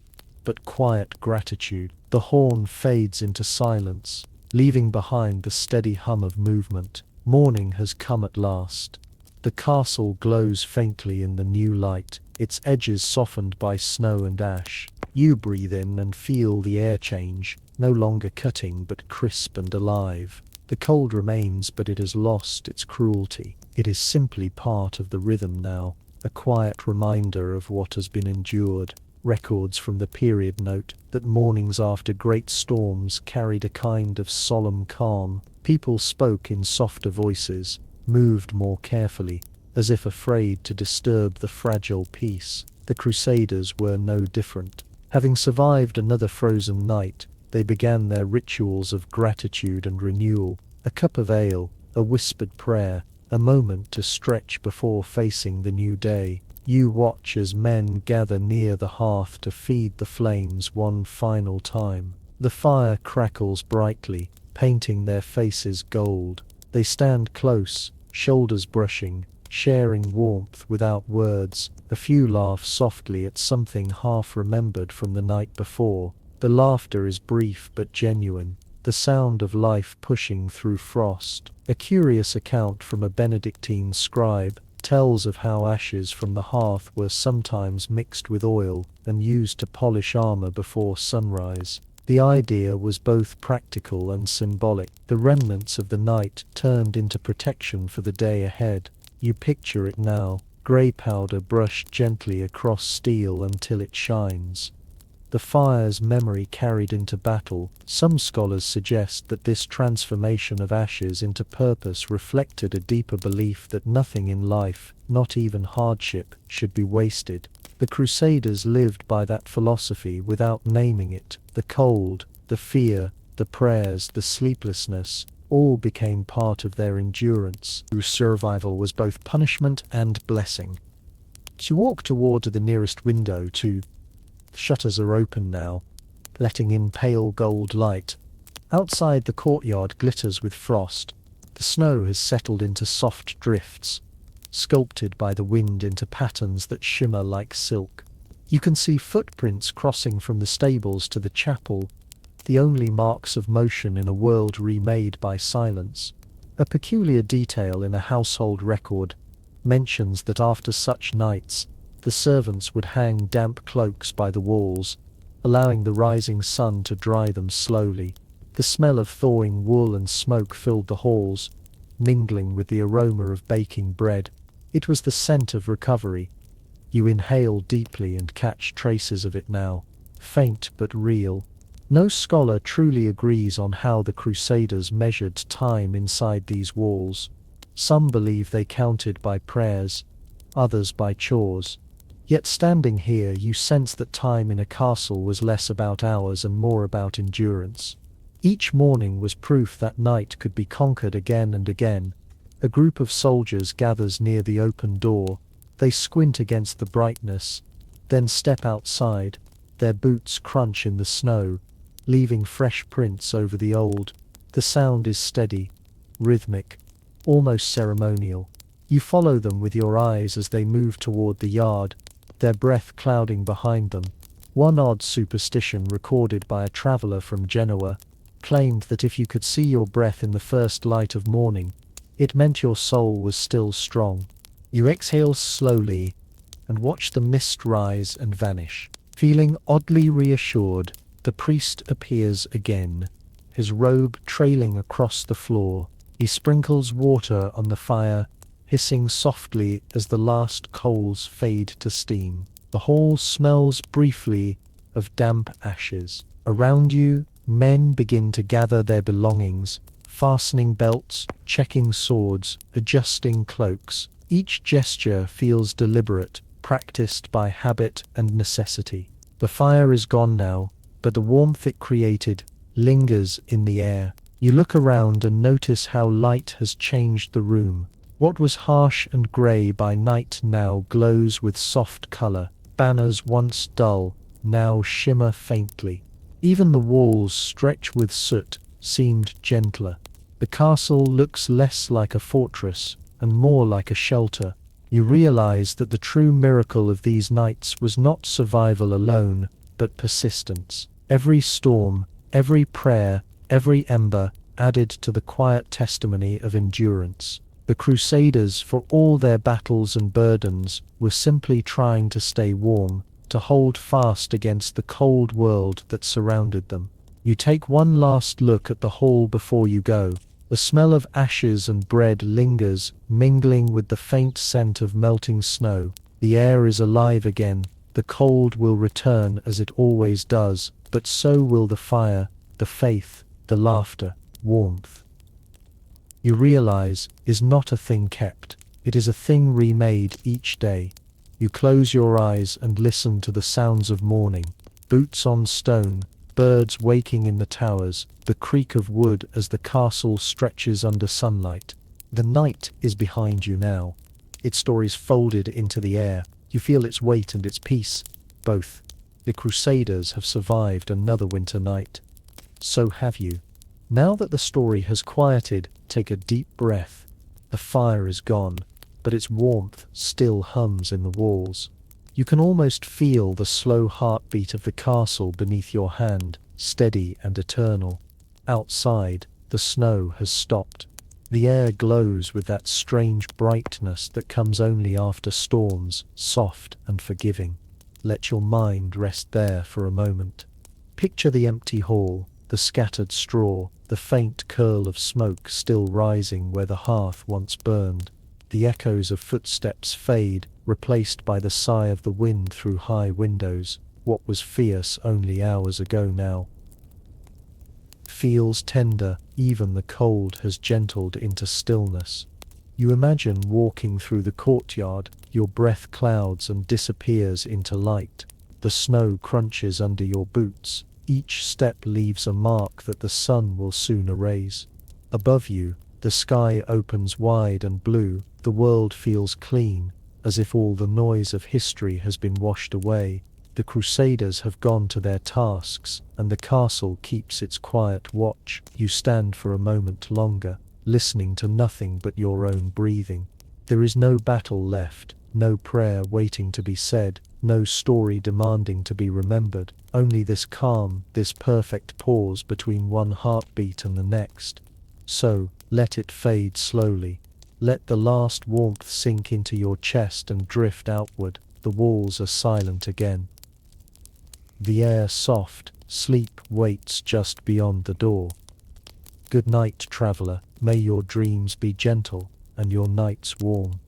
but quiet gratitude. The horn fades into silence, leaving behind the steady hum of movement. Morning has come at last. The castle glows faintly in the new light, its edges softened by snow and ash. You breathe in and feel the air change, no longer cutting but crisp and alive. The cold remains, but it has lost its cruelty. It is simply part of the rhythm now, a quiet reminder of what has been endured. Records from the period note that mornings after great storms carried a kind of solemn calm. People spoke in softer voices, moved more carefully, as if afraid to disturb the fragile peace. The Crusaders were no different. Having survived another frozen night, they began their rituals of gratitude and renewal. A cup of ale, a whispered prayer, a moment to stretch before facing the new day. You watch as men gather near the hearth to feed the flames one final time. The fire crackles brightly, painting their faces gold. They stand close, shoulders brushing, sharing warmth without words. A few laugh softly at something half remembered from the night before. The laughter is brief but genuine, the sound of life pushing through frost. A curious account from a Benedictine scribe tells of how ashes from the hearth were sometimes mixed with oil and used to polish armor before sunrise. The idea was both practical and symbolic. The remnants of the night turned into protection for the day ahead. You picture it now, grey powder brushed gently across steel until it shines. The fire's memory carried into battle. Some scholars suggest that this transformation of ashes into purpose reflected a deeper belief that nothing in life, not even hardship, should be wasted. The Crusaders lived by that philosophy without naming it. The cold, the fear, the prayers, the sleeplessness, all became part of their endurance. Whose survival was both punishment and blessing. You walk toward the nearest window to. The shutters are open now, letting in pale gold light. Outside, the courtyard glitters with frost. The snow has settled into soft drifts, sculpted by the wind into patterns that shimmer like silk. You can see footprints crossing from the stables to the chapel, the only marks of motion in a world remade by silence. A peculiar detail in a household record mentions that after such nights, the servants would hang damp cloaks by the walls, allowing the rising sun to dry them slowly. The smell of thawing wool and smoke filled the halls, mingling with the aroma of baking bread. It was the scent of recovery. You inhale deeply and catch traces of it now, faint but real. No scholar truly agrees on how the Crusaders measured time inside these walls. Some believe they counted by prayers, others by chores. Yet standing here, you sense that time in a castle was less about hours and more about endurance. Each morning was proof that night could be conquered again and again. A group of soldiers gathers near the open door. They squint against the brightness, then step outside. Their boots crunch in the snow, leaving fresh prints over the old. The sound is steady, rhythmic, almost ceremonial. You follow them with your eyes as they move toward the yard, their breath clouding behind them. One odd superstition recorded by a traveler from Genoa claimed that if you could see your breath in the first light of morning, it meant your soul was still strong. You exhale slowly and watch the mist rise and vanish. Feeling oddly reassured, the priest appears again, his robe trailing across the floor. He sprinkles water on the fire, hissing softly as the last coals fade to steam. The hall smells briefly of damp ashes. Around you, men begin to gather their belongings, fastening belts, checking swords, adjusting cloaks. Each gesture feels deliberate, practiced by habit and necessity. The fire is gone now, but the warmth it created lingers in the air. You look around and notice how light has changed the room. What was harsh and grey by night now glows with soft colour. Banners once dull, now shimmer faintly. Even the walls, stretched with soot, seemed gentler. The castle looks less like a fortress and more like a shelter. You realize that the true miracle of these nights was not survival alone, but persistence. Every storm, every prayer, every ember added to the quiet testimony of endurance. The Crusaders, for all their battles and burdens, were simply trying to stay warm, to hold fast against the cold world that surrounded them. You take one last look at the hall before you go. The smell of ashes and bread lingers, mingling with the faint scent of melting snow. The air is alive again. The cold will return as it always does, but so will the fire, the faith, the laughter, warmth. You realize, is not a thing kept. It is a thing remade each day. You close your eyes and listen to the sounds of morning. Boots on stone, birds waking in the towers, the creak of wood as the castle stretches under sunlight. The night is behind you now. Its stories folded into the air. You feel its weight and its peace, both. The Crusaders have survived another winter night. So have you. Now that the story has quieted, take a deep breath. The fire is gone, but its warmth still hums in the walls. You can almost feel the slow heartbeat of the castle beneath your hand, steady and eternal. Outside, the snow has stopped. The air glows with that strange brightness that comes only after storms, soft and forgiving. Let your mind rest there for a moment. Picture the empty hall, the scattered straw, the faint curl of smoke still rising where the hearth once burned. The echoes of footsteps fade, replaced by the sigh of the wind through high windows. What was fierce only hours ago now feels tender. Even the cold has gentled into stillness. You imagine walking through the courtyard, your breath clouds and disappears into light. The snow crunches under your boots. Each step leaves a mark that the sun will soon erase. Above you, the sky opens wide and blue. The world feels clean, as if all the noise of history has been washed away. The Crusaders have gone to their tasks, and the castle keeps its quiet watch. You stand for a moment longer, listening to nothing but your own breathing. There is no battle left, no prayer waiting to be said, no story demanding to be remembered, only this calm, this perfect pause between one heartbeat and the next. So, let it fade slowly. Let the last warmth sink into your chest and drift outward. The walls are silent again. The air soft, sleep waits just beyond the door. Good night, traveler. May your dreams be gentle, and your nights warm.